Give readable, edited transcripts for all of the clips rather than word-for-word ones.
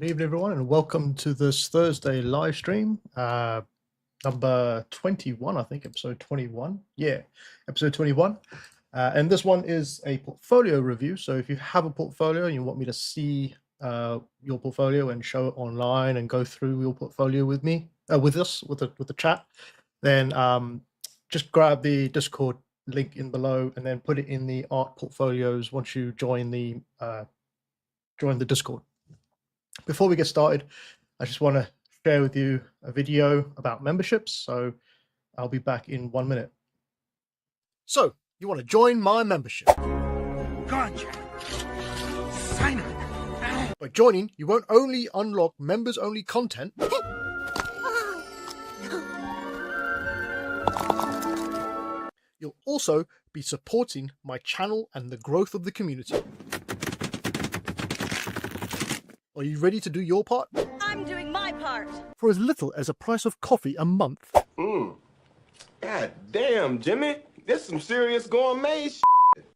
Good evening, everyone, and welcome to this Thursday live stream, number 21, I think, episode 21. Yeah, episode 21. And this one is a portfolio review. So if you have a portfolio and you want me to see your portfolio and show it online and go through your portfolio with me, with the chat, then just grab the Discord link in below and then put it in the art portfolios once you join the Discord. Before we get started, I just want to share with you a video about memberships. So I'll be back in 1 minute. So you want to join my membership? Gotcha. Sign up. By joining, you won't only unlock members-only content, you'll also be supporting my channel and the growth of the community. Are you ready to do your part? I'm doing my part. For as little as a price of coffee a month. God damn, Jimmy. This some serious gourmet shit.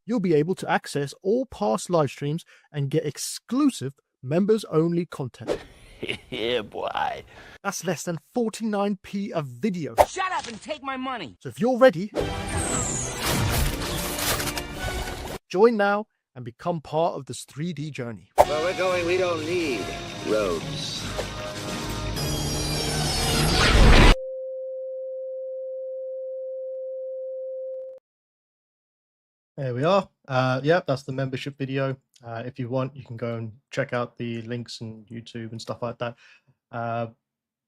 You'll be able to access all past live streams and get exclusive members-only content. Yeah, boy. That's less than 49p a video. Shut up and take my money. So if you're ready, join now and become part of this 3D journey. Where we're going, we don't need roads. There we are. Yeah, that's the membership video. If you want, you can go and check out the links and YouTube and stuff like that.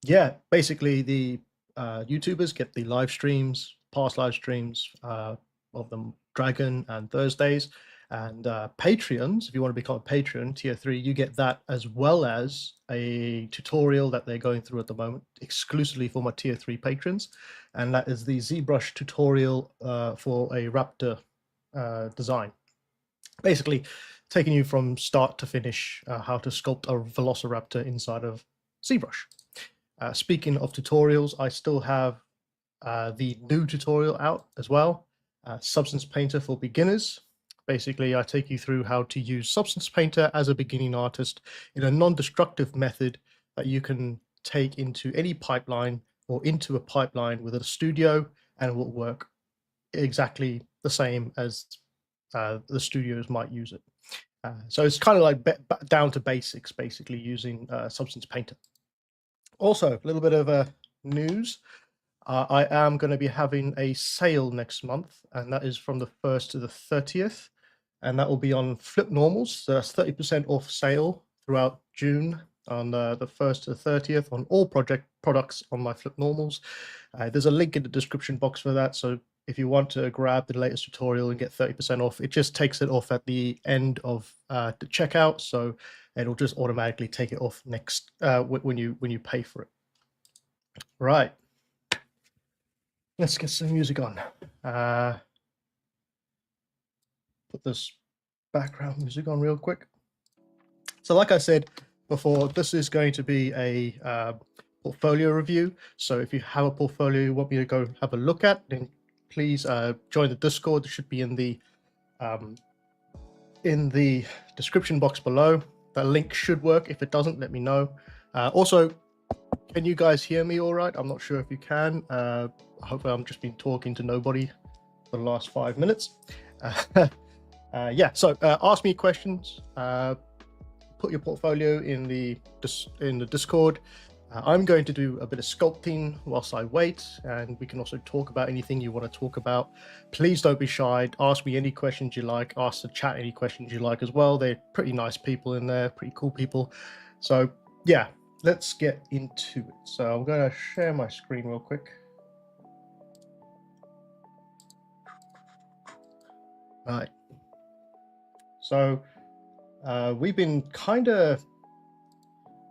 Yeah, basically the YouTubers get the live streams, past live streams of the Dragon and Thursdays. And Patreons, if you want to become a Patreon, tier 3, you get that as well as a tutorial that they're going through at the moment, exclusively for my tier 3 patrons. And that is the ZBrush tutorial for a Raptor design. Basically, taking you from start to finish, how to sculpt a Velociraptor inside of ZBrush. Speaking of tutorials, I still have the new tutorial out as well, Substance Painter for beginners. Basically, I take you through how to use Substance Painter as a beginning artist in a non-destructive method that you can take into any pipeline or into a pipeline with a studio, and it will work exactly the same as the studios might use it. So it's kind of like down to basics, basically using Substance Painter. Also, a little bit of news. I am going to be having a sale next month, and that is from the 1st to the 30th. And that will be on Flip Normals. So that's 30% off sale throughout June on the 1st to the 30th on all products on my Flip Normals. There's a link in the description box for that. So if you want to grab the latest tutorial and get 30% off, it just takes it off at the end of the checkout. So it'll just automatically take it off next when you pay for it. Right. Let's get some music on. Put this background music on real quick. So like I said before, this is going to be a portfolio review. So if you have a portfolio you want me to go have a look at, then please join the Discord. It should be in the description box below. That link should work. If it doesn't, let me know. Also, can you guys hear me all right? I'm not sure if you can. Hopefully I'm just been talking to nobody for the last 5 minutes. Yeah, so ask me questions, put your portfolio in the Discord. I'm going to do a bit of sculpting whilst I wait, and we can also talk about anything you want to talk about. Please don't be shy. Ask me any questions you like. Ask the chat any questions you like as well. They're pretty nice people in there, pretty cool people. So yeah, let's get into it. So I'm going to share my screen real quick. All right. So we've been kind of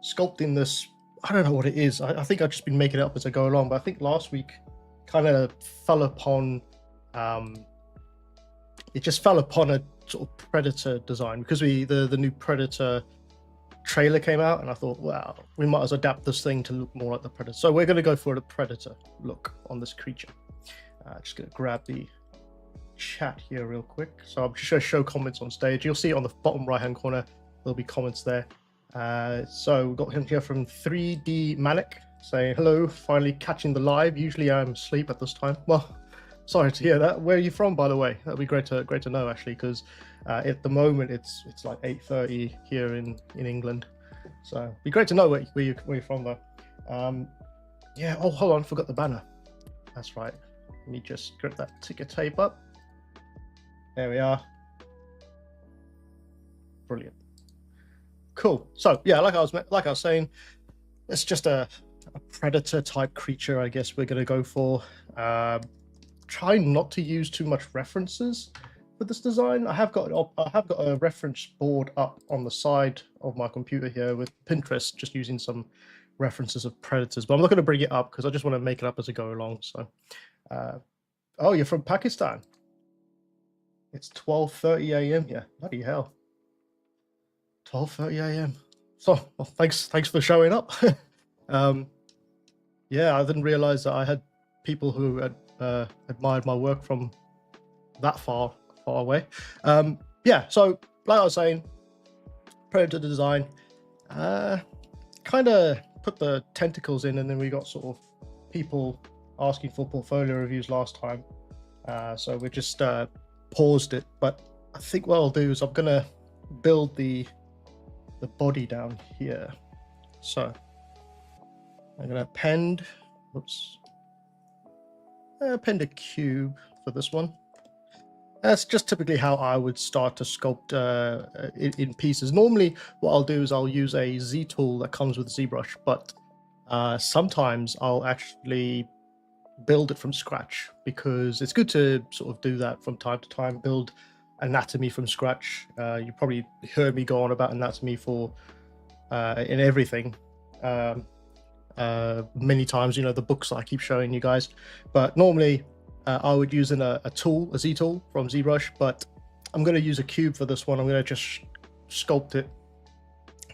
sculpting this. I don't know what it is. I think I've just been making it up as I go along. But I think last week kind of fell upon, it just fell upon a sort of Predator design because the new Predator trailer came out, and I thought, wow, we might as well adapt this thing to look more like the Predator. So we're going to go for the Predator look on this creature. Just going to grab the chat here real quick. So I'm just going to show comments on stage. You'll see on the bottom right hand corner there'll be comments there. So we've got him here from 3D Manic saying hello, finally catching the live. Usually I'm asleep at this time. Well, sorry to hear that. Where are you from, by the way? That'd be great to know, actually, because at the moment it's like 8:30 here in England. So it'd be great to know where you're from, though. Yeah. Oh, hold on, forgot the banner. That's right. Let me just grip that ticker tape up. There we are. Brilliant. Cool. So yeah, like I was saying, it's just a predator type creature, I guess we're going to go for. Try not to use too much references for this design. I have got a reference board up on the side of my computer here with Pinterest, just using some references of predators, but I'm not going to bring it up because I just want to make it up as I go along. So oh, you're from Pakistan. It's 12:30 a.m. Yeah, bloody hell. 12:30 a.m. So well, thanks for showing up. Yeah, I didn't realize that I had people who had admired my work from that far away. Yeah, so like I was saying, predator design, kind of put the tentacles in, and then we got sort of people asking for portfolio reviews last time, so we just paused it. But I think what I'll do is I'm gonna build the body down here. So I'm gonna append a cube for this one. That's just typically how I would start to sculpt in pieces. Normally what I'll do is I'll use a Z tool that comes with ZBrush, but sometimes I'll actually build it from scratch, because it's good to sort of do that from time to time, build anatomy from scratch. You probably heard me go on about anatomy for in everything many times, you know, the books I keep showing you guys. But normally I would use a Z tool from ZBrush, but I'm going to use a cube for this one. I'm going to just sculpt it,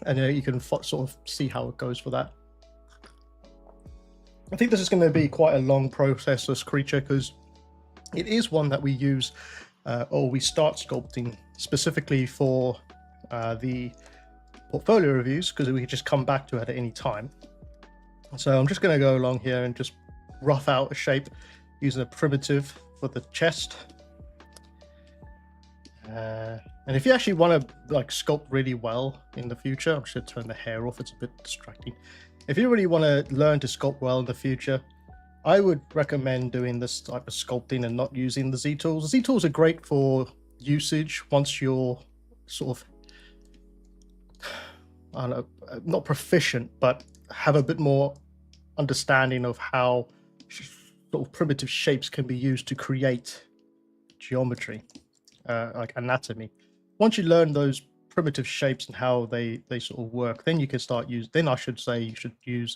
and you can sort of see how it goes for that. I think this is going to be quite a long process, this creature, because it is one that we use or we start sculpting specifically for the portfolio reviews, because we can just come back to it at any time. So I'm just going to go along here and just rough out a shape using a primitive for the chest. And if you actually want to like sculpt really well in the future, I'm just going to turn the hair off, it's a bit distracting. If you really want to learn to sculpt well in the future, I would recommend doing this type of sculpting and not using the Z tools. The Z tools are great for usage once you're sort of, I don't know, not proficient, but have a bit more understanding of how sort of primitive shapes can be used to create geometry, like anatomy. Once you learn those primitive shapes and how they sort of work, then you can start then I should say you should use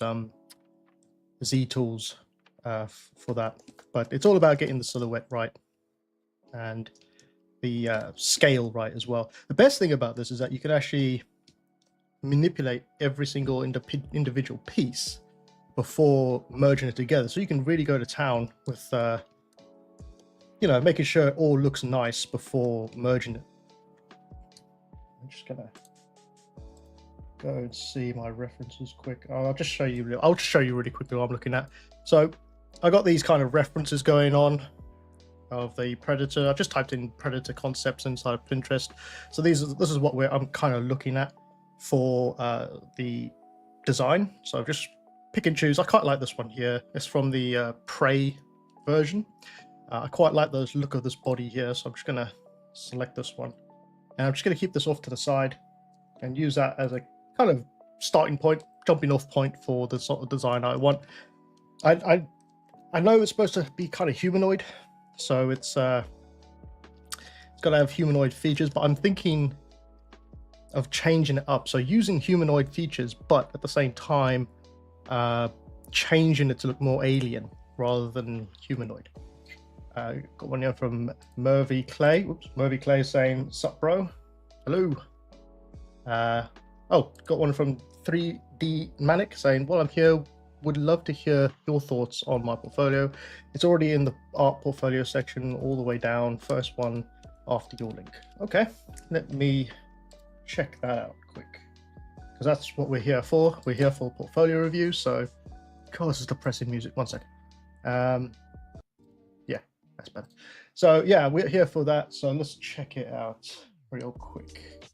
Z tools for that. But it's all about getting the silhouette right and the scale right as well. The best thing about this is that you can actually manipulate every single individual piece before merging it together, so you can really go to town with you know, making sure it all looks nice before merging it. I'm just gonna go and see my references quick. I'll just show you really quickly what I'm looking at. So I got these kind of references going on of the predator. I just typed in predator concepts inside of Pinterest. So this is what I'm kind of looking at for the design. So just pick and choose. I quite like this one here. It's from the Prey version. I quite like the look of this body here, so I'm just gonna select this one, and I'm just gonna keep this off to the side and use that as a kind of starting point, jumping off point for the sort of design I want. I know it's supposed to be kind of humanoid, so it's got to have humanoid features, but I'm thinking of changing it up, so using humanoid features, but at the same time changing it to look more alien rather than humanoid. Got one here from Mervy Clay. Oops, Mervy Clay saying, "Sup, bro? Hello." Oh, got one from 3D Manic saying, "Well, I'm here. Would love to hear your thoughts on my portfolio. It's already in the art portfolio section all the way down. First one after your link." Okay, let me check that out quick, because that's what we're here for. We're here for portfolio review. So, God, this is depressing music. One second. Yeah, that's better. So yeah, we're here for that. So let's check it out real quick.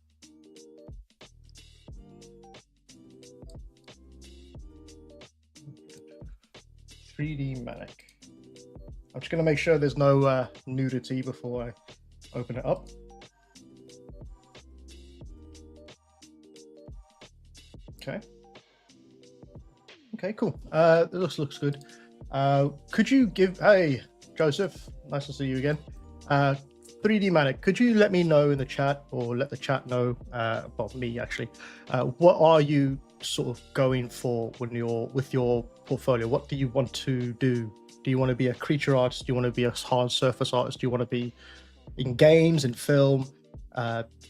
"3D Manic." I'm just going to make sure there's no nudity before I open it up. Okay. Okay, cool. This looks good. Could you give... Hey, Joseph, nice to see you again. 3D Manic, could you let me know in the chat, or let the chat know, well, me actually, what are you sort of going for when you're with your portfolio? What do you want to do? Do you want to be a creature artist? Do you want to be a hard surface artist? Do you want to be in games and film?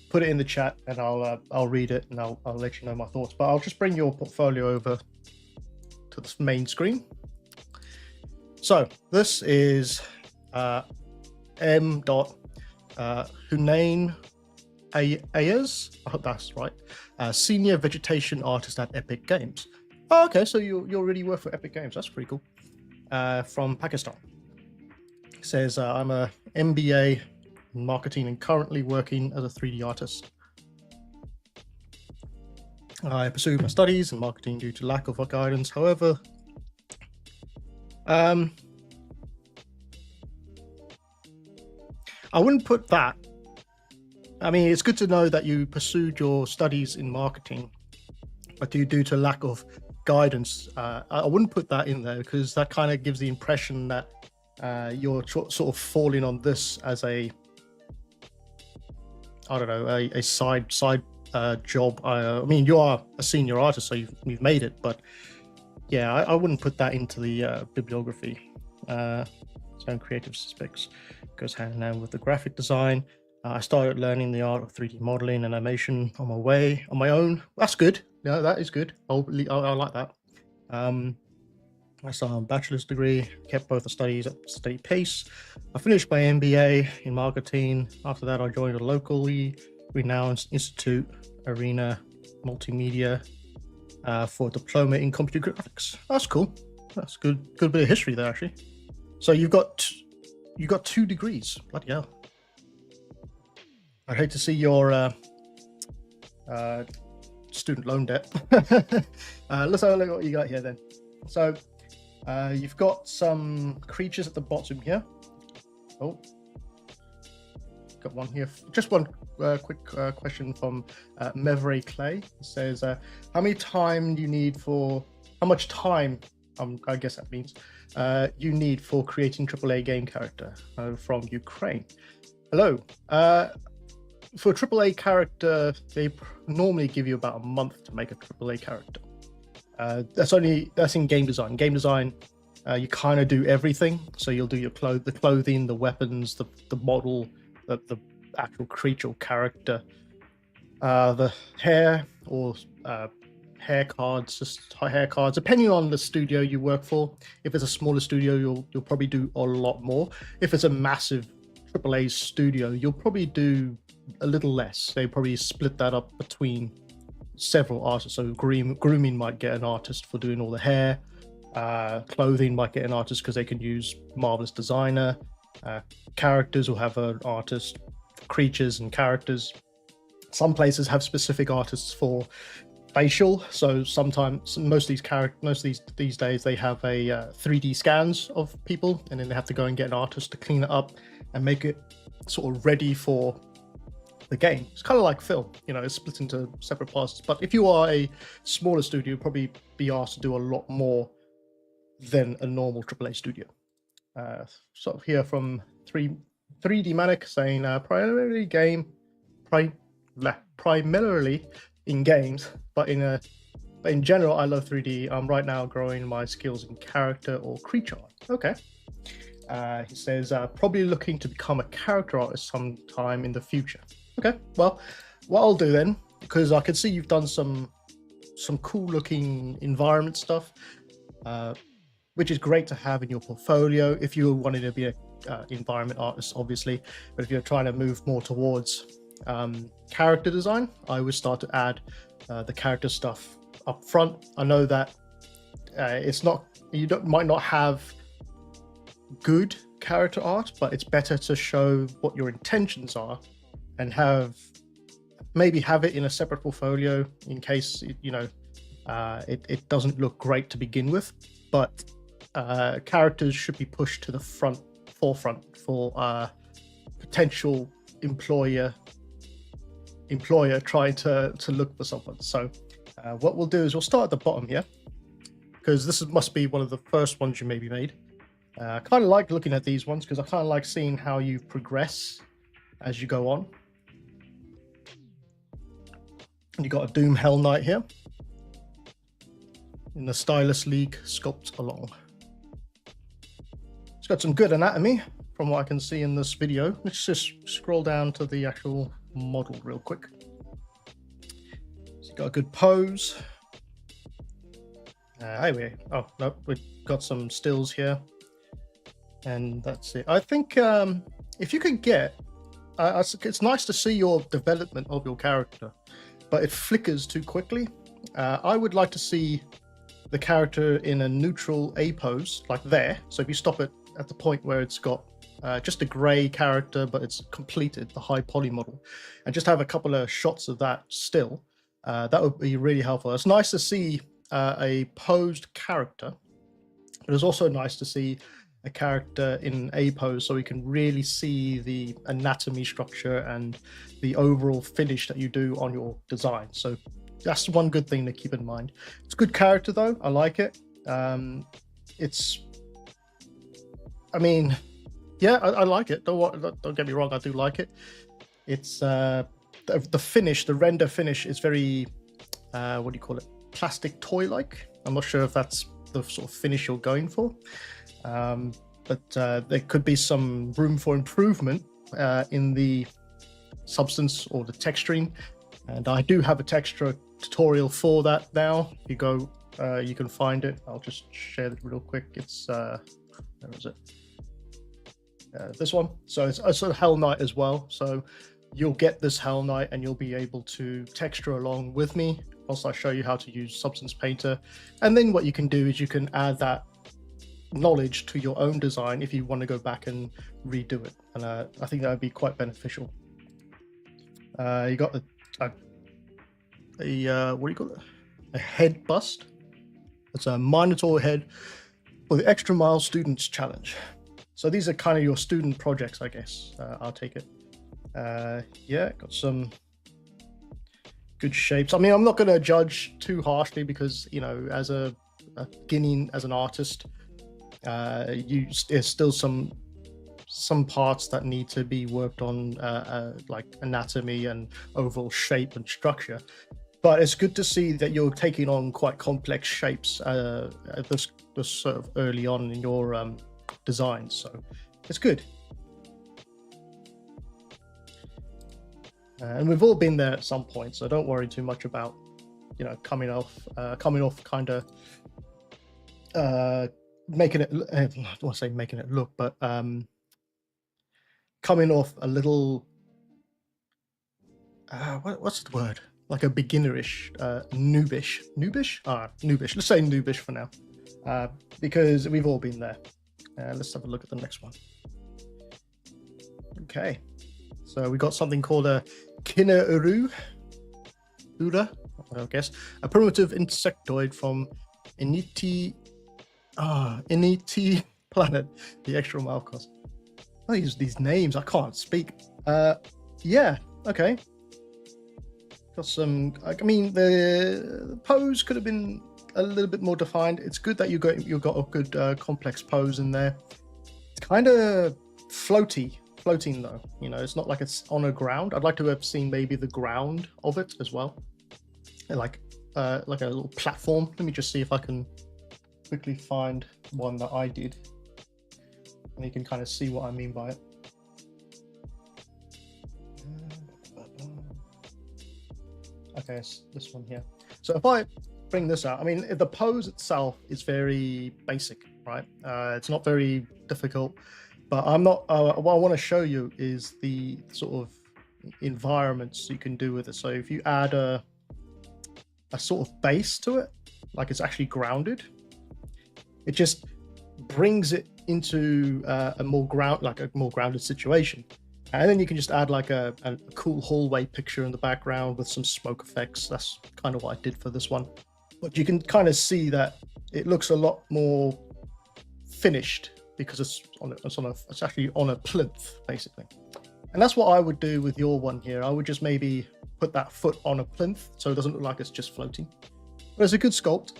Put it in the chat and I'll read it, and I'll let you know my thoughts. But I'll just bring your portfolio over to the main screen. So this is M. Hunain Ayers. I hope that's right. Senior vegetation artist at Epic Games. Oh, okay, so you already work for Epic Games. That's pretty cool. From Pakistan. It says, I'm a MBA in marketing and currently working as a 3D artist. I pursued my studies in marketing due to lack of guidance. However, I wouldn't put that. I mean, it's good to know that you pursued your studies in marketing, but due to lack of guidance, I wouldn't put that in there, because that kind of gives the impression that you're sort of falling on this as a, I don't know, a side job. I mean, you are a senior artist, so you've made it, but yeah, I wouldn't put that into the bibliography. Some creative specs goes hand in hand with the graphic design. I started learning the art of 3D modeling and animation on my own. That's good. Yeah, that is good. I like that. I started a bachelor's degree, kept both the studies at steady pace. I finished my MBA in marketing. After that, I joined a locally renowned institute, Arena Multimedia, for a diploma in computer graphics. That's cool. That's good. Good bit of history there, actually. So you got 2 degrees. Bloody hell. I'd hate to see your student loan debt. Let's have a look at what you got here then. So you've got some creatures at the bottom here. Oh, got one here. Just one quick question from Mevray Clay. It says, how much time, I guess that means, you need for creating AAA game character? From Ukraine. Hello. For a AAA character, they normally give you about a month to make a AAA character. That's in game design. Game design, you kind of do everything. So you'll do the clothing, the weapons, the model, the actual creature or character, the hair or hair cards, depending on the studio you work for. If it's a smaller studio, you'll probably do a lot more. If it's a massive AAA studio, you'll probably do a little less. They probably split that up between several artists. So grooming might get an artist for doing all the hair. Clothing might get an artist because they can use Marvelous Designer. Characters will have an artist. Creatures and characters. Some places have specific artists for facial. So sometimes most of these days they have a 3D scans of people, and then they have to go and get an artist to clean it up and make it sort of ready for the game. It's kind of like film, it's split into separate parts. But if you are a smaller studio, you'll probably be asked to do a lot more than a normal AAA studio. So here from 3D Manic saying primarily in games, but in general, I love 3D. I'm right now growing my skills in character or creature art. Okay. He says probably looking to become a character artist sometime in the future. Okay, well, what I'll do then, because I can see you've done some cool looking environment stuff, which is great to have in your portfolio if you're wanting to be a environment artist, obviously. But if you're trying to move more towards character design, I would start to add the character stuff up front. I know that it's not, might not have good character art, but it's better to show what your intentions are and maybe have it in a separate portfolio in case it doesn't look great to begin with. But characters should be pushed to the forefront for potential employer trying to look for someone. So what we'll do is we'll start at the bottom here, because this must be one of the first ones you maybe made. I kind of like looking at these ones because I kind of like seeing how you progress as you go on. And you got a Doom Hell Knight here in the Stylus League sculpt along. It's got some good anatomy from what I can see in this video. Let's just scroll down to the actual model real quick. So got a good pose. Anyway, oh no, we've got some stills here, and that's it. I think if you could get, it's nice to see your development of your character, but it flickers too quickly. I would like to see the character in a neutral A pose, like there. So if you stop it at the point where it's got just a gray character, but it's completed, the high poly model, and just have a couple of shots of that still, that would be really helpful. It's nice to see a posed character, but it's also nice to see a character in A pose so we can really see the anatomy structure and the overall finish that you do on your design. So that's one good thing to keep in mind. It's a good character though, I like it. Yeah, I like it. Don't get me wrong, I do like it. It's the finish, the render finish is very what do you call it? Plastic toy-like. I'm not sure if that's the sort of finish you're going for, but there could be some room for improvement in the substance or the texturing, and I do have a texture tutorial for that now. If you go, you can find it. I'll just share it real quick. It's where is it? This one. So it's a Hell Knight as well. So you'll get this Hell Knight and you'll be able to texture along with me whilst I show you how to use Substance Painter. And then what you can do is you can add that knowledge to your own design if you want to go back and redo it. And I think that would be quite beneficial. You got what do you call it? A head bust. It's a Minotaur head for the Extra Mile Students Challenge. So these are kind of your student projects, I guess. I'll take it. Yeah, got some good shapes. I mean, I'm not going to judge too harshly because, you know, as a beginning as an artist, there's still some parts that need to be worked on, like anatomy and overall shape and structure. But it's good to see that you're taking on quite complex shapes this sort of early on in your design. So it's good. And we've all been there at some point, so don't worry too much about, you know, coming off kind of making it, I don't want to say making it look, but coming off a little, what's the word? Like a beginnerish, noobish. Let's say noobish for now, because we've all been there. Let's have a look at the next one. Okay, so we got something called a Ura, I guess, a primitive insectoid from Initi planet, the Extra Mile Cosmos. I use these names, I can't speak. Yeah, okay. Got some, I mean, the pose could have been a little bit more defined. It's good that you got a good complex pose in there. It's kind of floating though. You know, it's not like it's on a ground. I'd like to have seen maybe the ground of it as well, like a little platform. Let me just see if I can quickly find one that I did, and you can kind of see what I mean by it. Okay, it's this one here. So if I bring this out, I mean, the pose itself is very basic, right? It's not very difficult, but I'm not. What I want to show you is the sort of environments you can do with it. So if you add a a sort of base to it, like it's actually grounded. It just brings it into a more grounded situation. And then you can just add like a cool hallway picture in the background with some smoke effects. That's kind of what I did for this one. But you can kind of see that it looks a lot more finished because it's actually on a plinth basically. And that's what I would do with your one here. I would just maybe put that foot on a plinth so it doesn't look like it's just floating. But it's a good sculpt.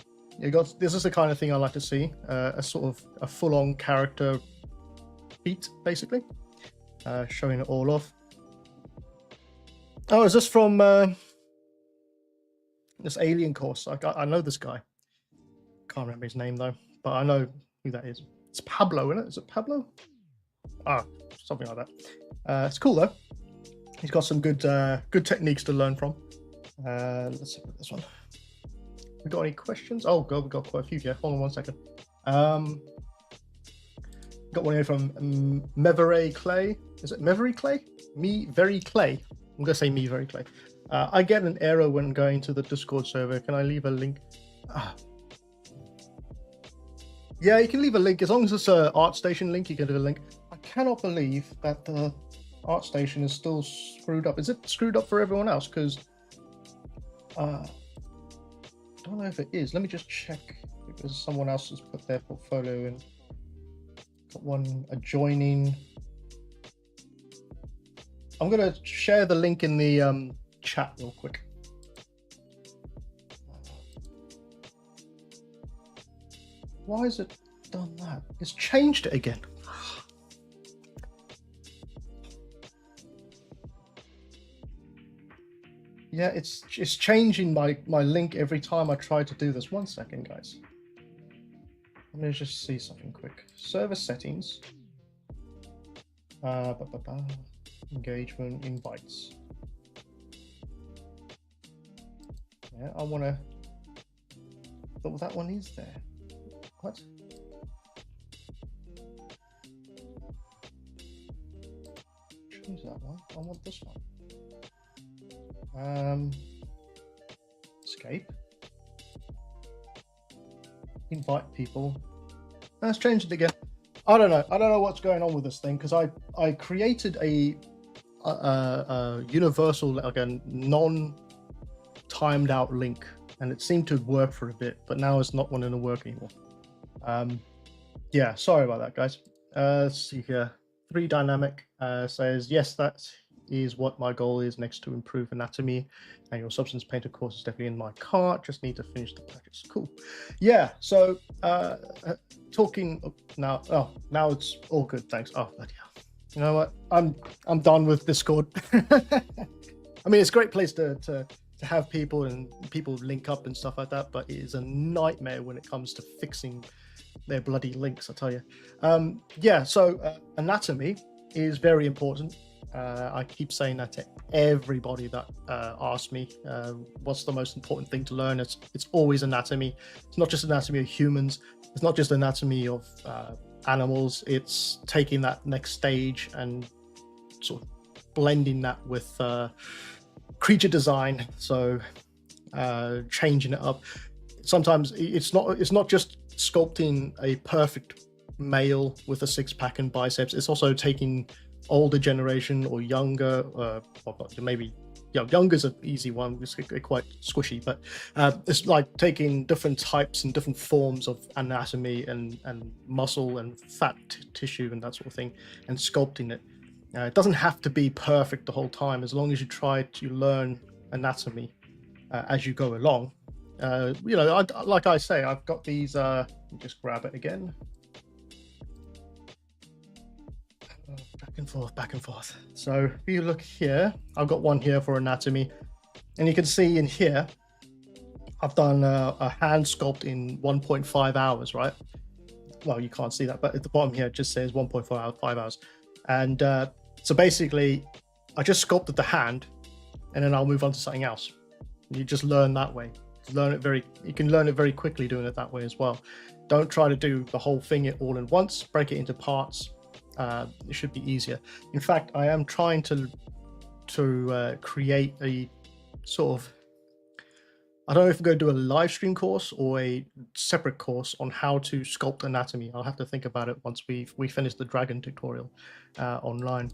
This is the kind of thing I like to see, a sort of a full-on character beat basically, showing it all off. Oh, is this from this alien course? I know this guy. Can't remember his name though, but I know who that is. It's Pablo, isn't it? Is it Pablo? Something like that. It's cool though. He's got some good techniques to learn from. Let's see this one. We got any questions? Oh god, we got quite a few here. Hold on one second. Got one here from Meveray Clay. Is it Meveray Clay? Me Very Clay. I'm gonna say Me Very Clay. I get an error when going to the Discord server. Can I leave a link? Yeah, you can leave a link as long as it's an ArtStation link. You can leave a link. I cannot believe that the ArtStation is still screwed up. Is it screwed up for everyone else? Because I don't know if it is. Let me just check because someone else has put their portfolio in. Got one adjoining. I'm gonna share the link in the chat real quick. Why has it done that? It's changed it again. Yeah, it's changing my link every time I try to do this. 1 second, guys. Let me just see something quick. Server settings. Engagement invites. Yeah, I want to. But that one is there. What? Choose that one. I want this one. Escape. Invite people. Let's change it again. I don't know what's going on with this thing because I created a universal, like a non-timed out link, and it seemed to work for a bit, but now it's not wanting to work anymore. Yeah, sorry about that, guys. Let's see here. 3 Dynamic says, yes, that is what my goal is next to improve anatomy, and your substance painter course is definitely in my cart. Just need to finish the practice. Cool. Yeah, so talking now. Oh, now it's all good. Thanks. Oh, bloody hell. You know what? I'm done with Discord. I mean, it's a great place to have people and people link up and stuff like that, but it is a nightmare when it comes to fixing their bloody links, I tell you. Yeah, so anatomy is very important. I keep saying that to everybody that asks me what's the most important thing to learn. It's always anatomy. It's not just anatomy of humans. It's not just anatomy of animals. It's taking that next stage and sort of blending that with creature design. So changing it up. Sometimes it's not just sculpting a perfect male with a 6-pack and biceps. It's also taking older generation or younger, maybe younger's an easy one. It's quite squishy, but it's like taking different types and different forms of anatomy and muscle and fat tissue and that sort of thing, and sculpting it. It doesn't have to be perfect the whole time, as long as you try to learn anatomy as you go along. You know, like I say, I've got these. Just grab it again. Back and forth. So if you look here, I've got one here for anatomy, and you can see in here, I've done a hand sculpt in 1.5 hours, right? Well, you can't see that, but at the bottom here, it just says 1.5 hours. And so basically, I just sculpted the hand, and then I'll move on to something else. You just learn that way. You can learn it very quickly doing it that way as well. Don't try to do the whole thing all in once. Break it into parts. It should be easier. In fact, I am trying to create a sort of I don't know if we're going to do a live stream course or a separate course on how to sculpt anatomy. I'll have to think about it once we finish the dragon tutorial online.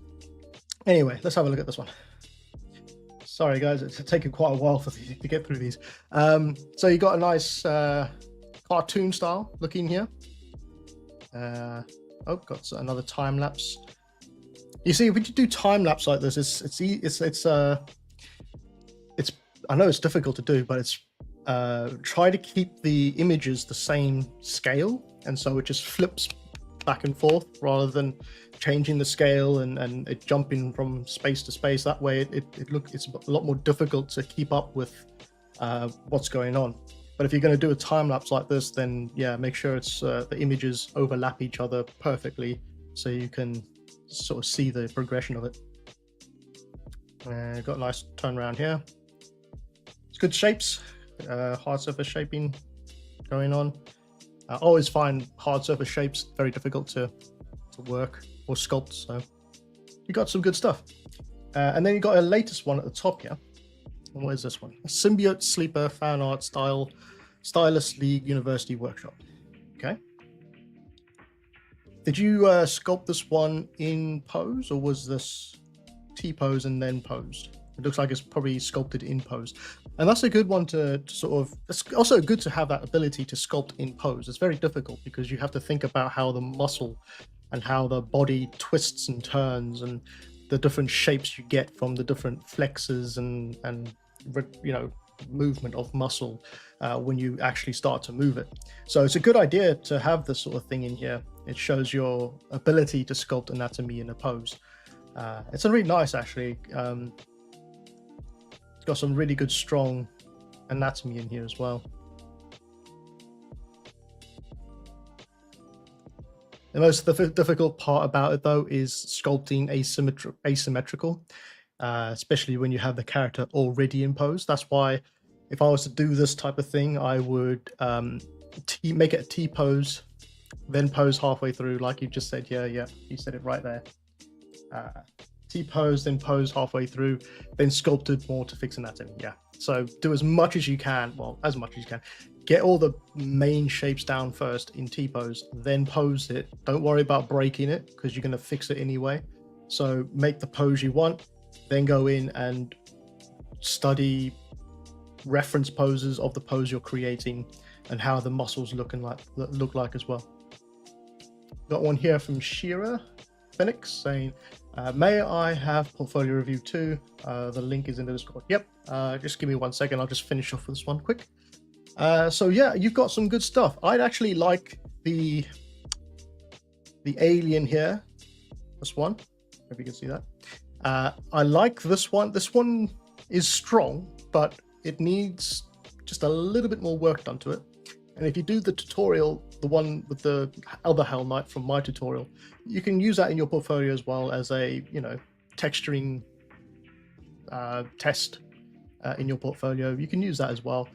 Anyway, let's have a look at this one. Sorry guys, it's taken quite a while to get through these. So you got a nice cartoon style looking here. Oh, got another time lapse. You see, when you do time lapse like this, it's I know it's difficult to do, but it's try to keep the images the same scale, and so it just flips back and forth rather than changing the scale and it jumping from space to space. That way it's a lot more difficult to keep up with what's going on. But if you're going to do a time lapse like this, then yeah, make sure it's the images overlap each other perfectly so you can sort of see the progression of it. Got a nice turnaround here. It's good shapes, hard surface shaping going on. I always find hard surface shapes very difficult to work or sculpt, so you got some good stuff. And then you got a latest one at the top here. And what is this one? A Symbiote Sleeper Fan Art Stylus League University Workshop. Okay. Did you sculpt this one in pose, or was this T-pose and then posed? It looks like it's probably sculpted in pose. And that's a good one to sort of, it's also good to have that ability to sculpt in pose. It's very difficult because you have to think about how the muscle and how the body twists and turns and the different shapes you get from the different flexes and you know, movement of muscle when you actually start to move it. So it's a good idea to have this sort of thing in here. It shows your ability to sculpt anatomy in a pose. It's really nice, actually. It's got some really good strong anatomy in here as well. The most difficult part about it, though, is sculpting asymmetrical, especially when you have the character already in pose. That's why if I was to do this type of thing, I would make it a T pose, then pose halfway through, like you just said. Yeah, you said it right there. T pose, then pose halfway through, then sculpted more to fix anatomy. Yeah, so do as much as you can, well, as much as you can. Get all the main shapes down first in T pose, then pose it. Don't worry about breaking it because you're going to fix it anyway. So make the pose you want, then go in and study reference poses of the pose you're creating and how the muscles look like as well. Got one here from Shira Phoenix saying, may I have portfolio review too? The link is in the Discord. Yep. Just give me 1 second. I'll just finish off with this one quick. So yeah, you've got some good stuff. I'd actually like the alien here. This one, if you can see that. I like this one. This one is strong, but it needs just a little bit more work done to it. And if you do the tutorial, the one with the other Hell Knight from my tutorial, you can use that in your portfolio as well as a, you know, texturing test in your portfolio. You can use that as well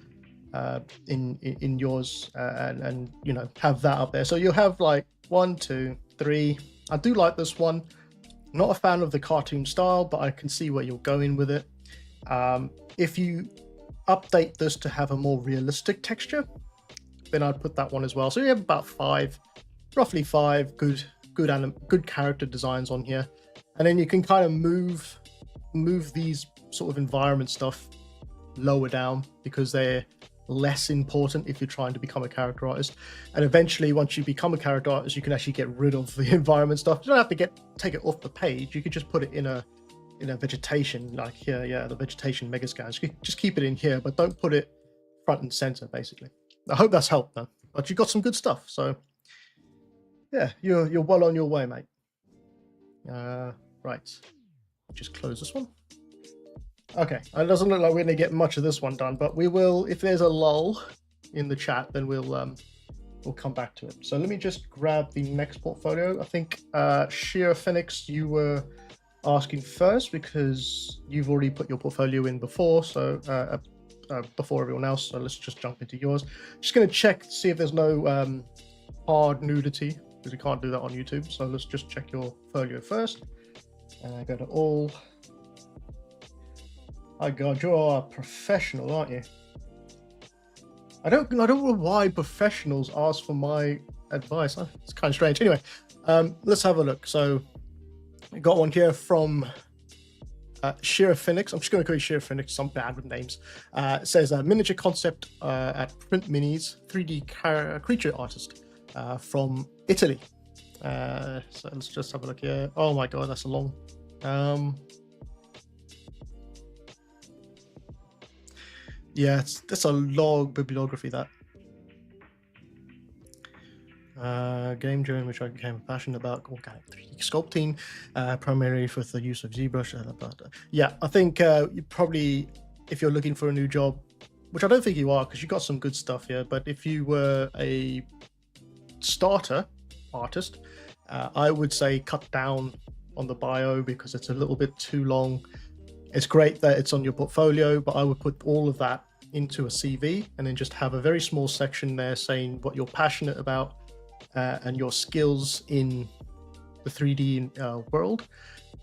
in yours and you know, have that up there. So you'll have like 1, 2, 3. I do like this one. Not a fan of the cartoon style, but I can see where you're going with it. If you update this to have a more realistic texture, then I'd put that one as well. So you have about 5, roughly 5 good character designs on here, and then you can kind of move these sort of environment stuff lower down because they're less important if you're trying to become a character artist. And eventually, once you become a character artist, you can actually get rid of the environment stuff. You don't have to take it off the page. You could just put it in a vegetation, like here. Yeah, the vegetation mega scans. Just keep it in here, but don't put it front and center, basically. I hope that's helped, though. But you got some good stuff, so yeah, you're well on your way, mate. Right, just close this one. Okay, it doesn't look like we're gonna get much of this one done, but we will. If there's a lull in the chat, then we'll come back to it. So let me just grab the next portfolio. I think Sheer Phoenix, you were asking first because you've already put your portfolio in before, so before everyone else. So let's just jump into yours. Just going to check to see if there's no hard nudity, because we can't do that on YouTube. So let's just check your portfolio first. Go to all. Oh God, you're a professional, aren't you? I don't know why professionals ask for my advice. It's kind of strange. Anyway, let's have a look. So I got one here from Shira Phoenix. I'm just going to call you Shira Phoenix. I'm bad with names. It says miniature concept at Print Minis, 3D creature artist from Italy. So let's just have a look here. Oh my god, that's a long. Yeah, that's a long bibliography, that. Game during which I became passionate about organic 3D sculpting, primarily with the use of ZBrush. Yeah, I think you probably, if you're looking for a new job, which I don't think you are, because you got some good stuff here, but if you were a starter artist, I would say cut down on the bio because it's a little bit too long. It's great that it's on your portfolio, but I would put all of that into a CV and then just have a very small section there saying what you're passionate about and your skills in the 3D world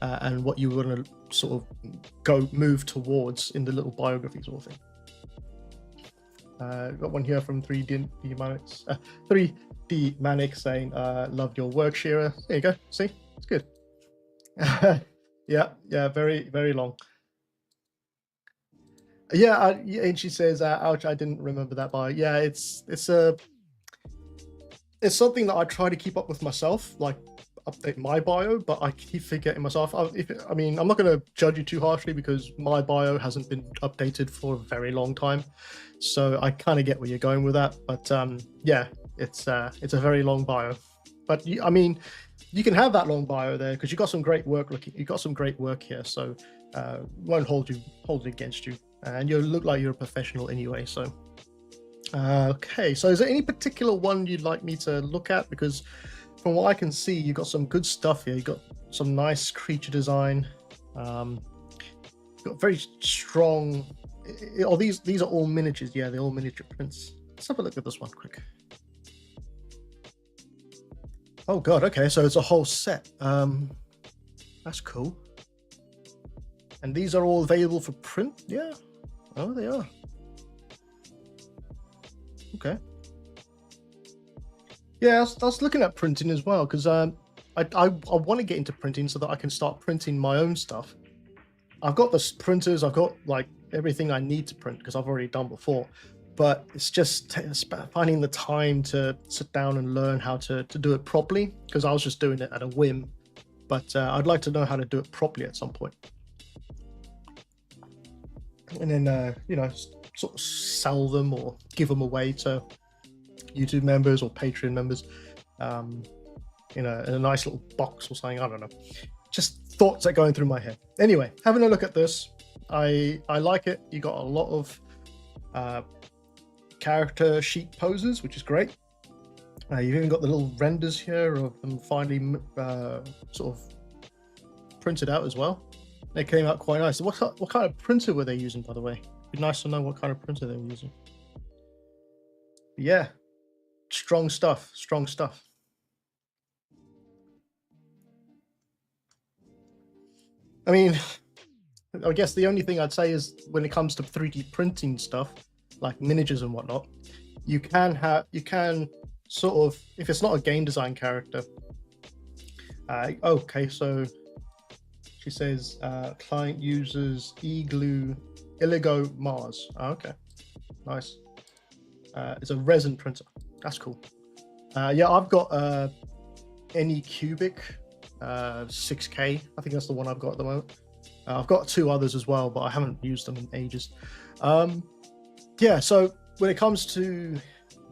and what you want to sort of move towards in the little biography sort of thing. Got one here from 3D Manics. 3D Manic saying, "Love your work, Shira." There you go. See, it's good. yeah, very, very long. Yeah, and she says, "Ouch, I didn't remember that bio." Yeah, it's something that I try to keep up with myself, like update my bio, but I keep forgetting myself. I mean, I'm not going to judge you too harshly because my bio hasn't been updated for a very long time, so I kind of get where you're going with that. But yeah, it's a very long bio. But I mean, you can have that long bio there because you got some great work. You got some great work here, so won't hold it against you, and you look like you're a professional anyway. So. Okay, so is there any particular one you'd like me to look at? Because from what I can see, you got some good stuff here. You got some nice creature design. Got very strong. Oh, these are all miniatures. Yeah, they're all miniature prints. Let's have a look at this one quick. Oh god. Okay, so it's a whole set. That's cool. And these are all available for print. Yeah. Oh, they are. Okay. Yeah, I was looking at printing as well because I want to get into printing so that I can start printing my own stuff. I've got the printers, I've got like everything I need to print because I've already done before, but it's just finding the time to sit down and learn how to do it properly because I was just doing it at a whim, but I'd like to know how to do it properly at some point. And then, you know, sort of sell them or give them away to YouTube members or Patreon members, you know, in a nice little box or something. I don't know. Just thoughts that are going through my head. Anyway, having a look at this, I like it. You got a lot of character sheet poses, which is great. You've even got the little renders here of them finally sort of printed out as well. They came out quite nice. What kind of printer were they using, by the way? It'd be nice to know what kind of printer they were using. But yeah, strong stuff. Strong stuff. I mean, I guess the only thing I'd say is when it comes to 3D printing stuff, like miniatures and whatnot, you can sort of, if it's not a game design character. Okay, so she says client uses Illigo Mars. Oh, okay, nice. It's a resin printer. That's cool. Yeah, I've got any cubic 6K. I think that's the one I've got at the moment. I've got two others as well, but I haven't used them in ages. Yeah, so when it comes to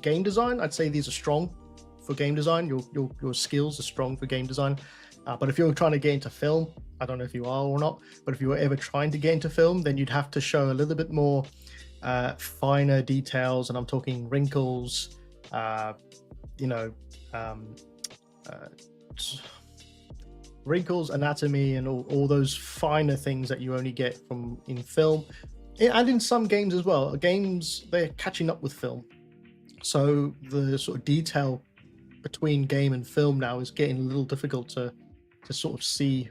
game design, I'd say these are strong for game design. Your skills are strong for game design. But if you're trying to get into film, I don't know if you are or not, but if you were ever trying to get into film, then you'd have to show a little bit more finer details, and I'm talking wrinkles, you know, wrinkles, anatomy, and all those finer things that you only get from in film, and in some games as well. Games, they're catching up with film, so the sort of detail between game and film now is getting a little difficult to sort of see,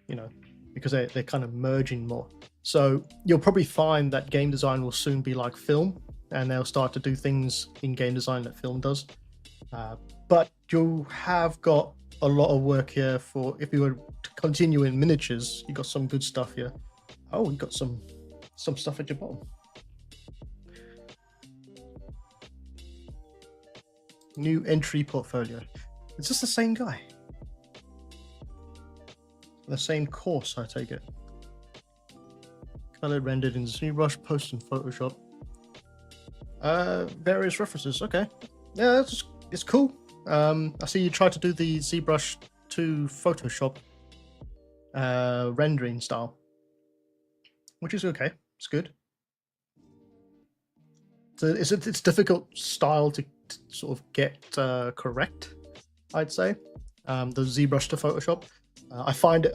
you know, because they're kind of merging more. So you'll probably find that game design will soon be like film, and they'll start to do things in game design that film does. But you have got a lot of work here for if you were to continue in miniatures. You got some good stuff here. Oh, you got some stuff at your bottom. New entry portfolio. Is this the same guy? The same course, I take it. Color rendered in ZBrush, post in Photoshop. Various references. Okay, yeah, it's cool. I see you tried to do the ZBrush to Photoshop rendering style, which is okay. It's good. So it's difficult style to sort of get correct, I'd say. The ZBrush to Photoshop. I find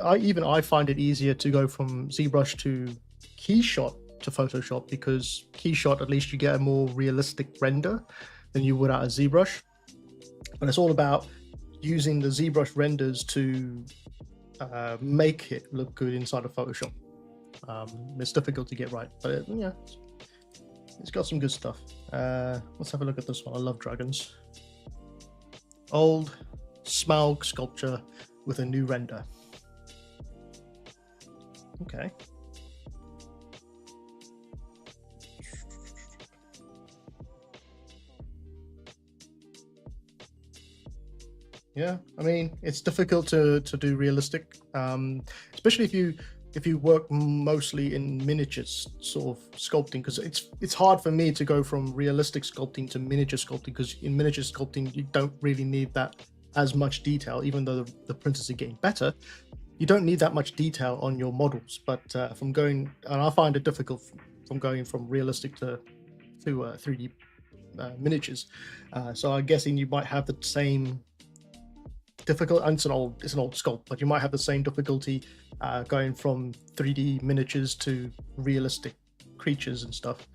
it easier to go from ZBrush to Keyshot to Photoshop, because Keyshot, at least you get a more realistic render than you would out of ZBrush. But it's all about using the ZBrush renders to make it look good inside of Photoshop. It's difficult to get right, but yeah, it's got some good stuff. Let's have a look at this one. I love dragons. Old Smaug sculpture with a new render. Okay. Yeah, I mean, it's difficult to do realistic, especially if you work mostly in miniatures sort of sculpting, because it's hard for me to go from realistic sculpting to miniature sculpting, because in miniature sculpting you don't really need that as much detail. Even though the printers are getting better, you don't need that much detail on your models. But I find it difficult from going from realistic to 3D miniatures. So I'm guessing you might have the same difficult, and it's an old sculpt, but you might have the same difficulty going from 3D miniatures to realistic creatures and stuff.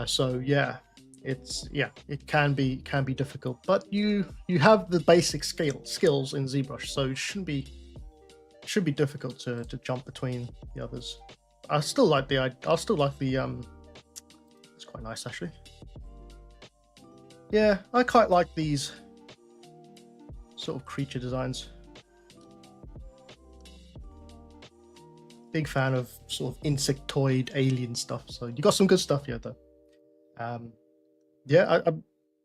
So yeah, it can be difficult, but you have the basic skills in ZBrush, so it shouldn't be difficult to jump between the others. I still like the it's quite nice actually. Yeah, I quite like these sort of creature designs. Big fan of sort of insectoid alien stuff. So you got some good stuff here, though. Yeah,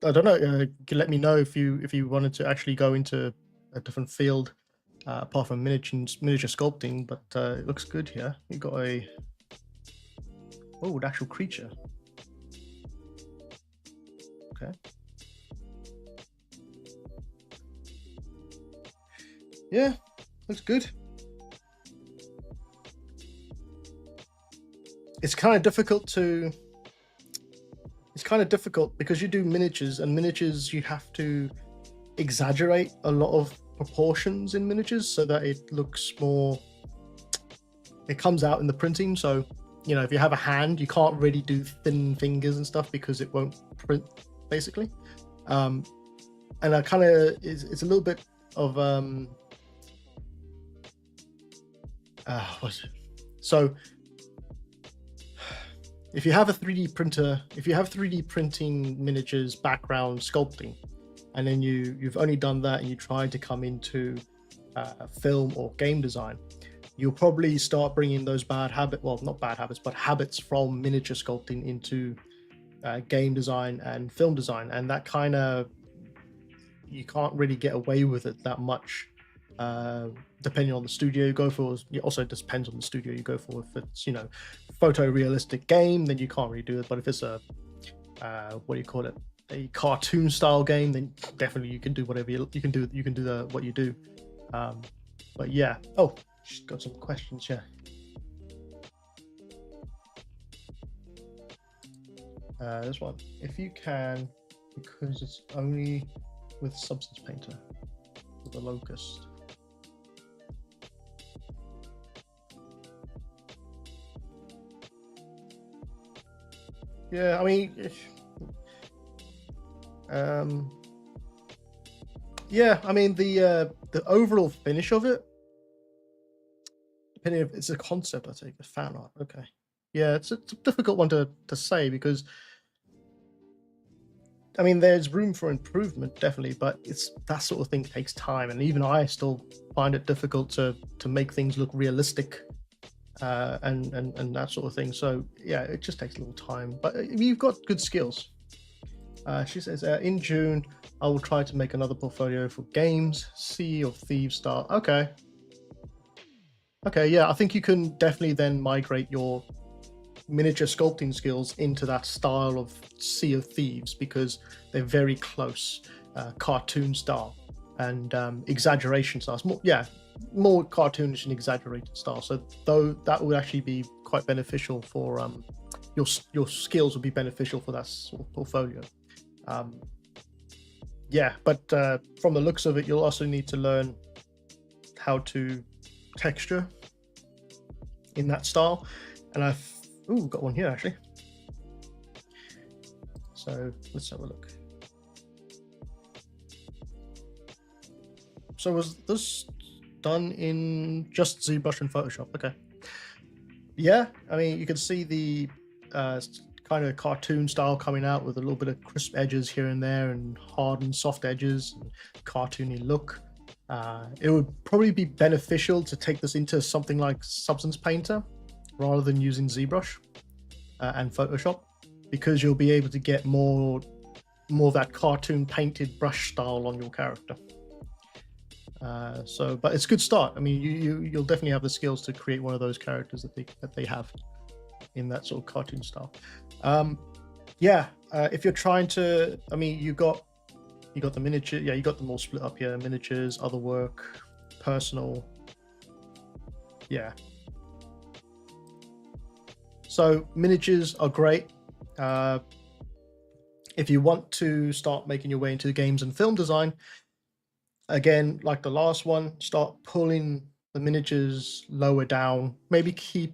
I don't know. You can let me know if you wanted to actually go into a different field apart from miniature sculpting. But it looks good here. You got an actual creature. Okay. Yeah, looks good. It's kind of difficult because you do miniatures, and miniatures you have to exaggerate a lot of proportions in miniatures so that it looks more, it comes out in the printing. So, you know, if you have a hand, you can't really do thin fingers and stuff because it won't print, basically. And I kind of, it's a little bit of what's it? So if you have a 3D printer, if you have 3D printing miniatures background sculpting, and then you've only done that and you try to come into film or game design, you'll probably start bringing those not bad habits, but habits from miniature sculpting into game design and film design, and that kind of, you can't really get away with it that much, depending on the studio you go for. It also depends on the studio you go for. If it's, you know, photorealistic game, then you can't really do it. But if it's a what do you call it, a cartoon style game, then definitely you can do whatever you can do what you do. But yeah, just got some questions here. This one, if you can, because it's only with Substance Painter with the locust. Yeah, I mean, yeah, I mean the overall finish of it, depending if it's a concept, I take a fan art. Okay, Yeah, it's a difficult one to say because I mean, there's room for improvement, definitely, but it's that sort of thing takes time, and even I still find it difficult to make things look realistic, and that sort of thing. So yeah, it just takes a little time, but you've got good skills. She says, in June, I will try to make another portfolio for games, Sea of Thieves style. Okay. Okay, yeah, I think you can definitely then migrate your miniature sculpting skills into that style of Sea of Thieves because they're very close, cartoon style and exaggeration styles. More cartoonish and exaggerated style. So though that would actually be quite beneficial for your skills would be beneficial for that sort of portfolio. Yeah, but from the looks of it, you'll also need to learn how to texture in that style. And I've got one here actually. So let's have a look. So was this done in just ZBrush and Photoshop? Okay. Yeah, I mean, you can see the kind of cartoon style coming out with a little bit of crisp edges here and there and hard and soft edges and cartoony look. It would probably be beneficial to take this into something like Substance Painter rather than using ZBrush and Photoshop, because you'll be able to get more of that cartoon painted brush style on your character. But it's a good start. I mean, you'll definitely have the skills to create one of those characters that they have in that sort of cartoon style. If you're trying to, I mean, you got the miniature. Yeah, you got them all split up here: miniatures, other work, personal. Yeah. So miniatures are great. If you want to start making your way into games and film design, again, like the last one, start pulling the miniatures lower down. Maybe keep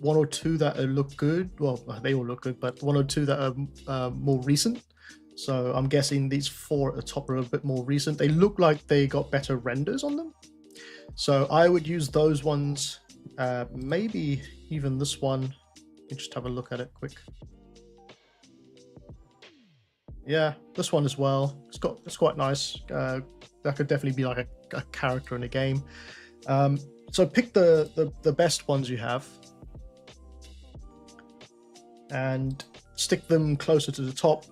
one or two that look good. Well, they all look good, but one or two that are more recent. So I'm guessing these 4 at the top are a bit more recent. They look like they got better renders on them. So I would use those ones. Maybe even this one. Let me just have a look at it quick. Yeah, this one as well. It's quite nice. That could definitely be like a character in a game. So pick the best ones you have and stick them closer to the top.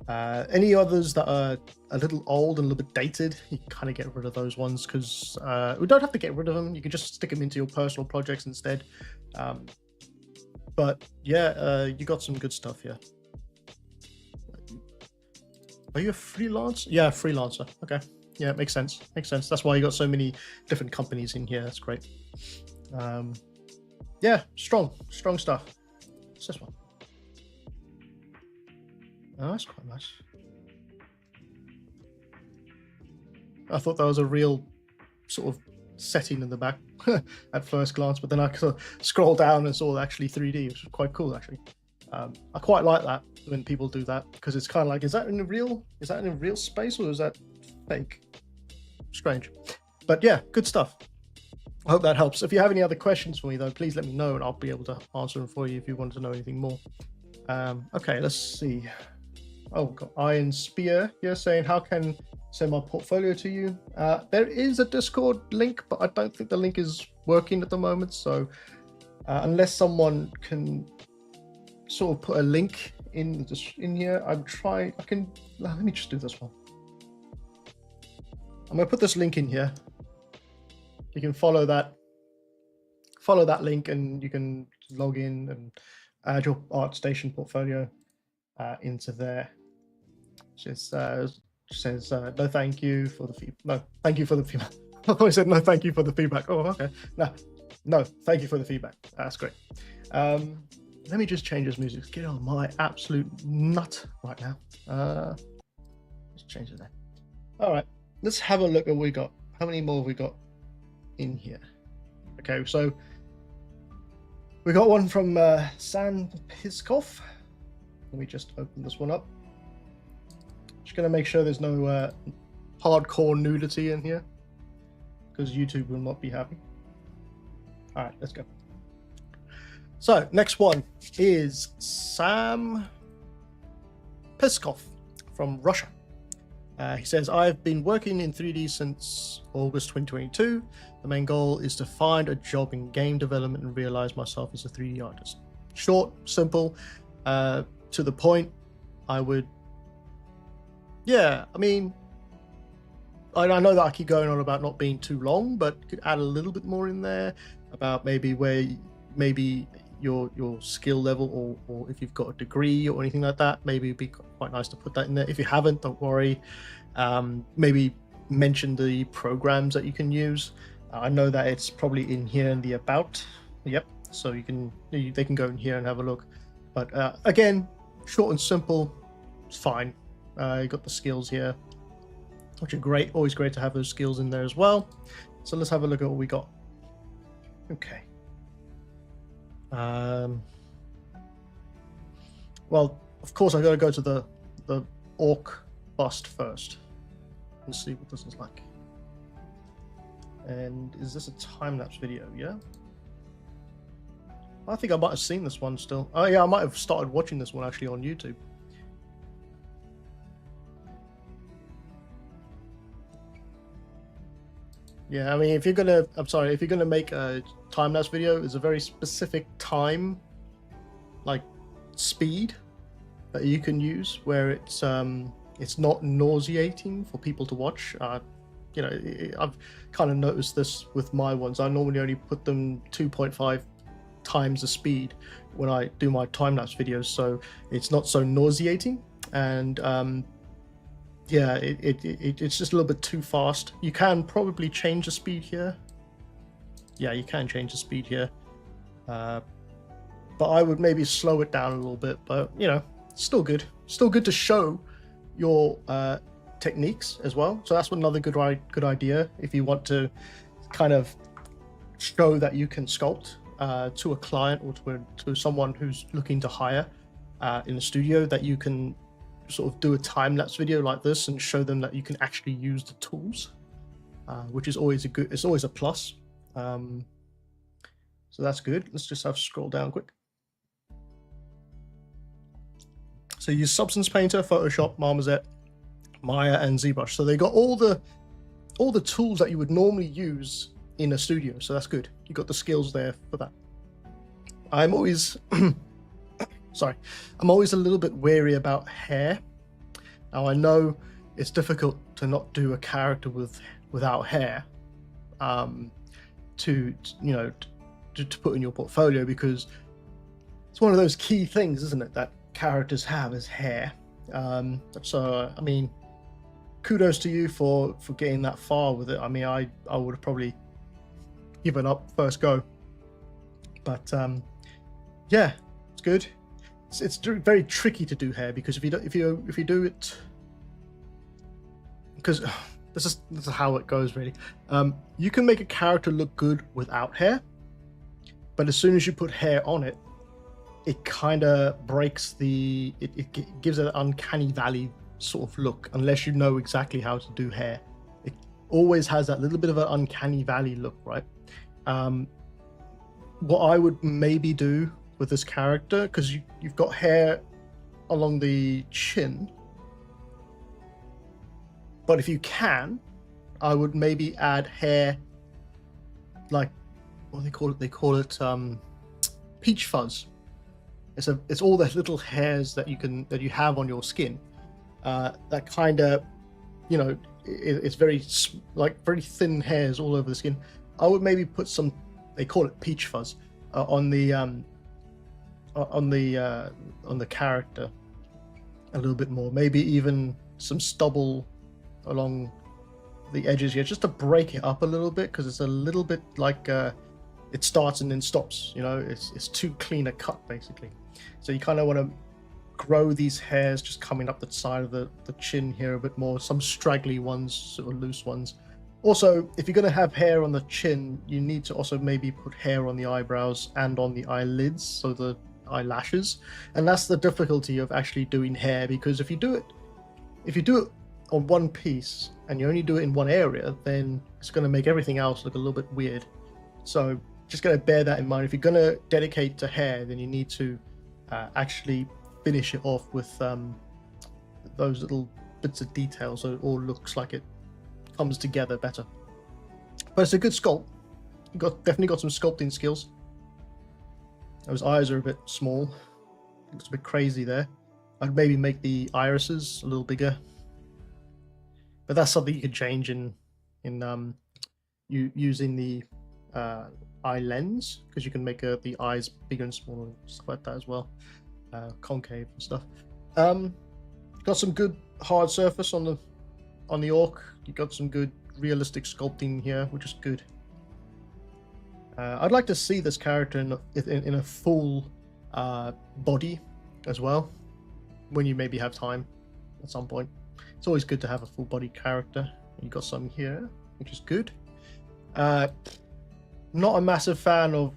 Any others that are a little old and a little bit dated, you can kind of get rid of those ones, because we don't have to get rid of them. You can just stick them into your personal projects instead. But yeah, you got some good stuff here. Are you a freelancer? Yeah, freelancer. Okay. Yeah, it makes sense. Makes sense. That's why you got so many different companies in here. That's great. Yeah, strong stuff. What's this one? Oh, that's quite nice. I thought that was a real sort of setting in the back at first glance, but then I sort of scrolled down and saw actually 3D, which was quite cool actually. I quite like that when people do that, because it's kind of like, is that in a real space or is that fake? Strange. But yeah, good stuff. I hope that helps. If you have any other questions for me though, please let me know and I'll be able to answer them for you if you want to know anything more. Okay, let's see. Oh, we've got Iron Spear here saying, how can send my portfolio to you? There is a Discord link, but I don't think the link is working at the moment. So unless someone can sort of put a link in here, let me just do this one. I'm gonna put this link in here. You can follow that link and you can log in and add your ArtStation portfolio into there. Just says no thank you for the feedback. No, thank you for the feedback. I thought I said no thank you for the feedback. Oh, okay. No, thank you for the feedback. That's great. Let me just change this music. Get on my absolute nut right now. Let's change it there. All right, let's have a look at what we got. How many more have we got in here? Okay, so we got one from San Piskov. Let me just open this one up. Just gonna make sure there's no hardcore nudity in here, because YouTube will not be happy. All right, let's go. So next one is Sam Peskov from Russia. He says, I've been working in 3D since August 2022. The main goal is to find a job in game development and realize myself as a 3D artist. Short, simple, to the point. I would, yeah, I mean, I know that I keep going on about not being too long, but could add a little bit more in there about maybe where maybe your skill level, or if you've got a degree or anything like that. Maybe it'd be quite nice to put that in there. If you haven't, don't worry. Maybe mention the programs that you can use. I know that it's probably in here in the about. Yep, so they can go in here and have a look. But again, short and simple, it's fine. You got the skills here, which are great. Always great to have those skills in there as well. So let's have a look at what we got. Okay. Well, of course, I got to go to the orc bust first and see what this is like. And is this a time-lapse video? Yeah. I think I might have seen this one still. Oh yeah, I might have started watching this one actually on YouTube. Yeah, I mean, if you're gonna make a time-lapse video, it's a very specific time, like speed, that you can use, where it's not nauseating for people to watch. You know, I've kind of noticed this with my ones. I normally only put them 2.5 times the speed when I do my time-lapse videos, so it's not so nauseating. And yeah, it's just a little bit too fast. You can probably change the speed here. Yeah, you can change the speed here. But I would maybe slow it down a little bit. But, you know, still good. Still good to show your techniques as well. So that's another good idea if you want to kind of show that you can sculpt to a client or to someone who's looking to hire in a studio, that you can sort of do a time-lapse video like this and show them that you can actually use the tools, which is always it's always a plus. So that's good. Let's just scroll down quick. So use Substance Painter, Photoshop, Marmoset, Maya, and ZBrush. So they got all the tools that you would normally use in a studio. So that's good. You got the skills there for that. I'm always sorry, I'm always a little bit wary about hair. Now I know it's difficult to not do a character without hair, to put in your portfolio, because it's one of those key things, isn't it, that characters have, is hair. So I mean, kudos to you for getting that far with it. I mean, I would have probably given up first go, but yeah, it's good. It's very tricky to do hair, because if you do it, because this is how it goes really. You can make a character look good without hair, but as soon as you put hair on it, it kind of breaks it gives it an uncanny valley sort of look, unless you know exactly how to do hair. It always has that little bit of an uncanny valley look, right? What I would maybe do with this character, because you've got hair along the chin, but if you can, I would maybe add hair, like, what do they call it peach fuzz. It's all the little hairs that you have on your skin, that kind of, you know, it's very thin hairs all over the skin. I would maybe put some, they call it peach fuzz, on the character a little bit more, maybe even some stubble along the edges here, just to break it up a little bit, because it's a little bit like it starts and then stops, you know. It's too clean a cut basically. So you kind of want to grow these hairs just coming up the side of the chin here a bit more, some straggly ones, sort of loose ones. Also, if you're going to have hair on the chin, you need to also maybe put hair on the eyebrows and on the eyelids, so the eyelashes. And that's the difficulty of actually doing hair, because if you do it on one piece and you only do it in one area, then it's going to make everything else look a little bit weird. So just got to bear that in mind. If you're going to dedicate to hair, then you need to actually finish it off with those little bits of detail, so it all looks like it comes together better. But it's a good sculpt. Definitely got some sculpting skills. Those eyes are a bit small. Looks a bit crazy there. I'd maybe make the irises a little bigger. But that's something you can change in using the eye lens, because you can make the eyes bigger and smaller and stuff like that as well. Concave and stuff. Got some good hard surface on the orc. You got some good realistic sculpting here, which is good. I'd like to see this character in a full body as well, when you maybe have time at some point. It's always good to have a full body character. You got some here, which is good. Not a massive fan of.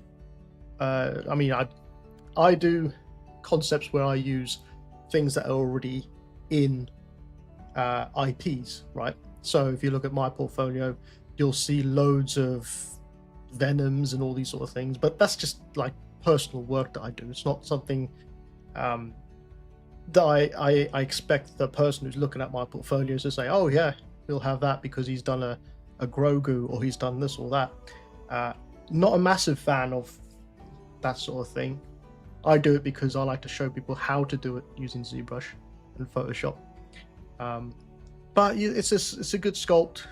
I mean, I do concepts where I use things that are already in IPs, right? So if you look at my portfolio, you'll see loads of Venoms and all these sort of things, but that's just like personal work that I do. It's not something that I expect the person who's looking at my portfolios to say, oh yeah, he'll have that because he's done a Grogu or he's done this or that. Not a massive fan of that sort of thing. I do it because I like to show people how to do it using ZBrush and Photoshop. But it's a good sculpt.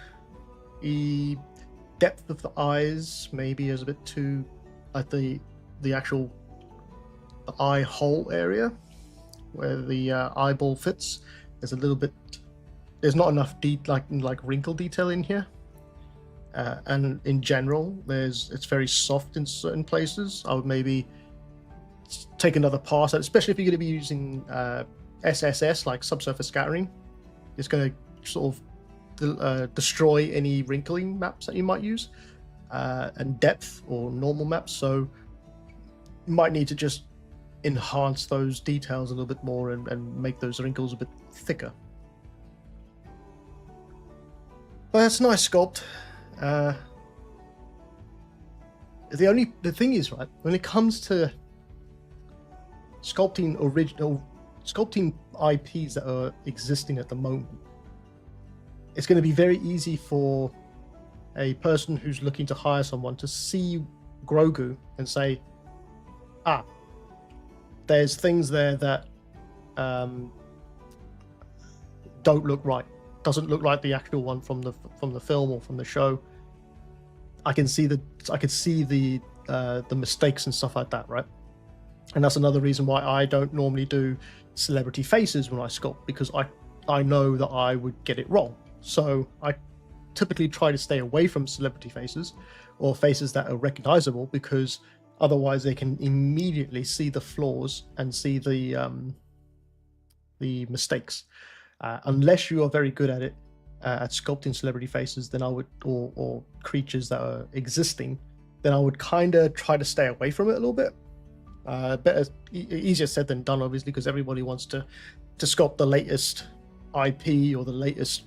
The depth of the eyes maybe is a bit too, like the actual eye hole area where the eyeball fits. There's a little bit. There's not enough like wrinkle detail in here. And in general, it's very soft in certain places. I would maybe take another pass at it, especially if you're going to be using SSS, like subsurface scattering. It's going to sort of destroy any wrinkling maps that you might use, and depth or normal maps. So you might need to just enhance those details a little bit more and make those wrinkles a bit thicker. But that's a nice sculpt. The thing is, right, when it comes to sculpting IPs that are existing at the moment, it's going to be very easy for a person who's looking to hire someone to see Grogu and say, there's things there that don't look right. Doesn't look like the actual one from the film or from the show. I can see the mistakes and stuff like that, right? And that's another reason why I don't normally do celebrity faces when I sculpt, because I know that I would get it wrong. So I typically try to stay away from celebrity faces or faces that are recognizable, because otherwise they can immediately see the flaws and see the mistakes. Unless you are very good at it, at sculpting celebrity faces, then I would, or creatures that are existing, then I would kind of try to stay away from it a little bit. Easier said than done, obviously, because everybody wants to sculpt the latest IP or the latest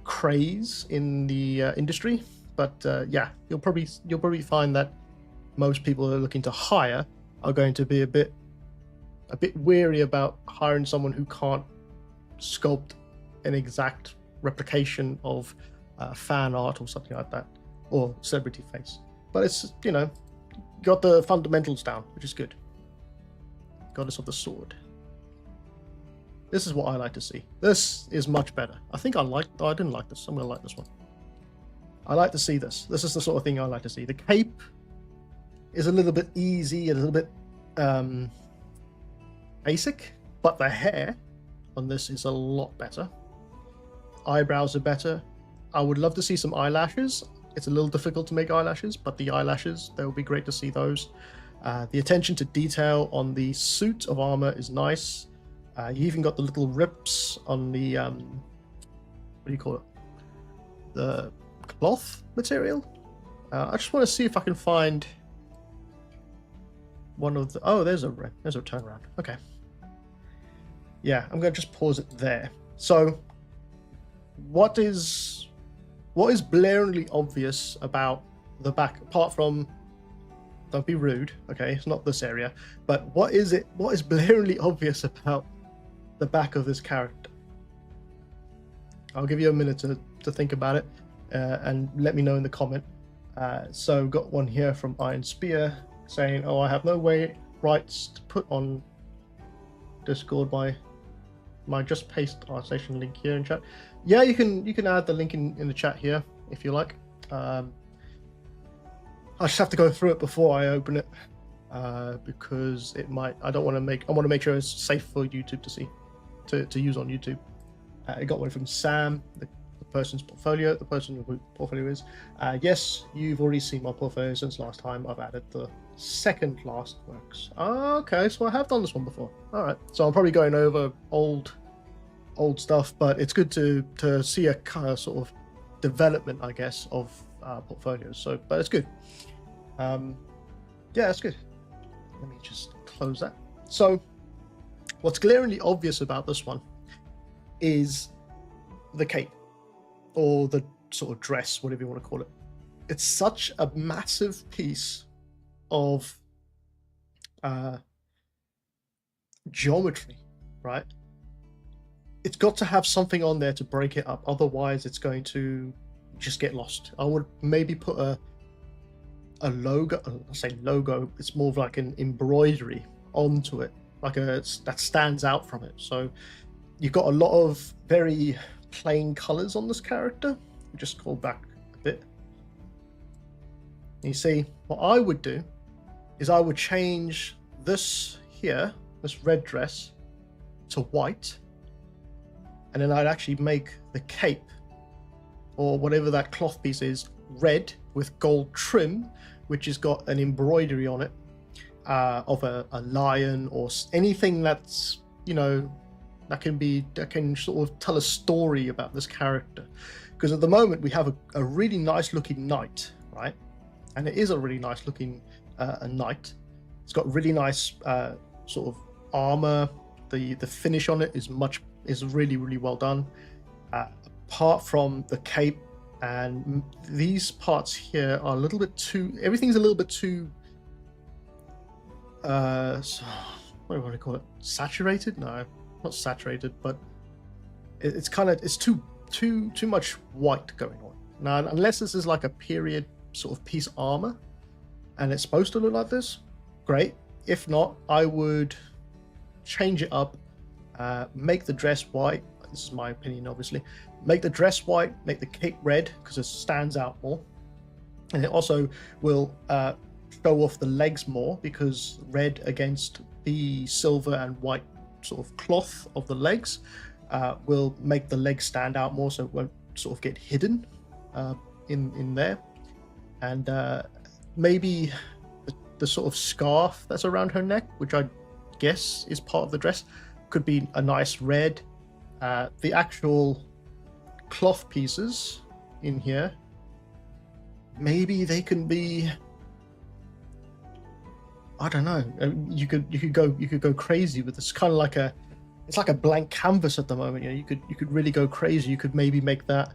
craze in the industry. But yeah, you'll probably find that most people who are looking to hire are going to be a bit weary about hiring someone who can't sculpt an exact replication of fan art or something like that, or celebrity face. But it's, got the fundamentals down, which is good. Goddess of the Sword. This is what I like to see. This is much better. I didn't like this. I'm gonna like this one. I like to see this. This is the sort of thing I like to see. The cape is a little bit easy, a little bit basic, but the hair on this is a lot better. Eyebrows are better. I would love to see some eyelashes. It's a little difficult to make eyelashes, but the eyelashes, they would be great to see those. The attention to detail on the suit of armor is nice. You even got the little rips on the what do you call it? The cloth material. I just want to see if I can find one of the. Oh, there's a turnaround. Okay. Yeah, I'm going to just pause it there. So, what is blaringly obvious about the back, apart from Don't be rude, okay? It's not this area. But what is it? What is blaringly obvious about the back of this character? I'll give you a minute to think about it, and let me know in the comment. So got one here from Iron Spear saying, "Oh, I have no rights to put on Discord my just paste our station link here in chat." Yeah, you can add the link in the chat here if you like. I just have to go through it before I open it, because it might. I want to make sure it's safe for YouTube to see, to use on YouTube. I got one from Sam, the person's portfolio. The person who portfolio is. Yes, you've already seen my portfolio since last time. I've added the second last works. Okay, so I have done this one before. All right, so I'm probably going over old stuff, but it's good to see a kind of sort of development, I guess, of portfolios. So, but it's good. Yeah, it's good. Let me just close that. So, what's glaringly obvious about this one is the cape, or the sort of dress, whatever you want to call it. It's such a massive piece of geometry, right? It's got to have something on there to break it up, otherwise it's going to just get lost. I would maybe put a logo, I say logo, it's more of like an embroidery onto it, like that stands out from it. So you've got a lot of very plain colors on this character. Just scroll back a bit. You see, what I would do is I would change this here, this red dress, to white, and then I'd actually make the cape, or whatever that cloth piece is, red with gold trim, which has got an embroidery on it of a lion or anything that's, you know, that can sort of tell a story about this character. Because at the moment we have a really nice looking knight, right? And it is a really nice looking a knight. It's got really nice sort of armor. The finish on it is really well done. Apart from the cape, and these parts here are a little bit too, everything's a little bit too what do you want to call it, saturated? No, not saturated, but it's kind of, it's too much white going on. Now, unless this is like a period sort of piece armor and it's supposed to look like this, great. If not, I would change it up, make the dress white. This is my opinion, obviously. Make the dress white, make the cape red, because it stands out more. And it also will show off the legs more, because red against the silver and white sort of cloth of the legs will make the legs stand out more, so it won't sort of get hidden in there. And maybe the sort of scarf that's around her neck, which I guess is part of the dress, could be a nice red. The actual cloth pieces in here, maybe they can be, I don't know. You could go crazy with this. Kind of like it's like a blank canvas at the moment. You know, you could really go crazy. You could maybe make that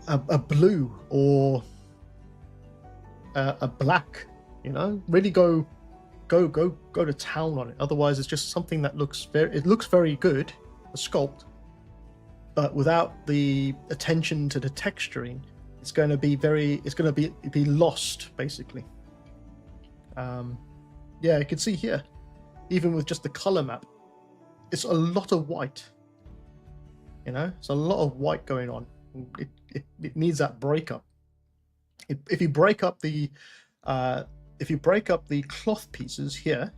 a blue or a black. You know, really go to town on it. Otherwise, it's just something that looks very good, the sculpt, but without the attention to the texturing, it's going to be lost basically. Yeah, you can see here, even with just the color map, it's a lot of white. You know, it's a lot of white going on. It needs that breakup. If you break up the cloth pieces here,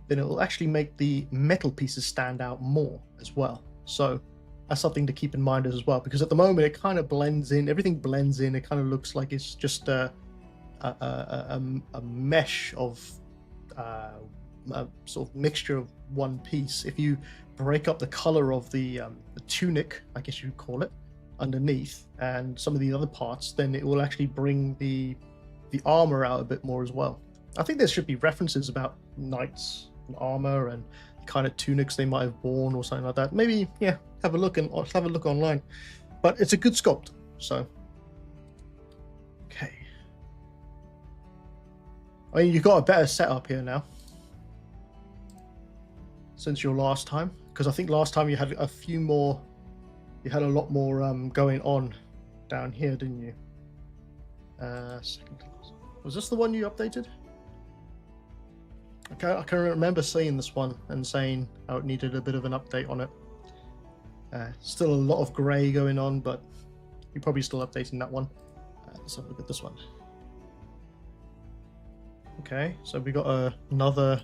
then it will actually make the metal pieces stand out more as well. So that's something to keep in mind as well, because at the moment it kind of blends in. Everything blends in. It kind of looks like it's just a mesh of a sort of mixture of one piece. If you break up the color of the tunic, I guess you'd call it, underneath, and some of the other parts, then it will actually bring the armor out a bit more as well. I think there should be references about knights and armor and the kind of tunics they might have worn or something like that. Maybe, yeah, have a look online. But it's a good sculpt. So, okay. I mean, you've got a better setup here now since your last time, because I think last time you had a few more, you had a lot more going on down here, didn't you? Second class. Was this the one you updated? Okay, I can remember seeing this one and saying how it needed a bit of an update on it. Still a lot of grey going on, but you're probably still updating that one. Let's have a look at this one. Okay, so we got another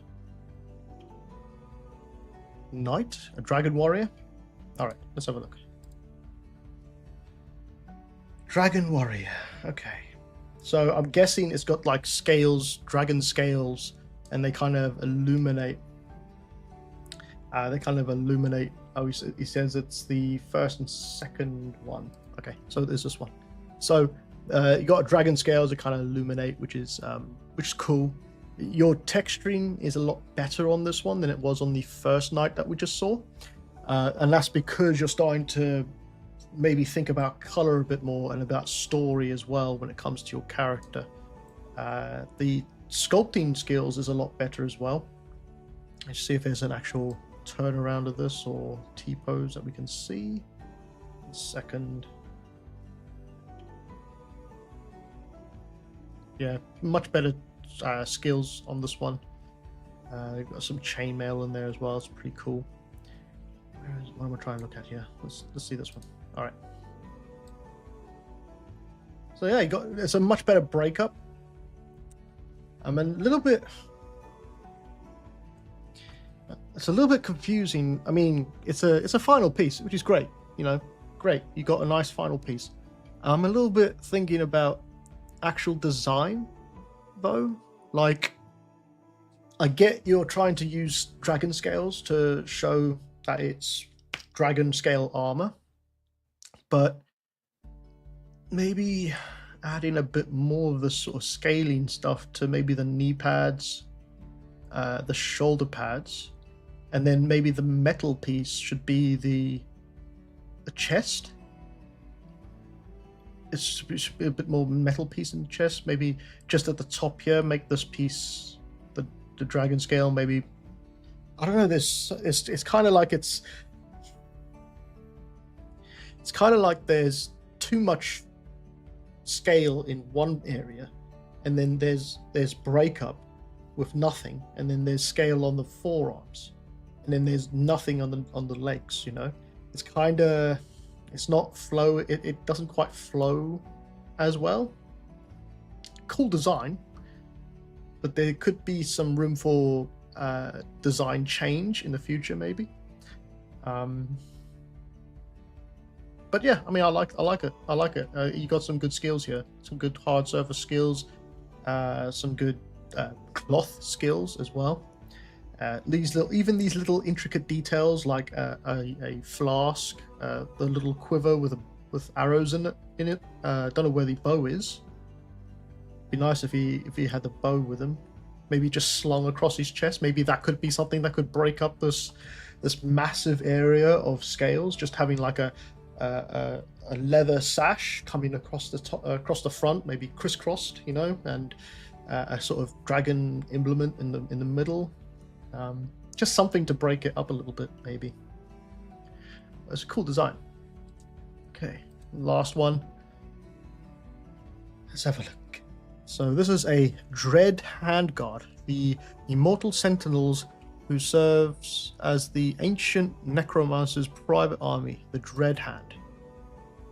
knight, a dragon warrior. All right, let's have a look. Dragon warrior. Okay, so I'm guessing it's got like scales, dragon scales, and they kind of illuminate. Oh, he says it's the first and second one. Okay, so there's this one. So you got dragon scales that kind of illuminate, which is cool. Your texturing is a lot better on this one than it was on the first night that we just saw, and that's because you're starting to maybe think about color a bit more and about story as well when it comes to your character. The sculpting skills is a lot better as well. Let's see if there's an actual turnaround of this or T-pose that we can see. Second. Yeah, much better skills on this one. You've got some chainmail in there as well. It's pretty cool. What am I trying to look at here? Let's see this one. All right. So yeah, it's a much better breakup. I'm a little bit. It's a little bit confusing. I mean, it's a final piece, which is great. You know, great. You got a nice final piece. I'm a little bit thinking about actual design, though. Like, I get you're trying to use dragon scales to show that it's dragon scale armor, but maybe adding a bit more of the sort of scaling stuff to maybe the knee pads, the shoulder pads, and then maybe the metal piece should be the chest. It should be a bit more metal piece in the chest. Maybe just at the top here, make this piece the dragon scale. Maybe, I don't know. It's kind of like it's kind of like there's too much scale in one area, and then there's breakup with nothing, and then there's scale on the forearms, and then there's nothing on the legs. You know, it's kind of, it's not flow. It doesn't quite flow as well. Cool design, but there could be some room for design change in the future, maybe. But yeah, I mean, I like it. You got some good skills here. Some good hard surface skills. Some good cloth skills as well. These little intricate details, like a flask, the little quiver with arrows in it. Don't know where the bow is. Be nice if he had the bow with him. Maybe just slung across his chest. Maybe that could be something that could break up this massive area of scales. Just having like a leather sash coming across the top, across the front, maybe crisscrossed, you know, and a sort of dragon implement in the middle. Just something to break it up a little bit, maybe. It's a cool design. Okay, last one. Let's have a look. So this is a Dread Handguard, the immortal sentinels who serves as the ancient necromancer's private army, the Dread Hand.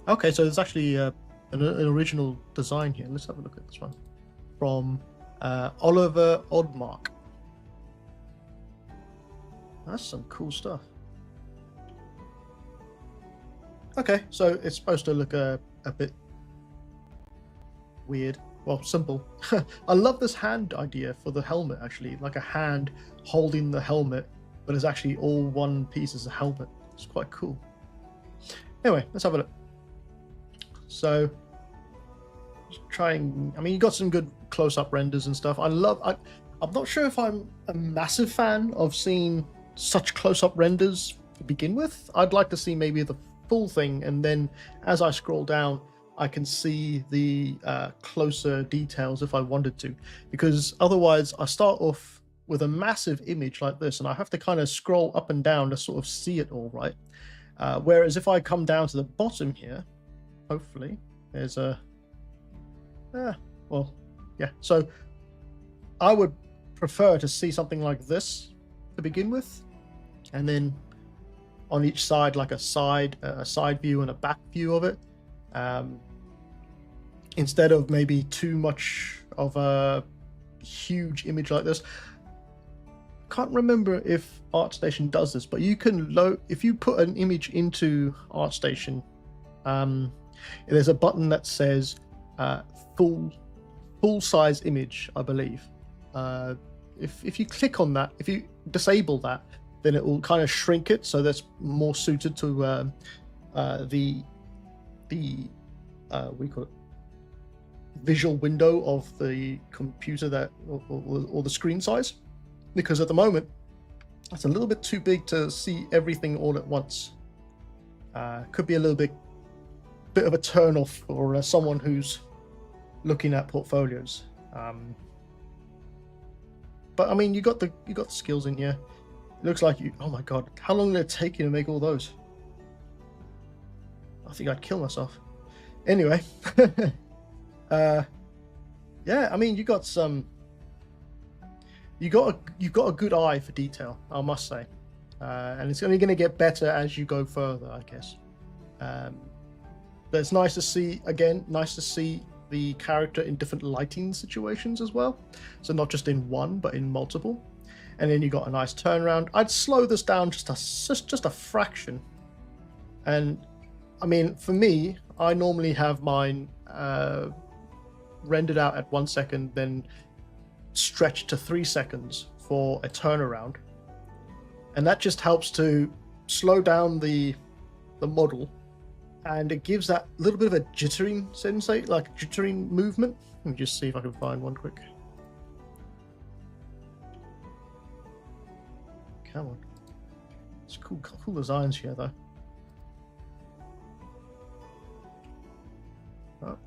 Okay, so there's actually an original design here. Let's have a look at this one. From Oliver Oddmark. That's some cool stuff. Okay, so it's supposed to look a bit weird. Well, simple. I love this hand idea for the helmet, actually. Like a hand holding the helmet, but it's actually all one piece as a helmet. It's quite cool. Anyway, let's have a look. So, trying... I mean, you got some good close-up renders and stuff. I'm not sure if I'm a massive fan of seeing such close-up renders to begin with. I'd like to see maybe the full thing, and then as I scroll down, I can see the closer details if I wanted to, because otherwise I start off with a massive image like this and I have to kind of scroll up and down to sort of see it all, right? Whereas if I come down to the bottom here, hopefully there's a well, yeah, so I would prefer to see something like this to begin with, and then on each side like a side view and a back view of it, instead of maybe too much of a huge image like this. Can't remember if ArtStation does this, but you can load, if you put an image into ArtStation, there's a button that says full size image, I believe. If you click on that, if you disable that, then it will kind of shrink it so that's more suited to the we call it visual window of the computer, that or the screen size, because at the moment it's a little bit too big to see everything all at once. Could be a little bit of a turn off for someone who's looking at portfolios. But I mean, you got the skills in here. It looks like you. Oh my god, how long did it take you to make all those? I think I'd kill myself. Anyway, yeah, I mean, you got a good eye for detail, I must say, and it's only going to get better as you go further, I guess. But it's nice to see, again, the character in different lighting situations as well, so not just in one but in multiple. And then you got a nice turnaround. I'd slow this down just a fraction, and I mean, for me, I normally have mine rendered out at 1 second, then stretched to 3 seconds for a turnaround, and that just helps to slow down the model, and it gives that little bit of a jittering sensation, like jittering movement. Let me just see if I can find one quick. Come on, it's cool designs here though. Oh.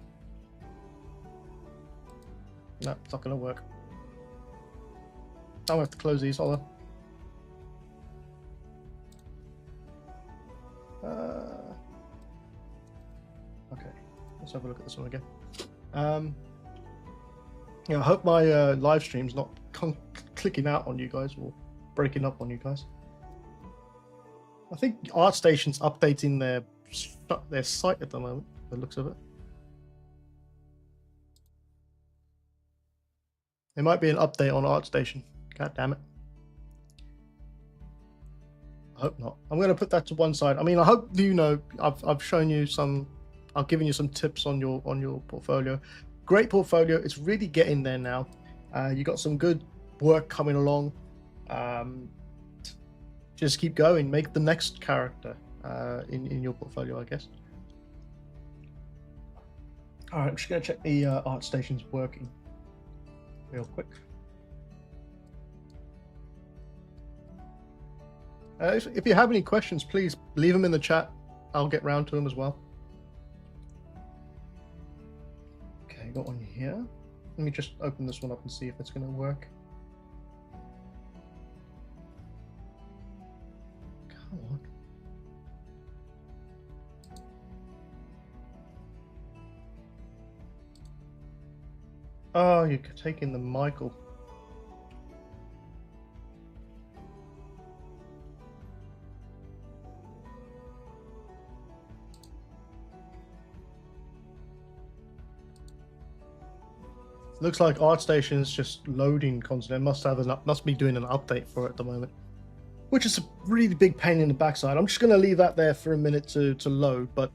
No, it's not going to work. I'll have to close these, hold on. Okay, let's have a look at this one again. Yeah, I hope my live stream's not clicking out on you guys or breaking up on you guys. I think ArtStation's updating their site at the moment, by the looks of it. There might be an update on ArtStation. God damn it. I hope not. I'm going to put that to one side. I mean, I hope you know I've shown you some. I've given you some tips on your portfolio. Great portfolio. It's really getting there now. You got some good work coming along. Just keep going. Make the next character in your portfolio, I guess. All right, I'm just going to check the ArtStation's working real quick. If you have any questions, please leave them in the chat. I'll get round to them as well. Okay, got one here. Let me just open this one up and see if it's going to work. Come on. Oh, you're taking the Michael. Looks like ArtStation is just loading constantly. It must be doing an update for it at the moment, which is a really big pain in the backside. I'm just going to leave that there for a minute to load. But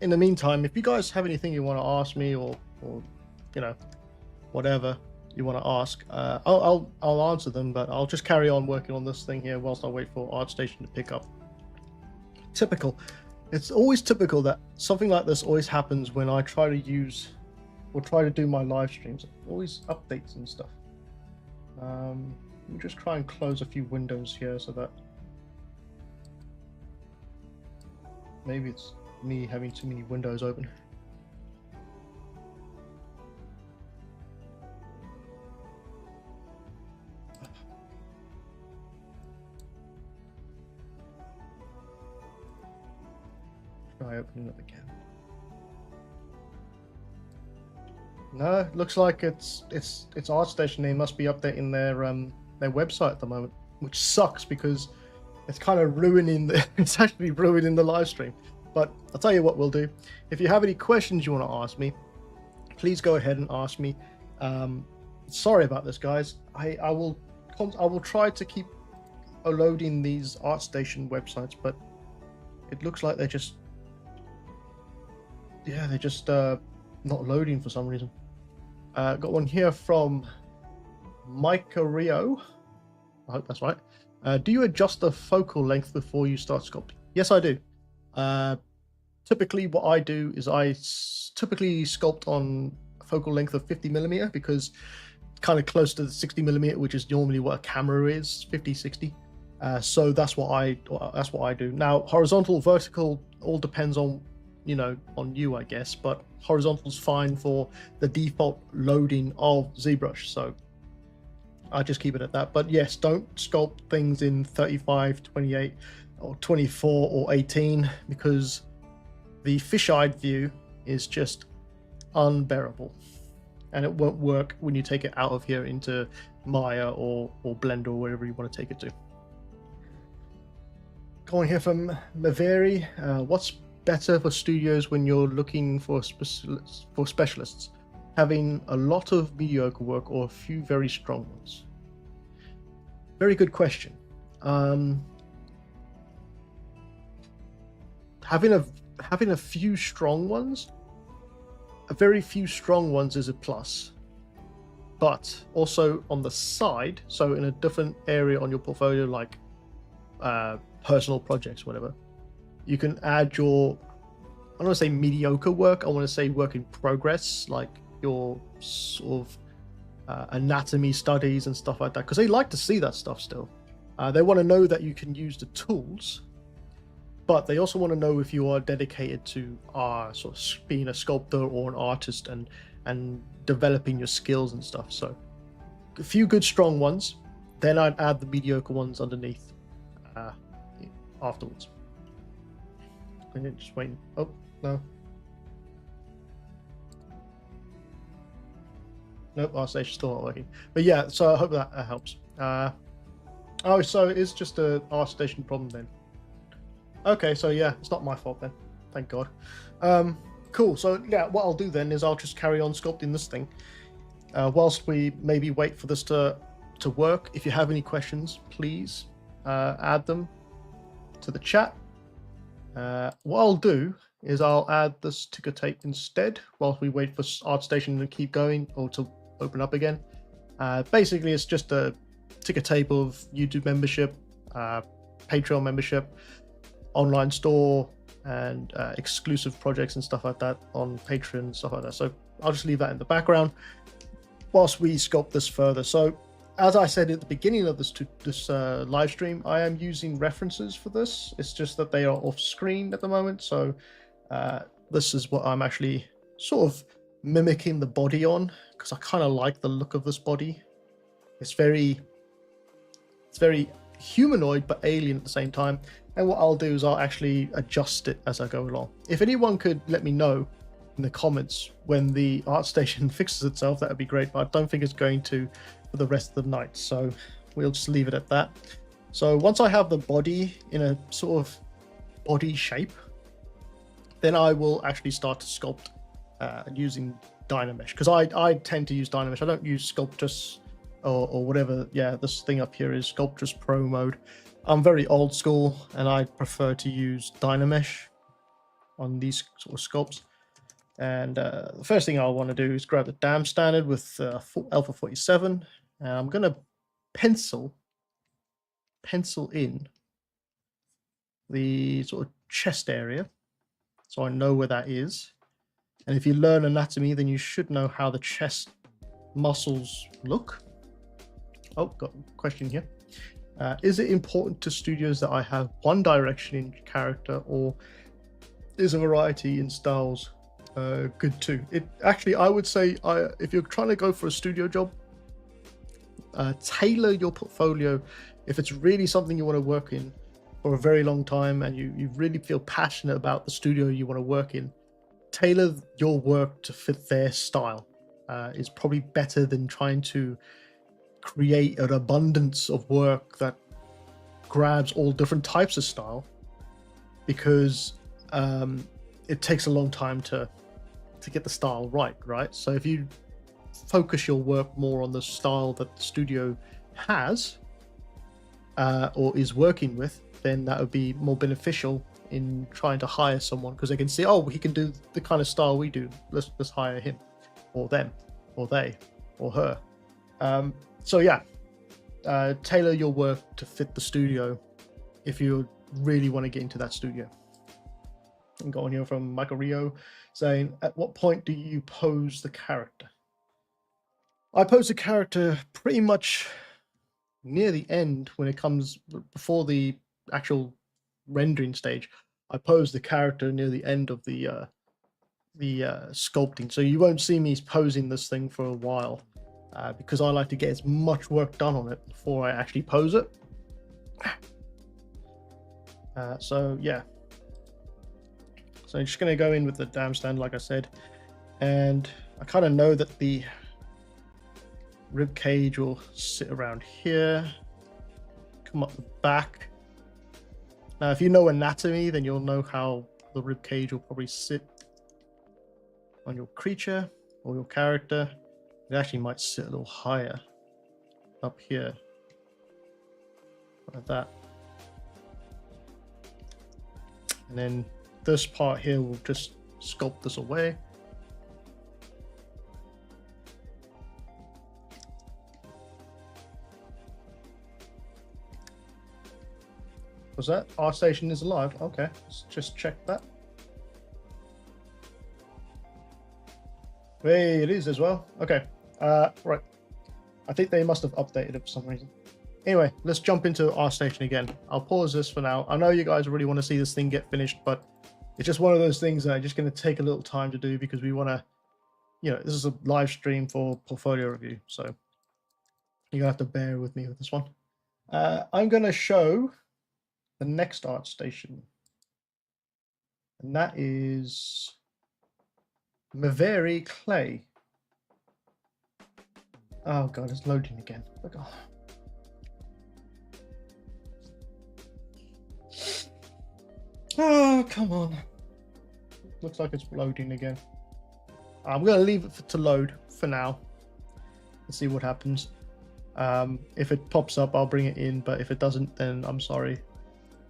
in the meantime, if you guys have anything you want to ask me, or you know, whatever you want to ask, I'll answer them. But I'll just carry on working on this thing here whilst I wait for ArtStation to pick up. Typical. It's always typical that something like this always happens when I try to use or try to do my live streams. Always updates and stuff. Let me just try and close a few windows here so that maybe it's me having too many windows open. Try opening it again. No, looks like it's ArtStation. They must be updating their website at the moment, which sucks because it's kind of ruining it's actually ruining the live stream. But I'll tell you what we'll do. If you have any questions you want to ask me, please go ahead and ask me. Sorry about this, guys. I will try to keep loading these ArtStation websites, but it looks like they're just not loading for some reason. Got one here from Micah Rio. I hope that's right. Do you adjust the focal length before you start sculpting? Yes, I do. Typically what I do is I typically sculpt on a focal length of 50mm because it's kind of close to the 60mm, which is normally what a camera is, 50, 60. So that's what I do. Now, horizontal, vertical, all depends on you, I guess, but horizontal's fine for the default loading of ZBrush, so I just keep it at that. But yes, don't sculpt things in 35, 28, or 24 or 18 because the fisheye view is just unbearable, and it won't work when you take it out of here into Maya or Blender or wherever you want to take it to. Going here from Maveri, what's better for studios when you're looking for specialists? Having a lot of mediocre work or a few very strong ones? Very good question. Having a few strong ones, a very few strong ones is a plus, but also on the side, so in a different area on your portfolio, like personal projects, whatever, you can add your, I don't want to say mediocre work, I want to say work in progress, like your sort of anatomy studies and stuff like that, because they like to see that stuff still. They want to know that you can use the tools, but they also want to know if you are dedicated to sort of being a sculptor or an artist and developing your skills and stuff. So a few good strong ones, then I'd add the mediocre ones underneath afterwards. Just waiting. Oh no. Nope, our station's still not working. But yeah, so I hope that helps. Oh, so it's just a ArtStation problem then. Okay, so yeah, it's not my fault then. Thank God. Cool. So yeah, what I'll do then is I'll just carry on sculpting this thing whilst we maybe wait for this to work. If you have any questions, please add them to the chat. What I'll do is I'll add this ticker tape instead whilst we wait for ArtStation to keep going or to open up again. Basically, it's just a ticker tape of YouTube membership, Patreon membership, online store, and exclusive projects and stuff like that on Patreon, stuff like that. So I'll just leave that in the background whilst we sculpt this further. So as I said at the beginning of this live stream, I am using references for this. It's just that they are off screen at the moment. So this is what I'm actually sort of mimicking the body on, because I kind of like the look of this body. It's very humanoid but alien at the same time. And what I'll do is I'll actually adjust it as I go along. If anyone could let me know in the comments when the ArtStation fixes itself, that would be great, but I don't think it's going to for the rest of the night, so we'll just leave it at that. So once I have the body in a sort of body shape, then I will actually start to sculpt using Dynamesh, because I tend to use Dynamesh. I don't use Sculptress or whatever. Yeah, this thing up here is Sculptress Pro mode. I'm very old school and I prefer to use Dynamesh on these sort of sculpts. And the first thing I want to do is grab the dam standard with Alpha 47, and I'm going to pencil in the sort of chest area so I know where that is. And if you learn anatomy, then you should know how the chest muscles look. Oh, got a question here. Is it important to studios that I have one direction in character, or is a variety in styles good too? It actually, I would say, if you're trying to go for a studio job, tailor your portfolio. If it's really something you want to work in, for a very long time and you really feel passionate about the studio you want to work in, tailor your work to fit their style. Is probably better than trying to create an abundance of work that grabs all different types of style, because it takes a long time to get the style right. So if you focus your work more on the style that the studio has or is working with, then that would be more beneficial in trying to hire someone, because they can see, oh, he can do the kind of style we do, let's hire him or them or they or her. So yeah, tailor your work to fit the studio if you really want to get into that studio. And got on here from Michael Rio saying, at what point do you pose the character? I pose the character pretty much near the end, when it comes before the actual rendering stage. I pose the character near the end of the sculpting, so you won't see me posing this thing for a while, because I like to get as much work done on it before I actually pose it. So yeah, so I'm just going to go in with the dam stand like I said, and I kind of know that the rib cage will sit around here, come up the back. Now if you know anatomy, then you'll know how the rib cage will probably sit on your creature or your character. It actually might sit a little higher up here, like that. And then this part here will just sculpt this away. Was that our station is alive? Okay, let's just check that. Hey, it is as well. Okay, right. I think they must have updated it for some reason. Anyway, let's jump into our station again. I'll pause this for now. I know you guys really want to see this thing get finished, but it's just one of those things that are just going to take a little time to do, because we want to, you know, this is a live stream for portfolio review, so you're going to have to bear with me with this one. I'm going to show the next art station, and that is Maveri Clay. Oh god, it's loading again. Oh, come on. Looks like it's loading again. I'm going to leave it to load for now and see what happens. If it pops up, I'll bring it in, but if it doesn't, then I'm sorry.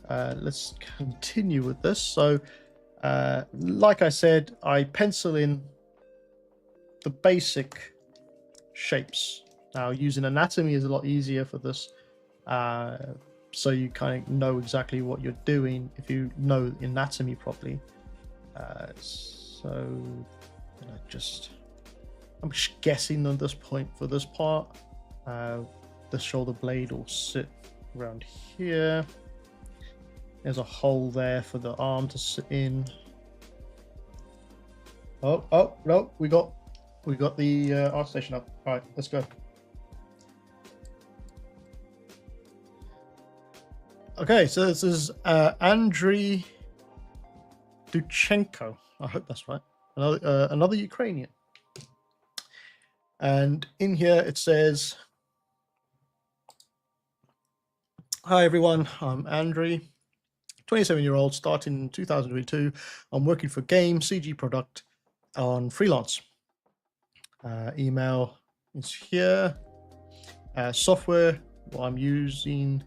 Let's continue with this. So, like I said, I pencil in the basic shapes. Now, using anatomy is a lot easier for this, so you kind of know exactly what you're doing if you know anatomy properly. So, I'm just guessing on this point for this part. The shoulder blade will sit around here. There's a hole there for the arm to sit in. Oh no, we got the art station up. All right, let's go. Okay, so this is Andriy Duchenko. I hope that's right. Another Ukrainian. And in here it says, "Hi everyone, I'm Andriy, 27-year-old, starting in 2022. I'm working for game CG product on freelance. Email is here. Software, well, I'm using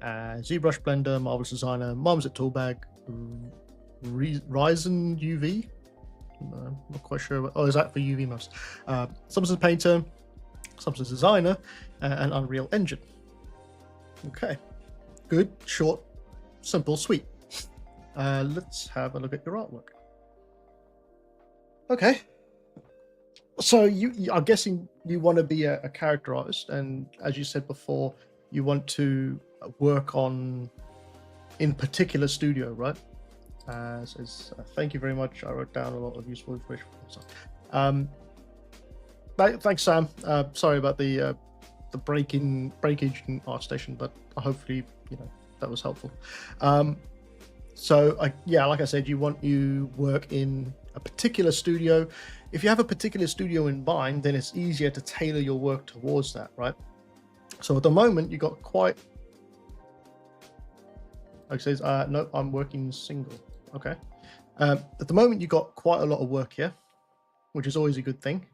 ZBrush Blender, Marvelous Designer, Marmoset Toolbag, Ryzen UV. I'm not quite sure. Oh, is that for UV most? Substance Painter, Substance Designer, and Unreal Engine. Okay, good, short, simple, sweet. Let's have a look at your artwork. Okay, so I'm guessing you want to be a character artist, and as you said before, you want to work on in particular studio, right? Says thank you very much. I wrote down a lot of useful information. Thanks, Sam. Sorry about the breakage in art station, but hopefully, you know, that was helpful. So yeah, like I said, you work in a particular studio. If you have a particular studio in mind, then it's easier to tailor your work towards that, right? So at the moment, you got quite. Like it says, no, I'm working single. Okay. At the moment, you got quite a lot of work here, which is always a good thing.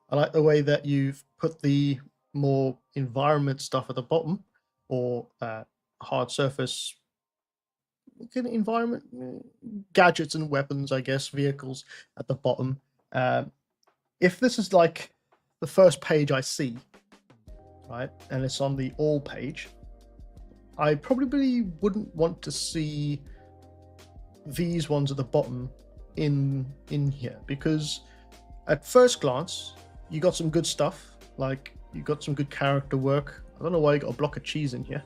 I like the way that you've put the more environment stuff at the bottom, or hard surface environment, gadgets and weapons, I guess, vehicles at the bottom. If this is like the first page I see, right, and it's on the all page, I probably wouldn't want to see these ones at the bottom in here, because at first glance you got some good stuff, like you got some good character work. I don't know why you got a block of cheese in here.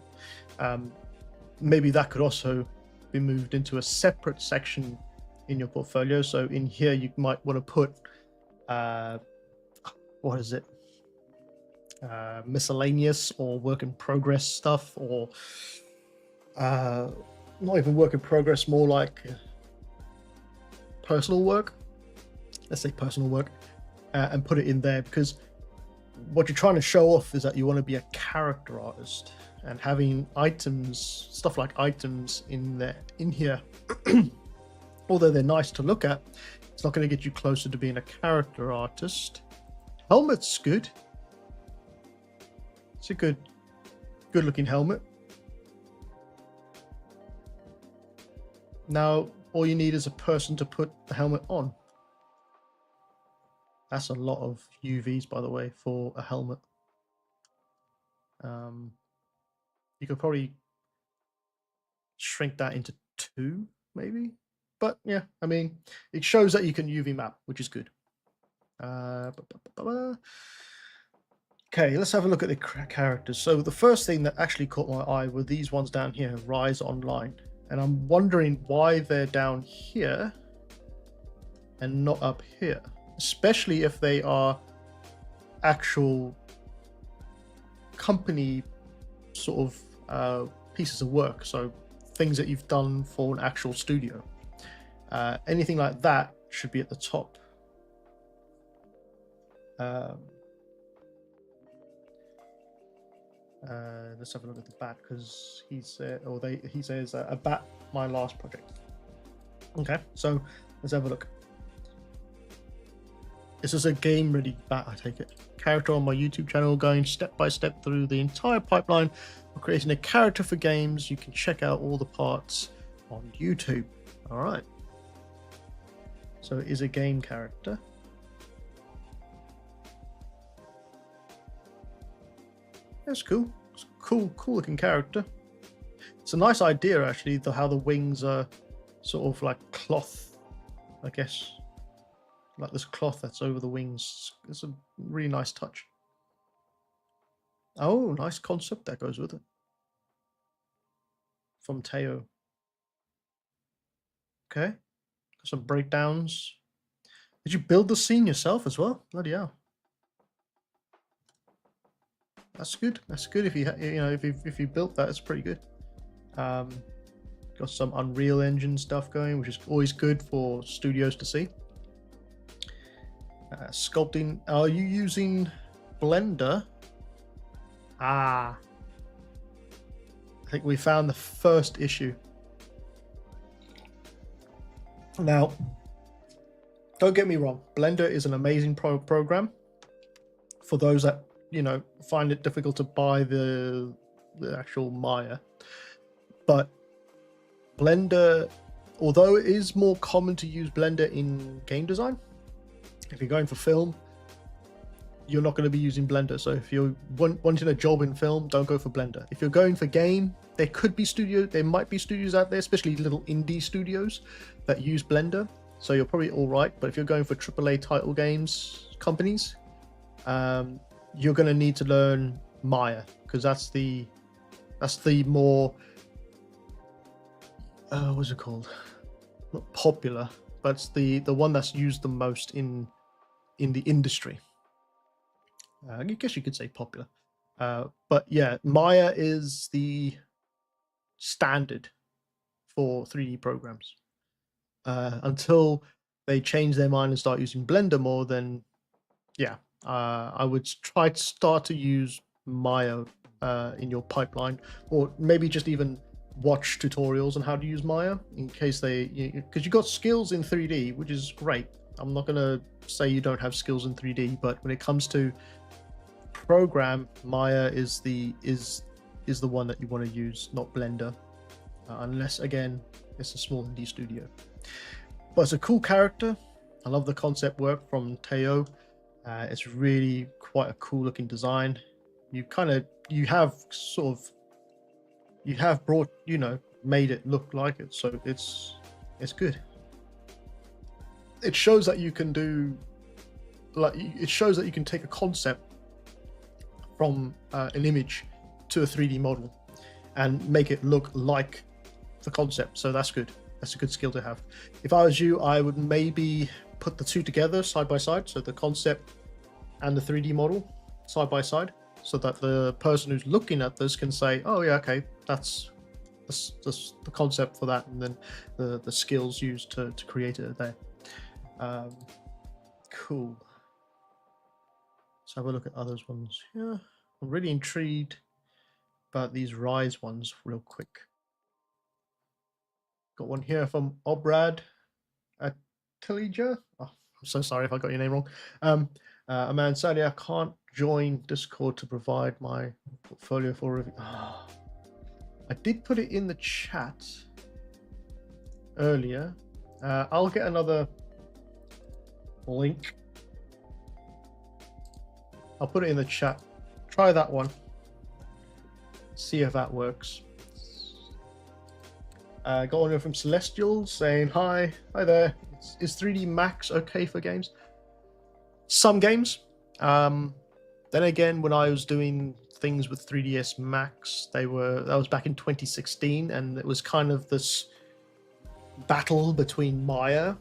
Maybe that could also be moved into a separate section in your portfolio. So in here you might want to put what is it, miscellaneous or work in progress stuff, or not even work in progress, more like personal work. Let's say personal work, and put it in there, because what you're trying to show off is that you want to be a character artist, and having items, stuff like items in here, although they're nice to look at, it's not going to get you closer to being a character artist. Helmet's good. It's a good looking helmet. Now all you need is a person to put the helmet on. That's a lot of UVs, by the way, for a helmet. You could probably shrink that into 2, maybe. But yeah, I mean, it shows that you can UV map, which is good. Okay, let's have a look at the characters. So the first thing that actually caught my eye were these ones down here, Rise Online. And I'm wondering why they're down here and not up here, especially if they are actual company sort of pieces of work, so things that you've done for an actual studio. Anything like that should be at the top. Let's have a look at the bat, because he says a bat, my last project. Okay, so let's have a look. This is a game ready bat, I take it. Character on my YouTube channel, going step by step through the entire pipeline of creating a character for games. You can check out all the parts on YouTube. All right. So it is a game character. That's cool. It's a cool looking character. It's a nice idea, actually, how the wings are sort of like cloth, I guess. Like this cloth that's over the wings. It's a really nice touch. Oh, nice concept that goes with it. From Teo. Okay. Got some breakdowns. Did you build the scene yourself as well? Bloody hell. That's good. That's good. If if you built that, it's pretty good. Got some Unreal Engine stuff going, which is always good for studios to see. Sculpting. Are you using Blender? I think we found the first issue. Now, don't get me wrong. Blender is an amazing program for those that find it difficult to buy the actual Maya. But Blender, although it is more common to use Blender in game design, if you're going for film, you're not going to be using Blender. So if you're wanting a job in film, don't go for Blender. If you're going for game, there might be studios out there, especially little indie studios, that use Blender. So you're probably all right. But if you're going for AAA title companies, you're going to need to learn Maya, because that's the more what's it called? Not popular, but it's the one that's used the most in the industry. I guess you could say popular. But yeah, Maya is the standard for 3D programs. Until they change their mind and start using Blender more, then yeah, I would try to start to use Maya in your pipeline, or maybe just even watch tutorials on how to use Maya in case because you got skills in 3D, which is great. I'm not gonna say you don't have skills in 3D, but when it comes to program, Maya is the one that you want to use, not Blender, unless again it's a small indie studio. But it's a cool character. I love the concept work from Teo. It's really quite a cool looking design. You have brought, made it look like it, so it's good. It shows that you can take a concept from an image to a 3D model and make it look like the concept. So that's good. That's a good skill to have. If I was you, I would maybe put the two together side by side, so the concept and the 3D model side by side, so that the person who's looking at this can say, oh yeah, okay, that's the concept for that, and then the skills used to create it there. Cool. Let's have a look at others ones. Yeah, I'm really intrigued about these Rise ones real quick. Got one here from Obrad Atilija. Oh, I'm so sorry if I got your name wrong. Man, sadly I can't join Discord to provide my portfolio for review. Oh, I did put it in the chat earlier. I'll get another link. I'll put it in the chat. Try that one. See if that works. Got one here from Celestial saying, hi there. Is 3D Max okay for games? Some games. Then again, when I was doing things with 3ds Max, that was back in 2016, and it was kind of this battle between Maya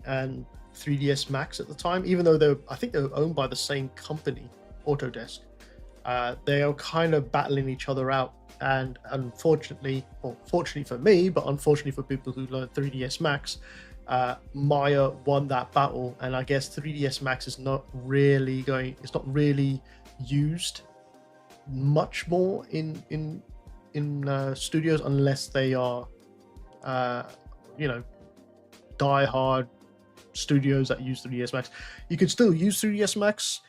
and 3ds Max at the time, even though I think they were owned by the same company, Autodesk. They are kind of battling each other out, and unfortunately, or fortunately for me, but unfortunately for people who learn 3ds Max, Maya won that battle, and I guess 3ds Max is not really used much more in studios, unless they are die-hard studios that use 3ds Max. You can still use 3ds Max.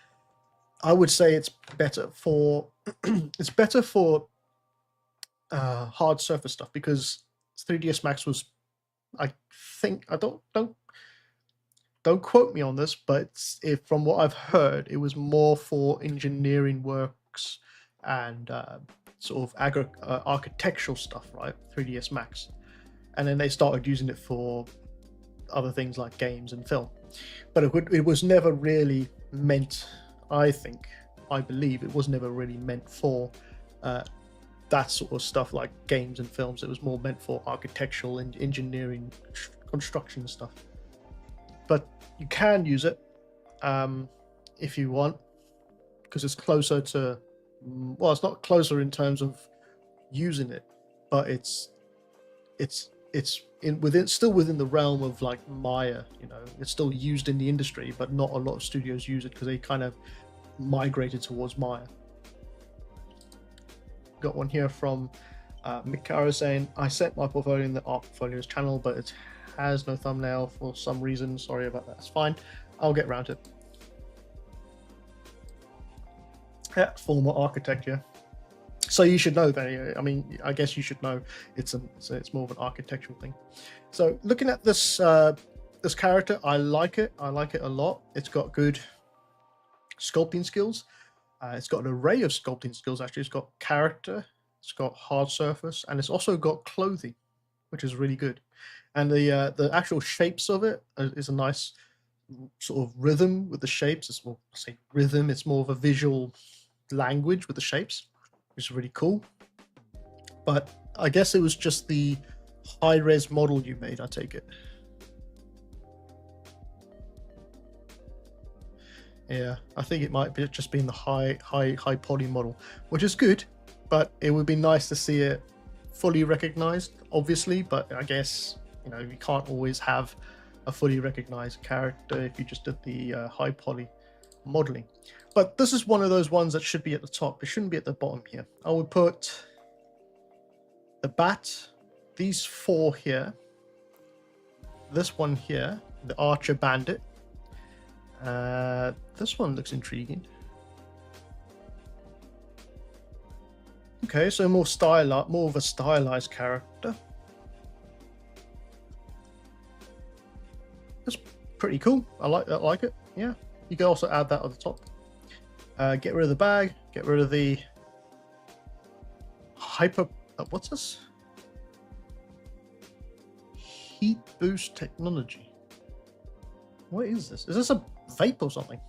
I would say it's better for hard surface stuff, because 3ds Max was, I think, don't quote me on this, but from what I've heard, it was more for engineering works and sort of architectural stuff, right? 3ds Max, and then they started using it for other things like games and film. But it was never really meant, I believe it was never really meant for that sort of stuff like games and films. It was more meant for architectural and engineering construction stuff. But you can use it if you want, because it's closer to, well, it's not closer in terms of using it, but it's still within the realm of like Maya. It's still used in the industry, but not a lot of studios use it because they kind of migrated towards Maya. Got one here from Mikara saying, I sent my portfolio in the Art Portfolios channel, but it has no thumbnail for some reason. Sorry about that. It's fine. I'll get around to it. Yeah, former architect, yeah. So you should know that. I mean, I guess you should know it's more of an architectural thing. So looking at this this character, I like it. I like it a lot. It's got good sculpting skills. It's got an array of sculpting skills, actually. It's got character, it's got hard surface, and it's also got clothing, which is really good. And the actual shapes of it is a nice sort of rhythm with the shapes. It's more, say rhythm, it's more of a visual language with the shapes, which is really cool. But I guess it was just the high-res model you made, I take it. Yeah, I think it might be just being the high poly model, which is good, but it would be nice to see it fully recognized, obviously, but I guess, you know, you can't always have a fully recognized character if you just did the high poly modeling. But this is one of those ones that should be at the top. It shouldn't be at the bottom here. I would put the bat, these four here, this one here, the archer bandit. This one looks intriguing. Okay, so more of a stylized character. That's pretty cool. I like it. Yeah, you can also add that at the top. Get rid of the bag. Get rid of the hyper. What's this? Heat boost technology. What is this? Is this a vape or something?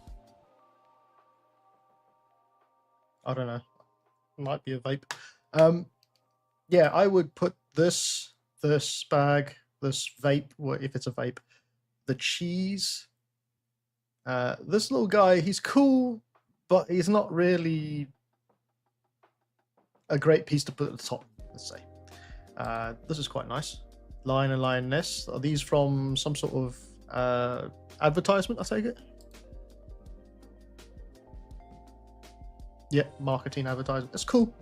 I don't know. It might be a vape. Yeah, I would put this bag, this vape, or if it's a vape, the cheese. This little guy, he's cool, but he's not really a great piece to put at the top, let's say. This is quite nice. Lion and lioness. Are these from some sort of advertisement, I take it? Yeah, marketing advertisement. That's cool.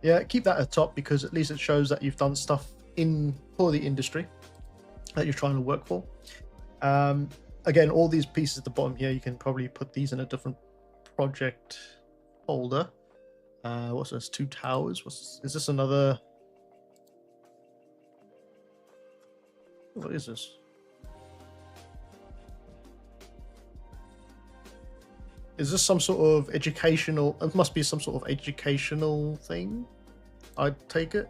Yeah, keep that at the top because at least it shows that you've done stuff for the industry that you're trying to work for. Again, all these pieces at the bottom here, you can probably put these in a different project folder. What's this? Two towers. Is this another? What is this? Is this some sort of educational? It must be some sort of educational thing. I'd take it,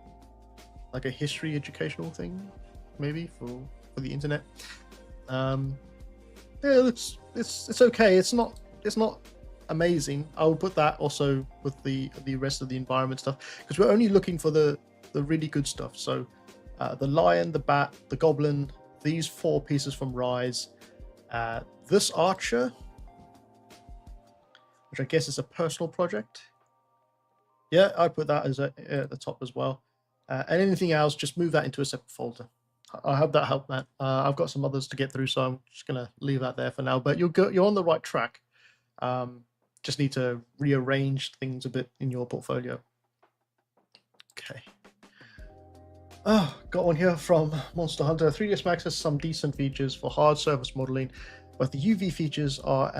like a history educational thing, maybe for the internet. Yeah, it's okay. It's not amazing. I will put that also with the rest of the environment stuff because we're only looking for the really good stuff. So the lion, the bat, the goblin, these four pieces from Rise, this archer, which I guess is a personal project. Yeah, I'd put that as at the top as well. And anything else, just move that into a separate folder. I hope that helped, Matt. I've got some others to get through, so I'm just going to leave that there for now. But you're on the right track. Just need to rearrange things a bit in your portfolio. Okay. Oh, got one here from Monster Hunter. 3ds Max has some decent features for hard surface modeling, but the UV features are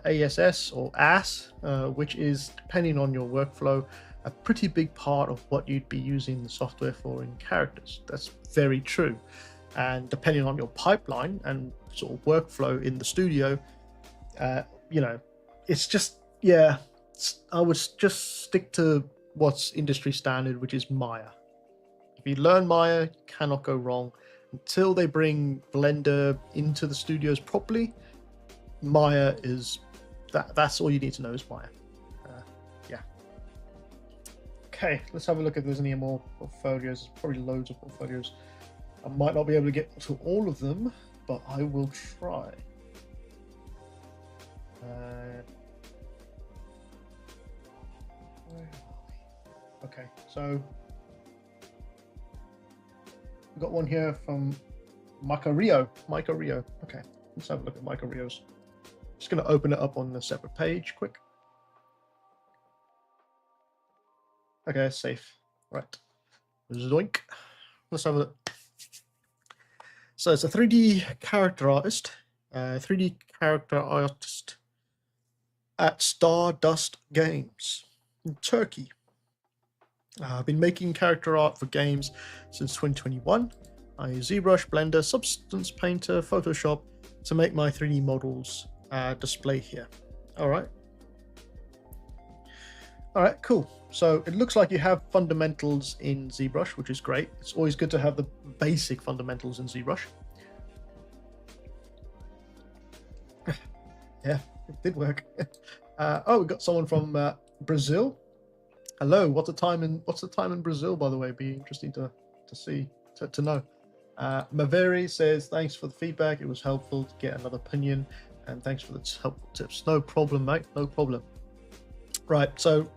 ASS or AS, which is, depending on your workflow, a pretty big part of what you'd be using the software for in characters. That's very true. And depending on your pipeline and sort of workflow in the studio, you know, it's just, yeah, I would just stick to what's industry standard, which is Maya. If you learn Maya, you cannot go wrong. Until they bring Blender into the studios properly, Maya is that's all you need to know is Maya. Yeah. Okay, let's have a look if there's any more portfolios. There's probably loads of portfolios. I might not be able to get to all of them, but I will try. Okay, so we've got one here from Micah Rio. Okay, let's have a look at Micah Rio's. Just going to open it up on a separate page, quick. Okay, safe. Right. Zoink. Let's have a look. So it's a 3D character artist. 3D character artist at Stardust Games in Turkey. I've been making character art for games since 2021. I use ZBrush, Blender, Substance Painter, Photoshop to make my 3D models display here. All right, cool. So it looks like you have fundamentals in ZBrush, which is great. It's always good to have the basic fundamentals in ZBrush. Yeah, it did work. Oh, we got someone from Brazil. Hello, what's the time in Brazil, by the way? Be interesting to see, to know. Maveri says, thanks for the feedback. It was helpful to get another opinion, and thanks for the helpful tips. No problem, mate. No problem. Right. So,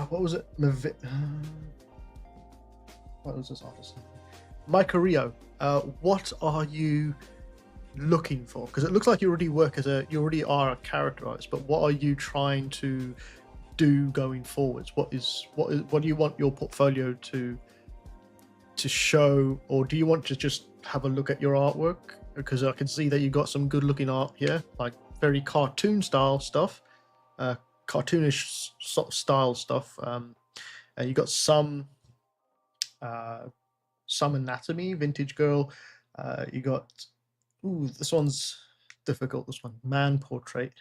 what was it? what was this artist? Micah Rio. What are you looking for? Because it looks like you already are a character artist, but what are you trying to do going forwards? What do you want your portfolio to show, or do you want to just have a look at your artwork? Because I can see that you got some good looking art here, like very cartoon style stuff, cartoonish style stuff. And you got some anatomy, vintage girl. You got, ooh, this one's difficult. This one, man portrait.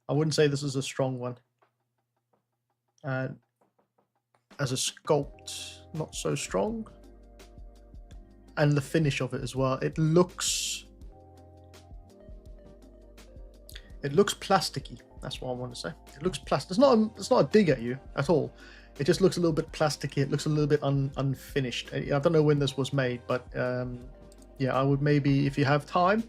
I wouldn't say this is a strong one. As a sculpt, not so strong. And the finish of it as well. It looks plasticky. That's what I want to say. It looks plastic. It's not a dig at you at all. It just looks a little bit plasticky. It looks a little bit unfinished. I don't know when this was made, but yeah, I would maybe, if you have time,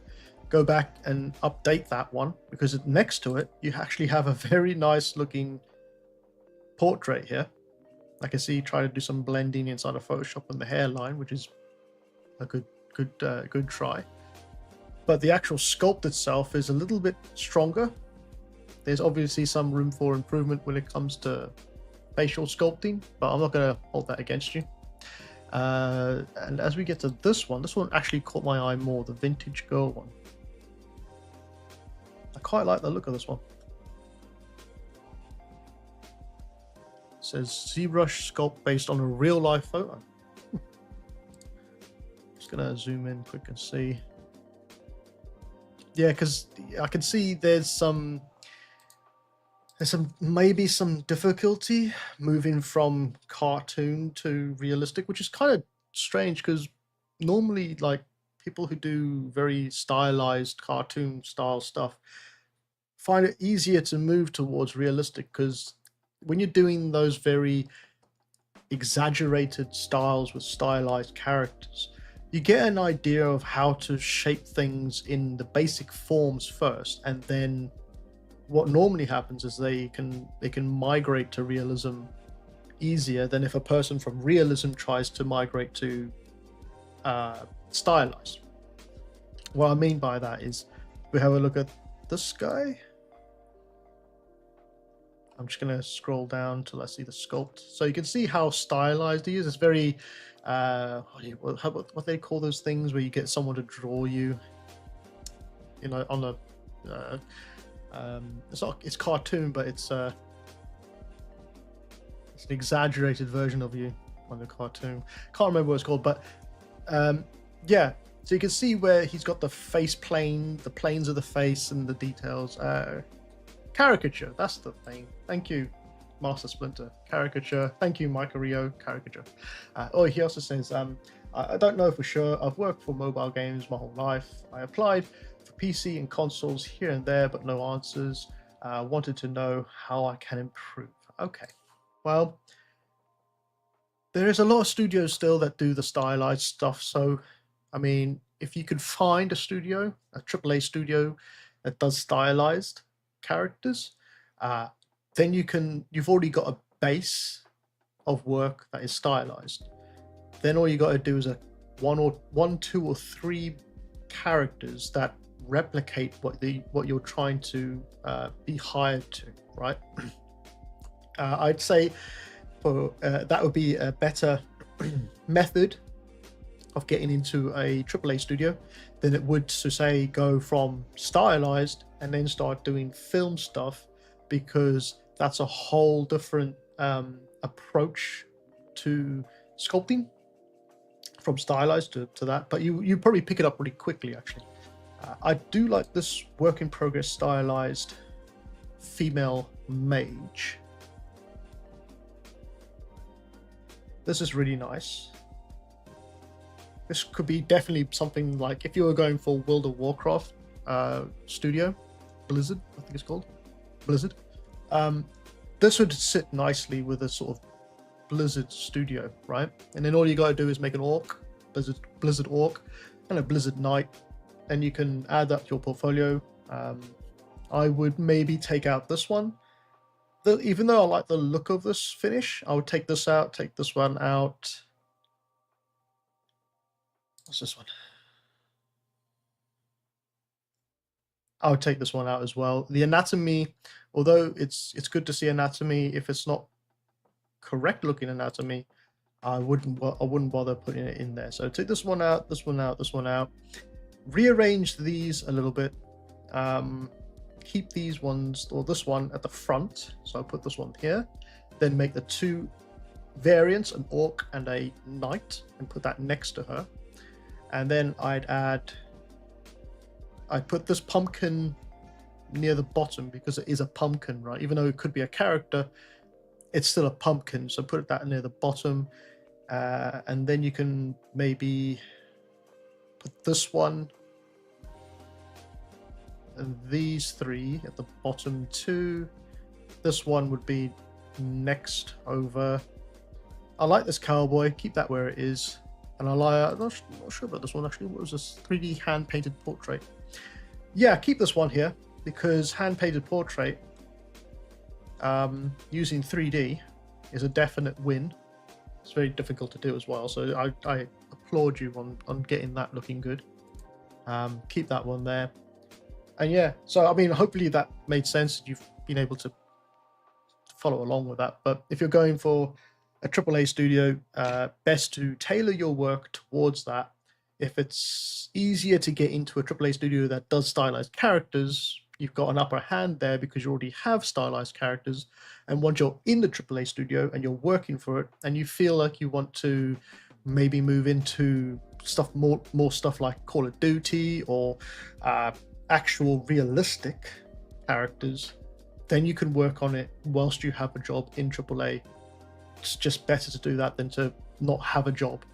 go back and update that one, because next to it you actually have a very nice looking portrait here. I can see you try to do some blending inside of Photoshop on the hairline, which is a good try. But the actual sculpt itself is a little bit stronger. There's obviously some room for improvement when it comes to facial sculpting, but I'm not going to hold that against you. And as we get to this one actually caught my eye more, the vintage girl one. I quite like the look of this one. It says ZBrush sculpt based on a real life photo. Just gonna zoom in quick and see. Yeah, because I can see there's maybe some difficulty moving from cartoon to realistic, which is kind of strange, because normally, like, people who do very stylized cartoon style stuff find it easier to move towards realistic, because when you're doing those very exaggerated styles with stylized characters, you get an idea of how to shape things in the basic forms first, and then what normally happens is they can migrate to realism easier than if a person from realism tries to migrate to stylized. What I mean by that is, we have a look at this guy. I'm just going to scroll down till I see the sculpt. So you can see how stylized he is. It's very, what they call those things where you get someone to draw you, you know, on a, it's cartoon, but it's an exaggerated version of you on the cartoon. Can't remember what it's called, but yeah. So you can see where he's got the face plane, the planes of the face, and the details. Caricature, that's the thing. Thank you, Master Splinter. Caricature. Thank you, Micah Rio. Caricature. He also says, I don't know for sure. I've worked for mobile games my whole life. I applied for PC and consoles here and there, but no answers. Wanted to know how I can improve. Okay, well, there is a lot of studios still that do the stylized stuff. So, I mean, if you could find a studio, a AAA studio that does stylized characters, then you've already got a base of work that is stylized. Then all you got to do is one, two, or three characters that replicate what you're trying to be hired to, right? I'd say for that would be a better method of getting into a AAA studio than it would to say go from stylized and then start doing film stuff, because that's a whole different approach to sculpting, from stylized to that. But you probably pick it up pretty quickly, actually. I do like this work in progress stylized female mage. This is really nice. This could be definitely something like if you were going for World of Warcraft studio, Blizzard, I think it's called, Blizzard. This would sit nicely with a sort of Blizzard studio, right? And then all you got to do is make an orc, Blizzard orc, and a Blizzard knight, and you can add that to your portfolio. I would maybe take out this one even though I like the look of this finish, I would take this out, take this one out. What's this one? I would take this one out as well. The anatomy, although it's good to see anatomy, if it's not correct looking anatomy, I wouldn't bother putting it in there. So take this one out, this one out, this one out. Rearrange these a little bit. Keep these ones, or this one at the front. So I'll put this one here. Then make the two variants, an orc and a knight, and put that next to her. And then I'd put this pumpkin near the bottom because it is a pumpkin, right? Even though it could be a character, it's still a pumpkin. So put that near the bottom. And then you can maybe put this one and these three at the bottom too. This one would be next over. I like this cowboy. Keep that where it is. And I'm not sure about this one actually. What was this? 3D hand-painted portrait. Yeah, keep this one here because hand-painted portrait using 3D is a definite win. It's very difficult to do as well, so I applaud you on getting that looking good. Keep that one there. And yeah, so I mean, hopefully that made sense. You've been able to follow along with that. But if you're going for a AAA studio, best to tailor your work towards that. If it's easier to get into a AAA studio that does stylized characters, you've got an upper hand there because you already have stylized characters. And once you're in the AAA studio and you're working for it and you feel like you want to maybe move into stuff, more stuff like Call of Duty or actual realistic characters, then you can work on it whilst you have a job in AAA. It's just better to do that than to not have a job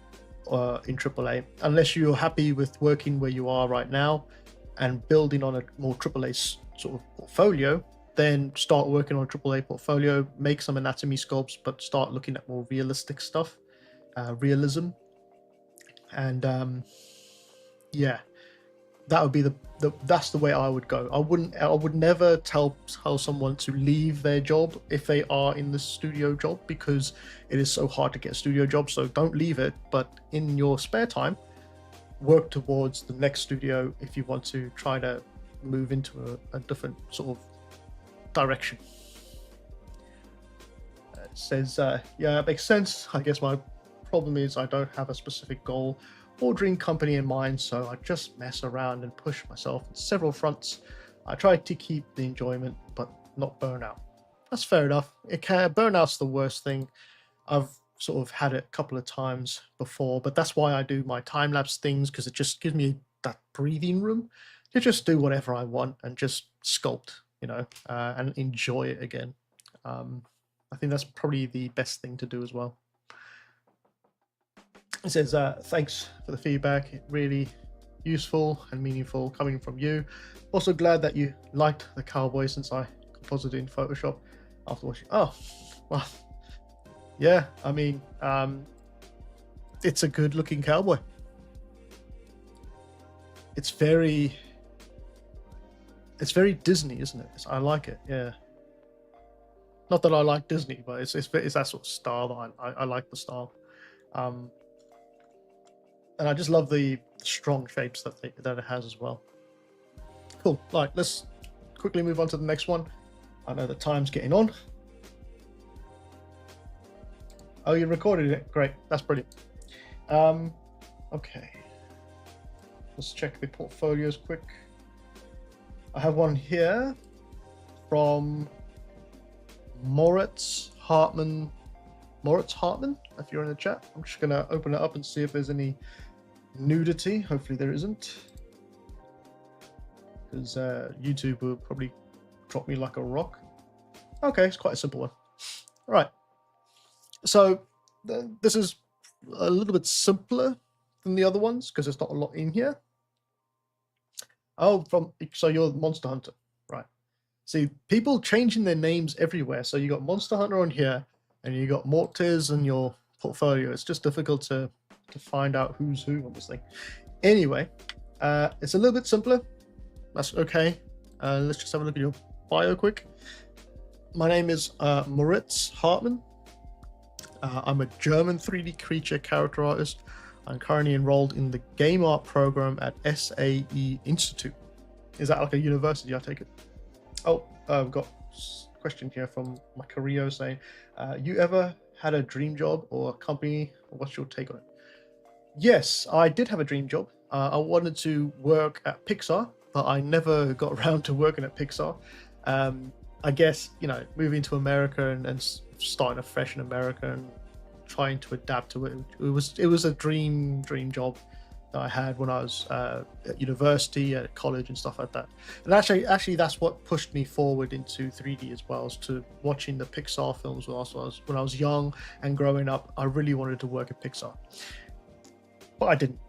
in AAA, unless you're happy with working where you are right now and building on a more AAA sort of portfolio. Then start working on a AAA portfolio, make some anatomy sculpts, but start looking at more realistic stuff, realism. And yeah, that would be that's the way I would go. I would never tell someone to leave their job if they are in the studio job, because it is so hard to get a studio job. So don't leave it, but in your spare time, work towards the next studio if you want to try to move into a different sort of direction. It says, yeah, it makes sense. I guess my problem is I don't have a specific goal or dream company in mind, so I just mess around and push myself on several fronts. I try to keep the enjoyment, but not burnout. That's fair enough. Burnout's the worst thing. I've sort of had it a couple of times before, but that's why I do my time-lapse things, because it just gives me that breathing room to just do whatever I want and just sculpt, you know, and enjoy it again. I think that's probably the best thing to do as well. It says, thanks for the feedback. Really useful and meaningful coming from you. Also glad that you liked the cowboy since I composited it in Photoshop after watching. Oh, well, yeah, I mean, it's a good looking cowboy. It's very Disney, isn't it? I like it, yeah. Not that I like Disney, but it's that sort of style that I like the style. And I just love the strong shapes that it has as well. Cool. Right, let's quickly move on to the next one. I know the time's getting on. Oh, you recorded it. Great. That's brilliant. Okay. Let's check the portfolios quick. I have one here from Moritz Hartman, if you're in the chat. I'm just going to open it up and see if there's any nudity. Hopefully there isn't, because YouTube will probably drop me like a rock. Okay, it's quite a simple one. All right, so this is a little bit simpler than the other ones because there's not a lot in here. Oh, so you're Monster Hunter, right? See, people changing their names everywhere. So you got Monster Hunter on here, and you got Mortis in your portfolio. It's just difficult to find out who's who on this thing. Anyway, it's a little bit simpler. That's okay. Let's just have a look at your bio quick. my name is Moritz Hartmann. I'm a German 3D creature character artist. I'm currently enrolled in the game art program at SAE Institute. Is that like a university, I take it? Oh, I've got a question here from Macario saying, you ever had a dream job or a company? What's your take on it? Yes, I did have a dream job. I wanted to work at Pixar, but I never got around to working at Pixar. I guess, moving to America and starting afresh in America and trying to adapt to it. It was a dream job that I had when I was at university, at college, and stuff like that. And actually, that's what pushed me forward into 3D as well, as to watching the Pixar films when I was young and growing up. I really wanted to work at Pixar, but I didn't.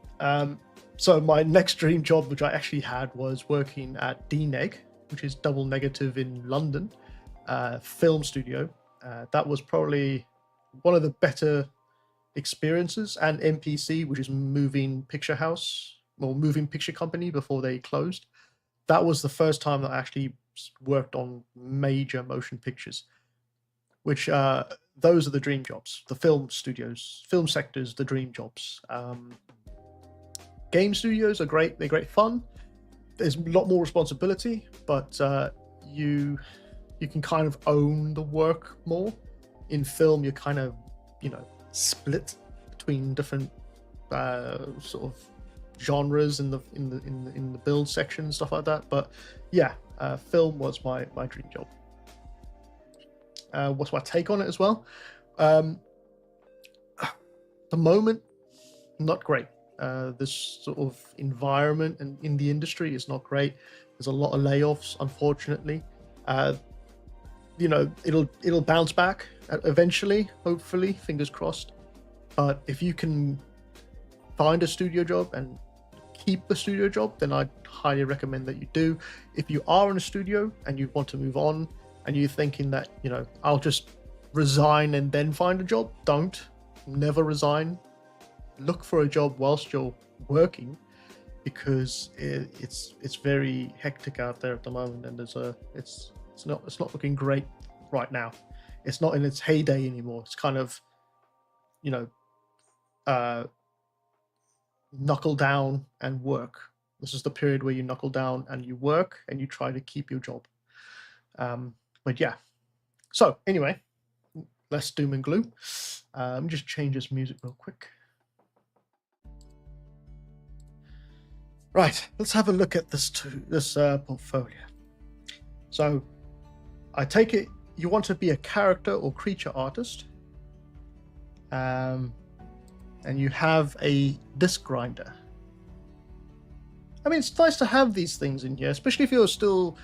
So my next dream job, which I actually had, was working at DNEG, which is Double Negative in London, film studio. That was probably one of the better experiences, and MPC, which is Moving Picture House or Moving Picture Company before they closed. That was the first time that I actually worked on major motion pictures, which those are the dream jobs. The film studios, film sectors, the dream jobs. Game studios are great. They're great fun. There's a lot more responsibility, but you can kind of own the work more. In film, you're kind of, split between different sort of genres in the build section and stuff like that. But yeah, film was my dream job. What's my take on it as well? The moment, not great. This sort of environment and in the industry is not great. There's a lot of layoffs, unfortunately. It'll bounce back eventually, hopefully, fingers crossed. But if you can find a studio job and keep the studio job, then I'd highly recommend that you do. If you are in a studio and you want to move on and you're thinking that, I'll just resign and then find a job, don't. Never resign. Look for a job whilst you're working, because it's very hectic out there at the moment, and it's not looking great right now. It's not in its heyday anymore. It's kind of, knuckle down and work. This is the period where you knuckle down and you work and you try to keep your job. But yeah. So anyway, less doom and gloom. Let me just change this music real quick. Right, let's have a look at this portfolio. So, I take it you want to be a character or creature artist, and you have a disc grinder. I mean, it's nice to have these things in here, especially if you're still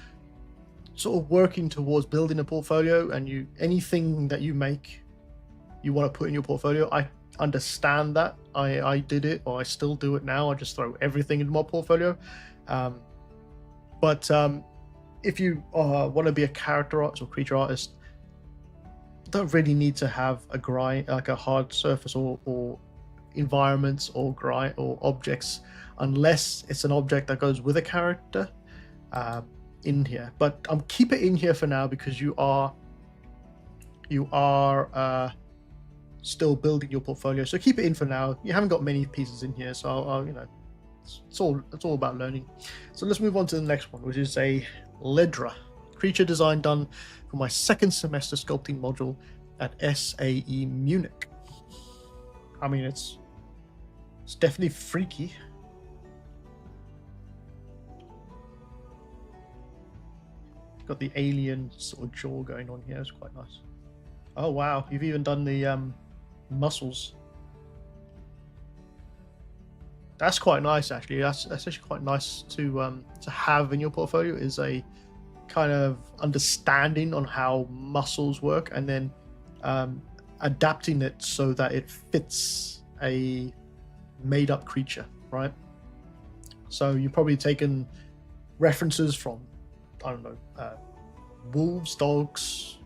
sort of working towards building a portfolio, and anything that you make, you want to put in your portfolio. I understand that. I did it, or I still do it now. I just throw everything into my portfolio. But if you want to be a character artist or creature artist, you don't really need to have a grind, like a hard surface or environments or grind or objects, unless it's an object that goes with a character in here. But keep it in here for now, because you are still building your portfolio, so keep it in for now. You haven't got many pieces in here, so it's all about learning. So let's move on to the next one, which is a Ledra creature design done for my second semester sculpting module at SAE Munich. I mean, it's definitely freaky. Got the alien sort of jaw going on here. It's quite nice. Oh wow, you've even done the muscles. That's quite nice, actually. That's actually quite nice to have in your portfolio, is a kind of understanding on how muscles work, and then adapting it so that it fits a made-up creature, right? So you've probably taken references from, I don't know, wolves, dogs,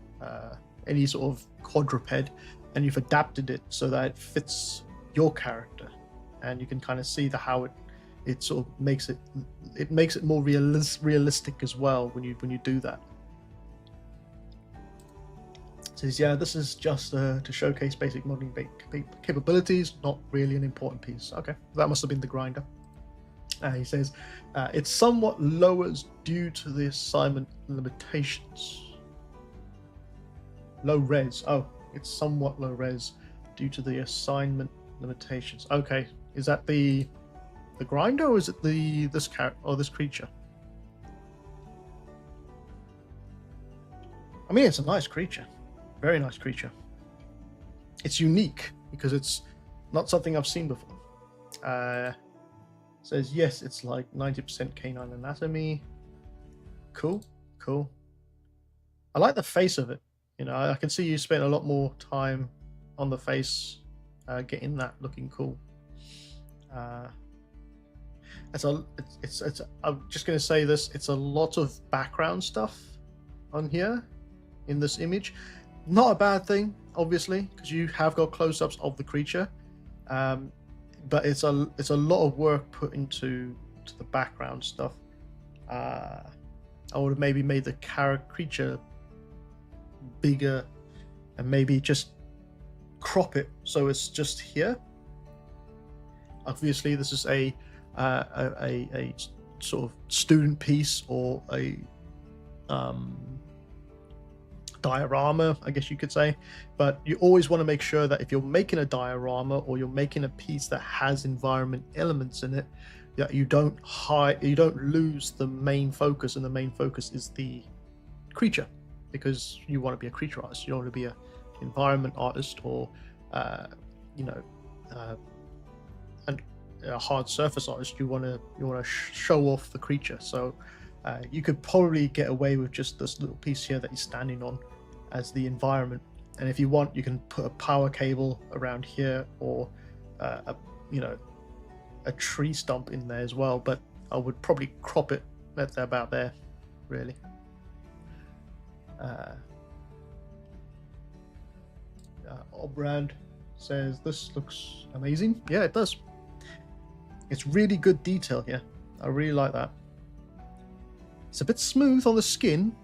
any sort of quadruped, and you've adapted it so that it fits your character, and you can kind of see how it sort of makes it more realistic as well when you do that. Says, yeah, this is just to showcase basic modeling capabilities, not really an important piece. Okay, that must have been the grinder. He says, it somewhat lowers due to the assignment limitations. Low res. Oh, it's somewhat low res due to the assignment limitations. Okay, is that the grinder, or is it this character or this creature? I mean, it's a nice creature. Very nice creature. It's unique because it's not something I've seen before. Says, yes, it's like 90% canine anatomy. Cool. I like the face of it. You know, I can see you spent a lot more time on the face, getting that looking cool. I'm just going to say this. It's a lot of background stuff on here in this image. Not a bad thing, obviously, because you have got close-ups of the creature, but it's a lot of work put into the background stuff. I would have maybe made the creature bigger and maybe just crop it so it's just here. Obviously, this is a sort of student piece or a diorama, I guess you could say, but you always want to make sure that if you're making a diorama or you're making a piece that has environment elements in it, that you don't lose the main focus, and the main focus is the creature, because you want to be a creature artist. You don't want to be an environment artist or a hard surface artist. You want to show off the creature. So you could probably get away with just this little piece here that he's standing on as the environment, and if you want, you can put a power cable around here, or a tree stump in there as well, but I would probably crop it at about there, really. Obrand says, this looks amazing. Yeah, it does. It's really good detail here. I really like that. It's a bit smooth on the skin,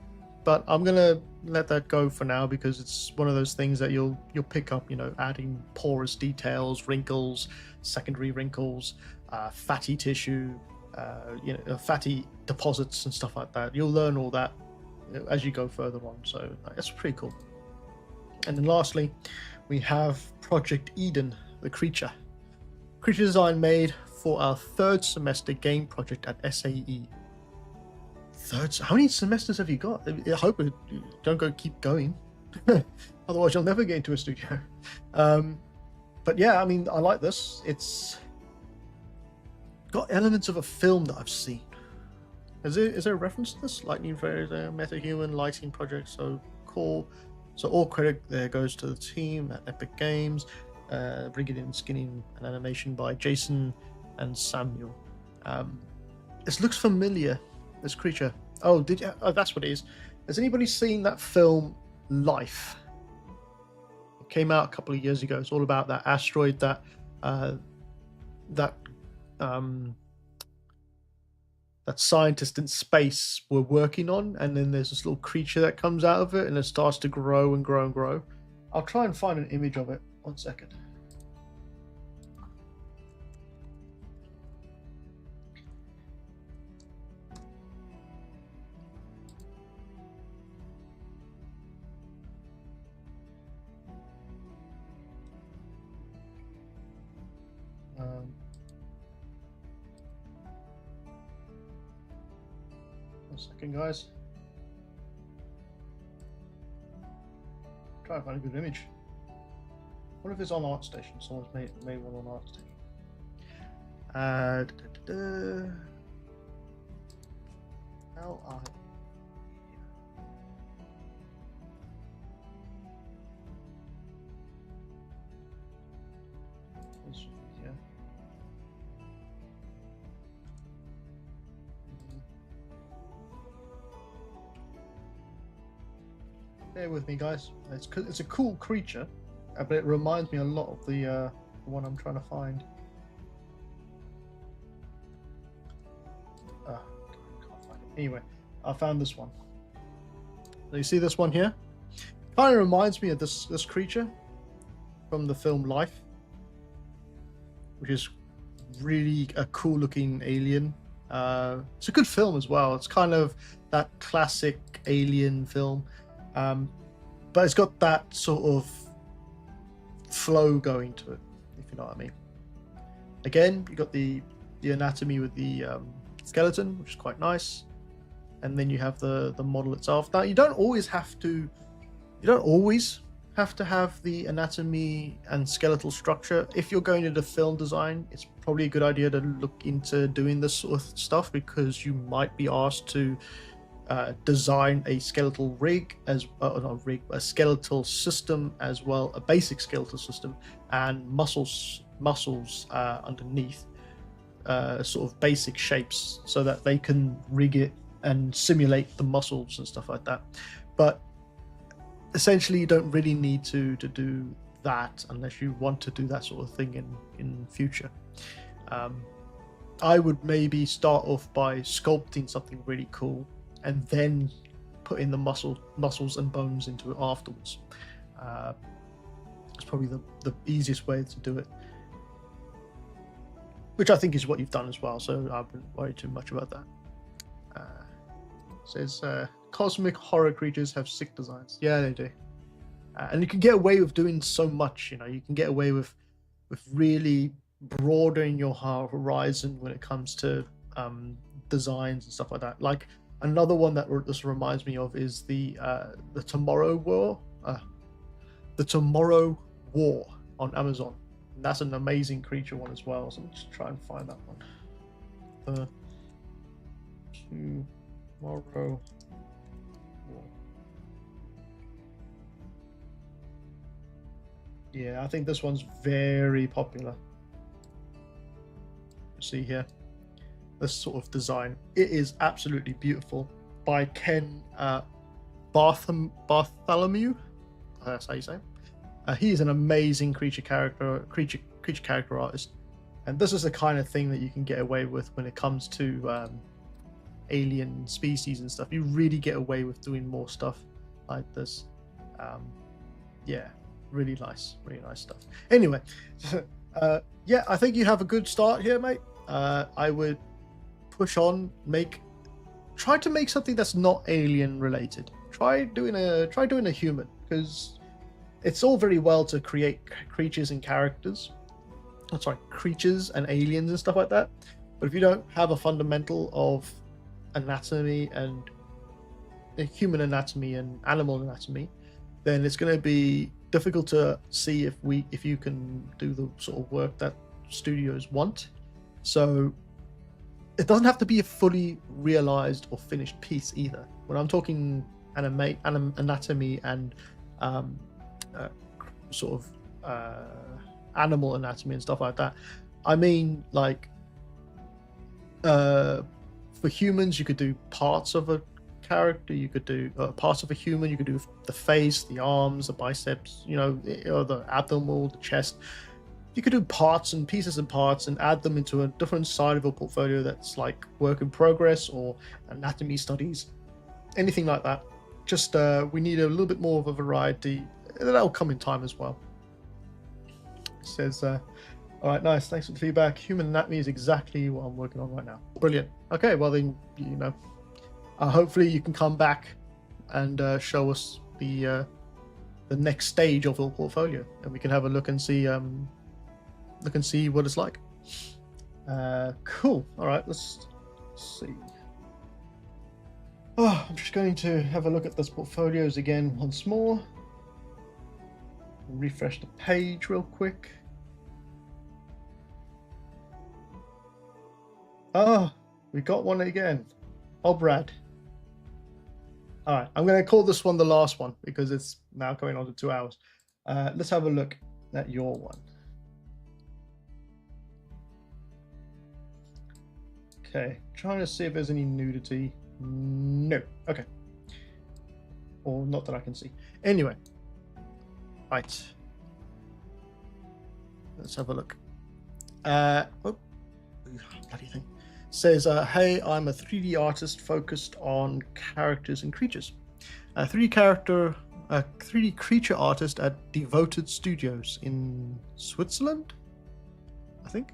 but I'm gonna let that go for now because it's one of those things that you'll pick up, adding porous details, wrinkles, secondary wrinkles, fatty tissue, fatty deposits and stuff like that. You'll learn all that as you go further on, so that's pretty cool. And then lastly, we have Project Eden, the creature design made for our third semester game project at SAE. How many semesters have you got? I hope you don't keep going. Otherwise you'll never get into a studio. But yeah, I mean, I like this. It's got elements of a film that I've seen. Is there a reference to this? Lightning Fair, Metahuman, Lighting Project, so cool. So all credit there goes to the team at Epic Games. Bringing in skinning and animation by Jason and Samuel. This looks familiar. This creature. Oh, that's what it is. Has anybody seen that film Life? It came out a couple of years ago. It's all about that asteroid that scientists in space were working on, and then there's this little creature that comes out of it, and it starts to grow and grow and grow. I'll try and find an image of it. 1 second. One second, guys. Try to find a good image. What if it's on ArtStation? Someone's made one on ArtStation. Bear with me, guys. It's a cool creature, but it reminds me a lot of the one I'm trying to find. Can't find it. Anyway, I found this one. So you see this one here? Kind of reminds me of this creature from the film Life, which is really a cool looking alien. It's a good film as well. It's kind of that classic alien film, but it's got that sort of flow going to it, if you know what I mean. Again, you got the anatomy with the skeleton, which is quite nice, and then you have the model itself. Now, you don't always have to have the anatomy and skeletal structure. If you're going into film design, it's probably a good idea to look into doing this sort of stuff, because you might be asked to design a skeletal rig a skeletal system as well, a basic skeletal system, and muscles underneath, sort of basic shapes, so that they can rig it and simulate the muscles and stuff like that. But essentially, you don't really need to do that unless you want to do that sort of thing in future. I would maybe start off by sculpting something really cool, and then put in the muscles and bones into it afterwards. It's probably the easiest way to do it, which I think is what you've done as well, so I wouldn't worry too much about that. Says cosmic horror creatures have sick designs. Yeah, they do. And you can get away with doing so much. You can get away with really broadening your horizon when it comes to designs and stuff like that. Like, another one that this reminds me of is the Tomorrow War. The Tomorrow War on Amazon. And that's an amazing creature one as well. So let me just try and find that one. The Tomorrow War. Yeah, I think this one's very popular. See here, this sort of design. It is absolutely beautiful, by Ken Bartholomew. That's how you say it. He is an amazing creature character artist, and this is the kind of thing that you can get away with when it comes to alien species and stuff. You really get away with doing more stuff like this. Yeah, really nice stuff. Anyway, yeah, I think you have a good start here, mate. I would push on, try to make something that's not alien related. Try doing a human, because it's all very well to create creatures and creatures and aliens and stuff like that, but if you don't have a fundamental of anatomy and human anatomy and animal anatomy, then it's going to be difficult to see if you can do the sort of work that studios want. So it doesn't have to be a fully realized or finished piece either. When I'm talking anatomy and sort of animal anatomy and stuff like that, I mean, like, for humans, you could do parts of a character, you could do parts of a human, you could do the face, the arms, the biceps, or the abdomen, the chest. You could do parts and pieces and parts and add them into a different side of a portfolio that's like work in progress or anatomy studies, anything like that. Just we need a little bit more of a variety. That'll come in time as well. It says, all right, nice, thanks for the feedback. Human anatomy is exactly what I'm working on right now. Brilliant. Okay, well then, hopefully you can come back and show us the next stage of your portfolio, and we can have a look and see what it's like. Cool. All right, let's see. Oh, I'm just going to have a look at this portfolios again once more. Refresh the page real quick. Oh, we got one again. Obrad. All right, I'm going to call this one the last one because it's now going on to 2 hours. Let's have a look at your one. Okay, trying to see if there's any nudity. No. Okay. Or not that I can see. Anyway. Right. Let's have a look. Oh, bloody thing. Says, hey, I'm a 3D artist focused on characters and creatures. 3D character a 3D creature artist at Devoted Studios in Switzerland, I think.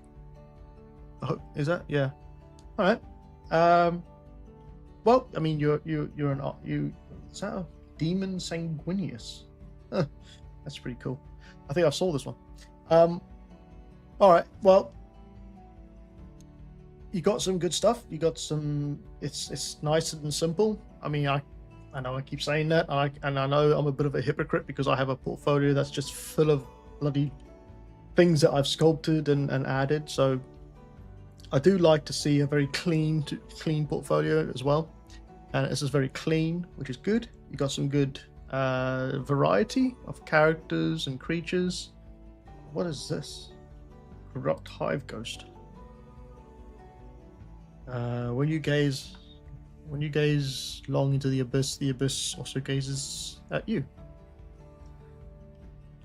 Is that? Yeah. All right. Well, I mean, you're is that a demon sanguineous? Huh, that's pretty cool. I think I saw this one. All right. Well, you got some good stuff. You got some. It's nice and simple. I mean, I know I keep saying that, and I know I'm a bit of a hypocrite because I have a portfolio that's just full of bloody things that I've sculpted and added. So I do like to see a very clean portfolio as well, and this is very clean, which is good. You got some good variety of characters and creatures. What is this? Corrupt hive ghost. When you gaze long into the abyss also gazes at you.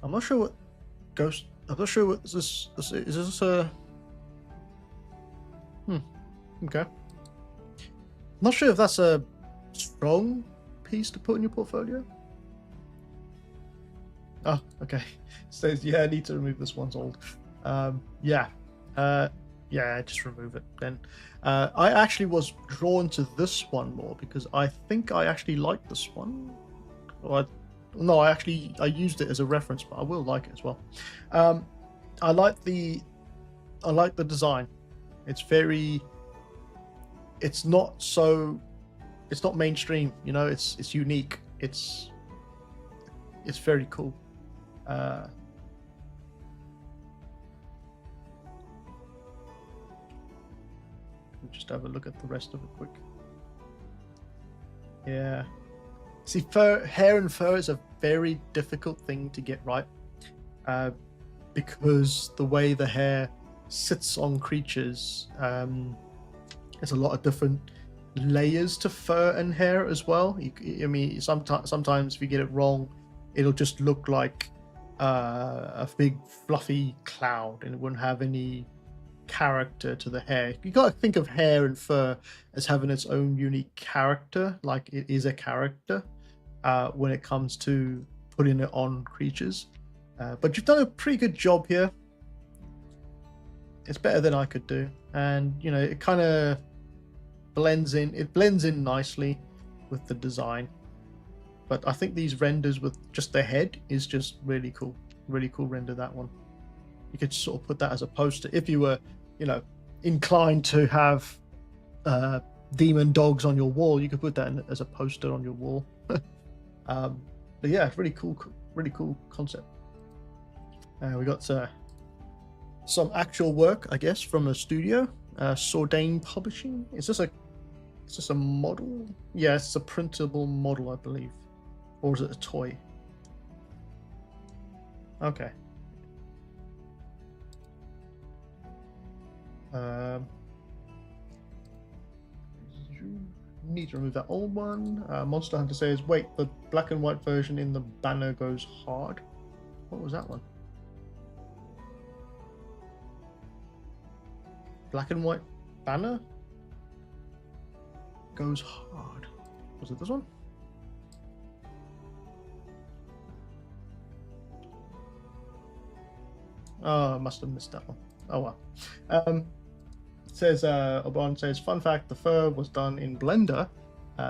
I'm not sure what ghost. I'm not sure what this is. Is this a? Okay. I'm not sure if that's a strong piece to put in your portfolio. Oh, okay. It says, yeah, I need to remove this one's old. Yeah. Yeah, just remove it then. I actually was drawn to this one more because I think I actually like this one. No, I used it as a reference, but I will like it as well. I like the design. It's not mainstream, you know. It's unique. It's very cool. Just have a look at the rest of it quick. Yeah. See, hair and fur is a very difficult thing to get right, because the way the hair sits on creatures, there's a lot of different layers to fur and hair as well. I mean, sometimes if you get it wrong, it'll just look like a big fluffy cloud, and it wouldn't have any character to the hair. You got to think of hair and fur as having its own unique character, like it is a character when it comes to putting it on creatures. But you've done a pretty good job here. It's better than I could do, and you know, it kind of blends in. It blends in nicely with the design. But I think these renders with just the head is just really cool. Really cool render, that one. You could sort of put that as a poster if you were, you know, inclined to have demon dogs on your wall. You could put that as a poster on your wall. But yeah, really cool concept. We got some actual work, I guess, from a studio, Sordain Publishing. Is this a model? Yeah, it's a printable model, I believe, or is it a toy? Okay. Need to remove that old one. Monster Hunter says, wait, the black and white version in the banner goes hard. What was that one? Black and white banner goes hard. Was it this one? Oh, I must have missed that one. Oh well. Says Obon says, fun fact, the fur was done in Blender.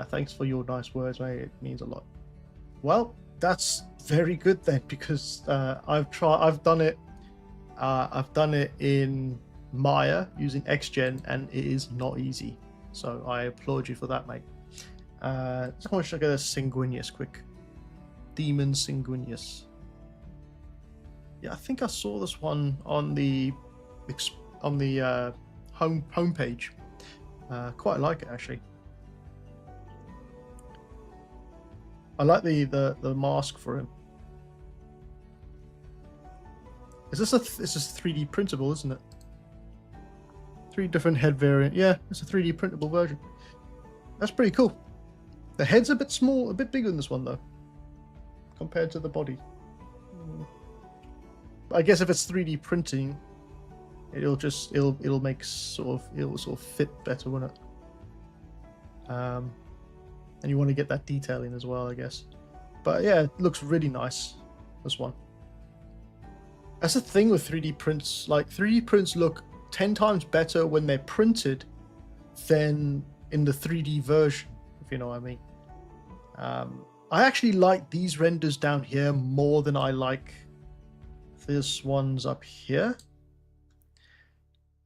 Thanks for your nice words, mate. It means a lot. Well, that's very good then, because I've done it in Maya using XGen, and it is not easy. So I applaud you for that, mate. Just want to check out this Sanguinius quick. Demon Sanguinius. Yeah, I think I saw this one on the homepage. Quite like it, actually. I like the mask for him. This is 3D printable, isn't it? 3 different head variant. Yeah, it's a 3D printable version. That's pretty cool. The head's a bit small, a bit bigger than this one though, compared to the body. I guess if it's 3D printing, it'll sort of fit better, won't it? And you want to get that detailing as well, I guess. But yeah, it looks really nice, this one. That's the thing with 3D prints. Like 3D prints look 10 times better when they're printed than in the 3D version, if you know what I mean. I actually like these renders down here more than I like this ones up here.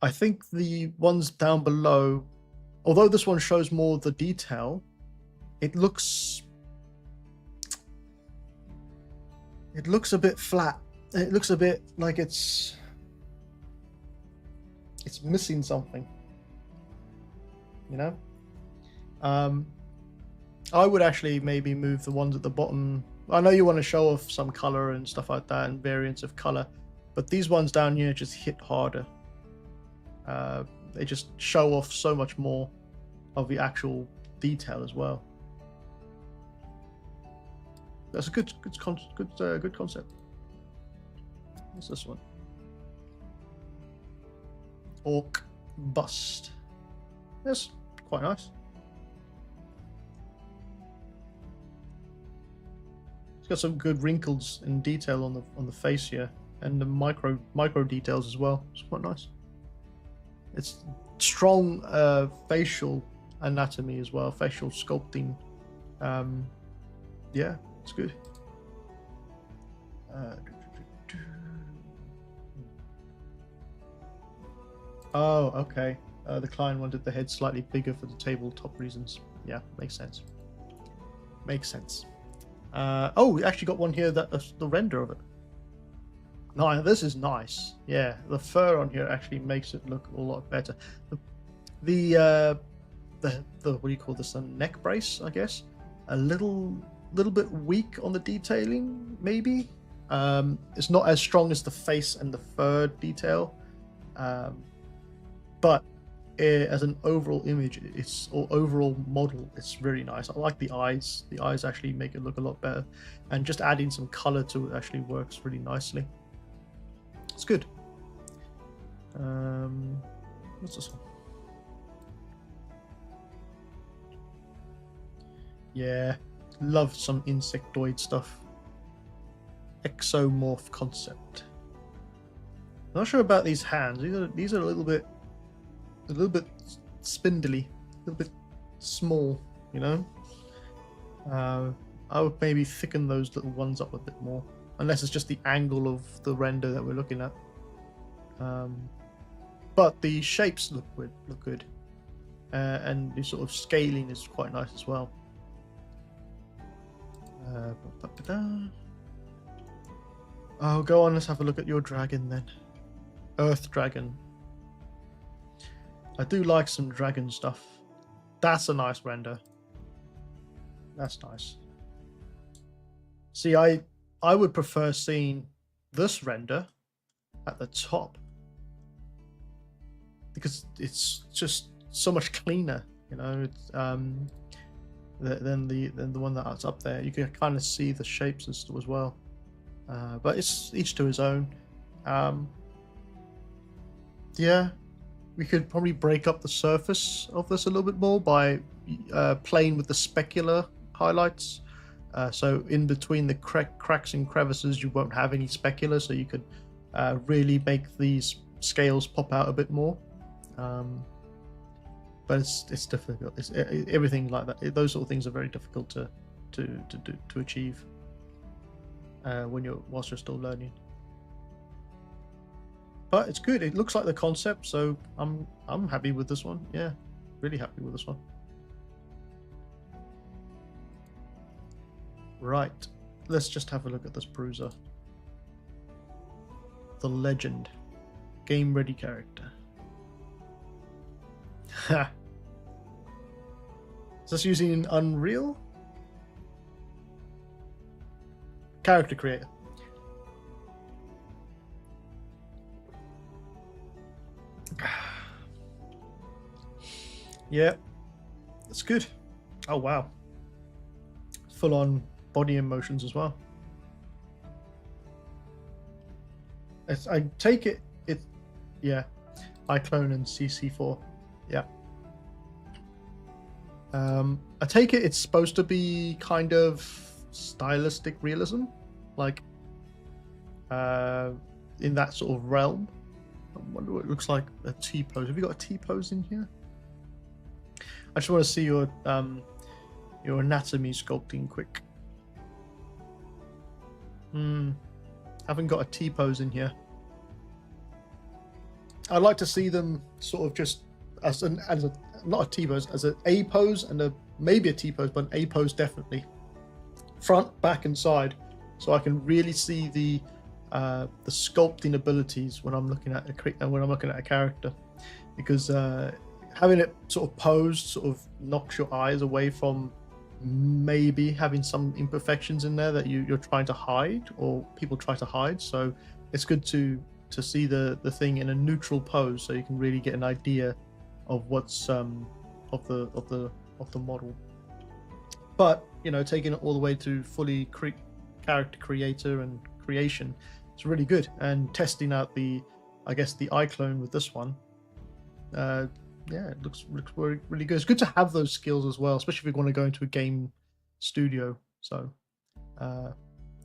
I think the ones down below, although this one shows more of the detail, it looks a bit flat. It looks a bit like it's missing something, you know. I would actually maybe move the ones at the bottom. I know you want to show off some color and stuff like that and variants of color, but these ones down here just hit harder. They just show off so much more of the actual detail as well. That's a good concept. What's this one? Orc bust. That's quite nice. It's got some good wrinkles and detail on the face here, and the micro details as well. It's quite nice. It's strong facial anatomy as well, facial sculpting. Yeah, it's good. Oh, okay. The client wanted the head slightly bigger for the tabletop reasons. Yeah, makes sense. Makes sense. Oh, we actually got one here that the render of it. No, this is nice. Yeah, the fur on here actually makes it look a lot better. The what do you call this? A neck brace, I guess. A little bit weak on the detailing, maybe. It's not as strong as the face and the fur detail. But as an overall image, or overall model, it's very nice. I like the eyes. The eyes actually make it look a lot better, and just adding some color to it actually works really nicely. It's good. What's this one? Yeah, love some insectoid stuff. Exomorph concept. Not sure about these hands. These are a little bit spindly, a little bit small, you know. I would maybe thicken those little ones up a bit more, unless it's just the angle of the render that we're looking at. But the shapes look good, and the sort of scaling is quite nice as well. Oh, go on, let's have a look at your dragon then. Earth dragon. I do like some dragon stuff. That's a nice render. That's nice. See, I would prefer seeing this render at the top, because it's just so much cleaner, you know. It's, than the one that's up there. You can kind of see the shapes as well. But it's each to his own. Yeah, we could probably break up the surface of this a little bit more by playing with the specular highlights. So in between the cracks and crevices, you won't have any specular, so you could really make these scales pop out a bit more. But it's difficult. It's everything like that. Those sort of things are very difficult to achieve whilst you're still learning. But it's good. It looks like the concept, so I'm happy with this one. Yeah, really happy with this one. Right, let's just have a look at this bruiser. The Legend, game ready character. Ha. Is this using Unreal? Character creator. Yeah, it's good. Oh wow, full on body and motions as well. I take it. Yeah, iClone and CC4. Yeah. I take it it's supposed to be kind of stylistic realism, like in that sort of realm. I wonder what it looks like a T-pose. Have you got a T-pose in here? I just want to see your anatomy sculpting quick. Haven't got a T-pose in here. I'd like to see them sort of just as a not a T-pose, as an A pose and maybe a T-pose, but an A pose definitely. Front, back, and side, so I can really see the sculpting abilities when I'm looking at a character, because having it sort of posed sort of knocks your eyes away from maybe having some imperfections in there that you're trying to hide, or people try to hide. So it's good to see the thing in a neutral pose, so you can really get an idea of what's of the model. But taking it all the way to fully character creator and creation, it's really good. And testing out the eye clone with this one, it looks really good. It's good to have those skills as well, especially if you want to go into a game studio. So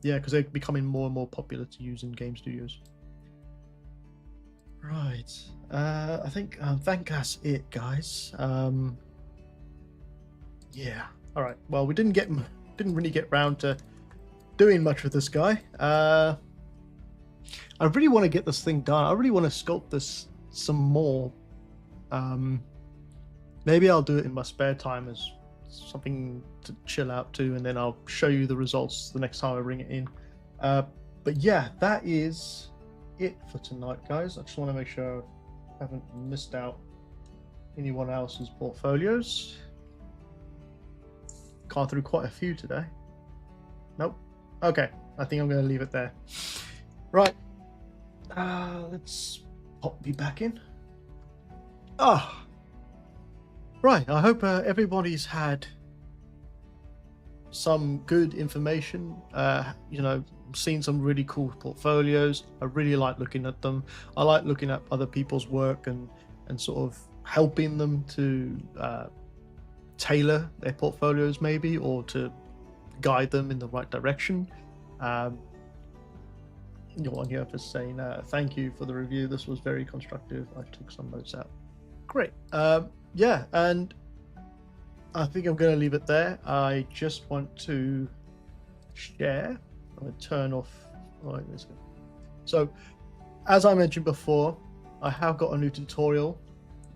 because they're becoming more and more popular to use in game studios. Right, I think that's it, guys. All right, well, we didn't really get round to doing much with this guy. I really want to get this thing done. I really want to sculpt this some more. Maybe I'll do it in my spare time as something to chill out to, and then I'll show you the results the next time I bring it in. But yeah, that is it for tonight, guys. I just want to make sure I haven't missed out anyone else's portfolios. Gone through quite a few today. Nope. Okay, I think I'm going to leave it there. Right. Let's pop me back in. Right. I hope everybody's had some good information. Seen some really cool portfolios. I really like looking at them. I like looking at other people's work and sort of helping them to tailor their portfolios, maybe, or to guide them in the right direction. You're on here for saying thank you for the review. This was very constructive. I took some notes out. Great. And I think I'm going to leave it there. I just want to share. I'm going to turn off. Right, let's go. So, as I mentioned before, I have got a new tutorial.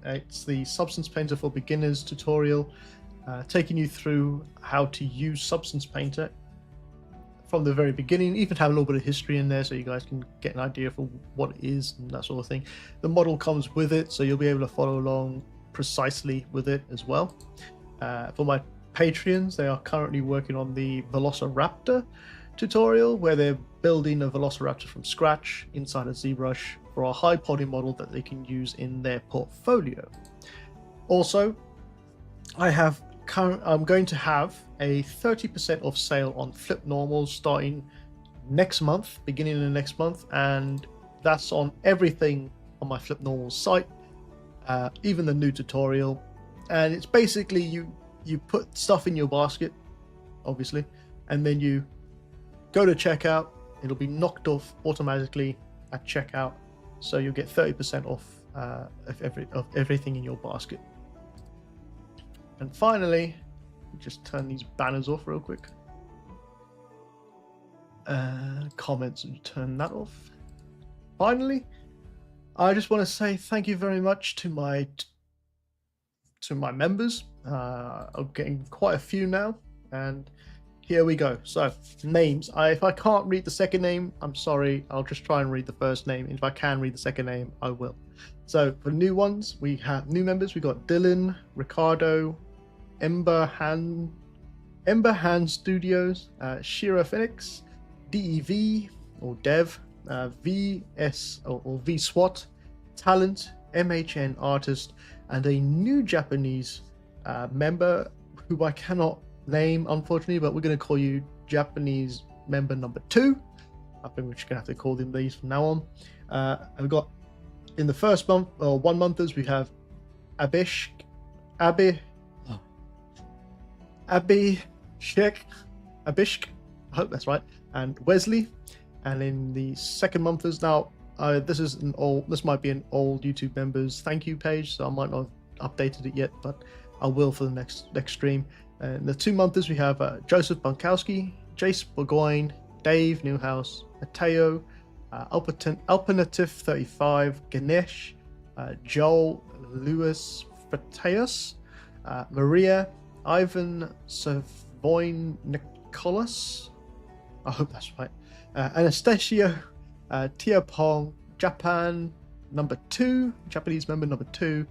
It's the Substance Painter for Beginners tutorial, taking you through how to use Substance Painter from the very beginning, even have a little bit of history in there so you guys can get an idea for what it is and that sort of thing. The model comes with it, so you'll be able to follow along precisely with it as well. For my Patreons, they are currently working on the Velociraptor tutorial, where they're building a Velociraptor from scratch inside a ZBrush for a high poly model that they can use in their portfolio. Also, I'm going to have a 30% off sale on Flip Normals starting next month, beginning of next month, and that's on everything on my Flip Normals site, even the new tutorial. And it's basically you put stuff in your basket, obviously, and then you go to checkout. It'll be knocked off automatically at checkout, so you'll get 30% off of everything in your basket. And finally, just turn these banners off real quick. Comments, and turn that off. Finally, I just want to say thank you very much to my members. I'm getting quite a few now, and here we go. So, names. If I can't read the second name, I'm sorry. I'll just try and read the first name. If I can read the second name, I will. So, for new ones, we have new members. We got Dylan, Ricardo, Ember Hand Studios, Shira Phoenix, DEV or Dev, VS or V SWAT, Talent, MHN Artist, and a new Japanese member who I cannot name, unfortunately, but we're going to call you Japanese member number 2. I think we're just going to have to call them these from now on. We've got in the first month, or 1 monthers, we have Abishk, I hope that's right, and Wesley. And in the second monthers, now this might be an old YouTube members thank you page, so I might not have updated it yet, but I will for the next stream. And the 2 monthers we have Joseph Bunkowski, Jace Burgoyne, Dave Newhouse, Mateo, Alternative 35, Ganesh, Joel Lewis Frateus, Maria, Ivan Savoyne Nicholas, I hope that's right, Anastasia, Tia Pong, Japanese member number 2,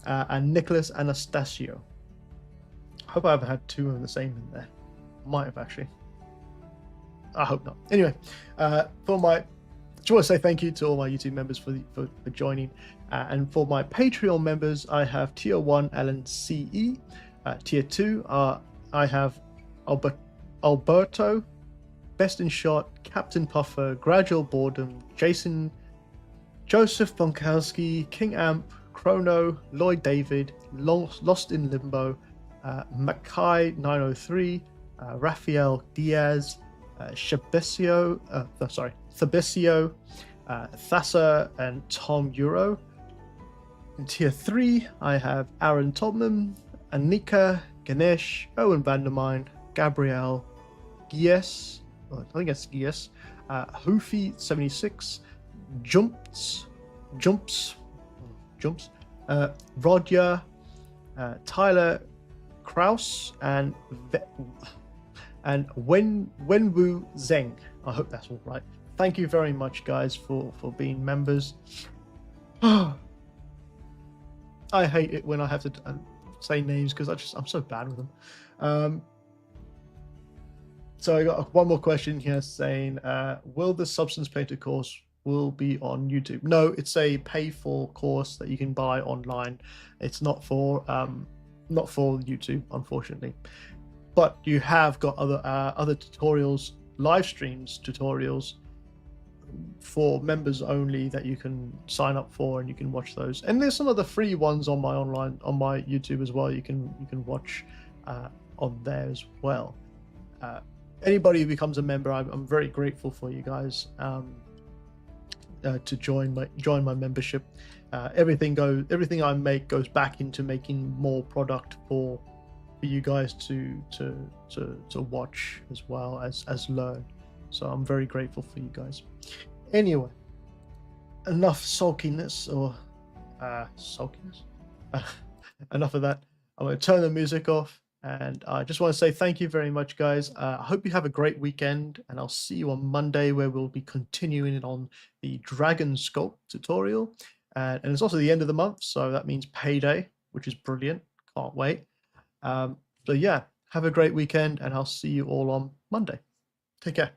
and Nicholas Anastasio. I hope I haven't had 2 of the same in there. Might have actually. I hope not. Anyway, just want to say thank you to all my YouTube members for joining. And for my Patreon members, I have Tier 1 Alan CE. Tier 2, I have Alberto, Best in Shot, Captain Puffer, Gradual Boredom, Jason, Joseph Bonkowski, King Amp, Chrono, Lloyd David, Lost in Limbo, Mackay 903, Rafael Diaz, Thabisio, Thassa, and Tom Euro. In Tier 3, I have Aaron Todman, Anika, Ganesh, Owen Vandermine, Gabrielle, Gies, I think it's Gies, Hoofy 76, Jumps, Rodya, Tyler Kraus, and Wenwu Zeng. I hope that's all right. Thank you very much, guys, for being members. I hate it when I have to say names because I'm so bad with them. So I got one more question here saying, will the Substance Painter course will be on YouTube? No, it's a pay-for course that you can buy online. It's not for YouTube, unfortunately. But you have got other tutorials, live streams tutorials for members only that you can sign up for, and you can watch those. And there's some of the free ones on my YouTube as well. You can watch on there as well. Anybody who becomes a member, I'm very grateful for you guys to join my membership. Everything I make goes back into making more product for you guys to watch as well as learn. So I'm very grateful for you guys. Anyway, enough sulkiness. Enough of that. I'm going to turn the music off, and I just want to say thank you very much, guys. I hope you have a great weekend, and I'll see you on Monday, where we'll be continuing on the Dragon Sculpt tutorial. And it's also the end of the month, so that means payday, which is brilliant. Can't wait. So yeah, have a great weekend, and I'll see you all on Monday. Take care.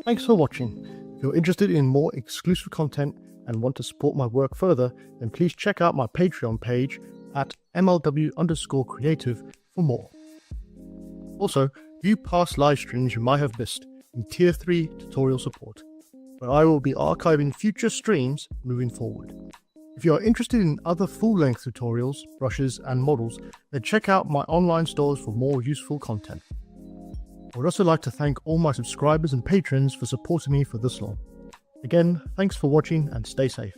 Thanks for watching. If you're interested in more exclusive content and want to support my work further, then please check out my Patreon page at MLW_creative for more. Also, view past live streams you might have missed in Tier 3 tutorial support, where I will be archiving future streams moving forward. If you are interested in other full-length tutorials, brushes, and models, then check out my online stores for more useful content. I would also like to thank all my subscribers and patrons for supporting me for this long. Again, thanks for watching and stay safe.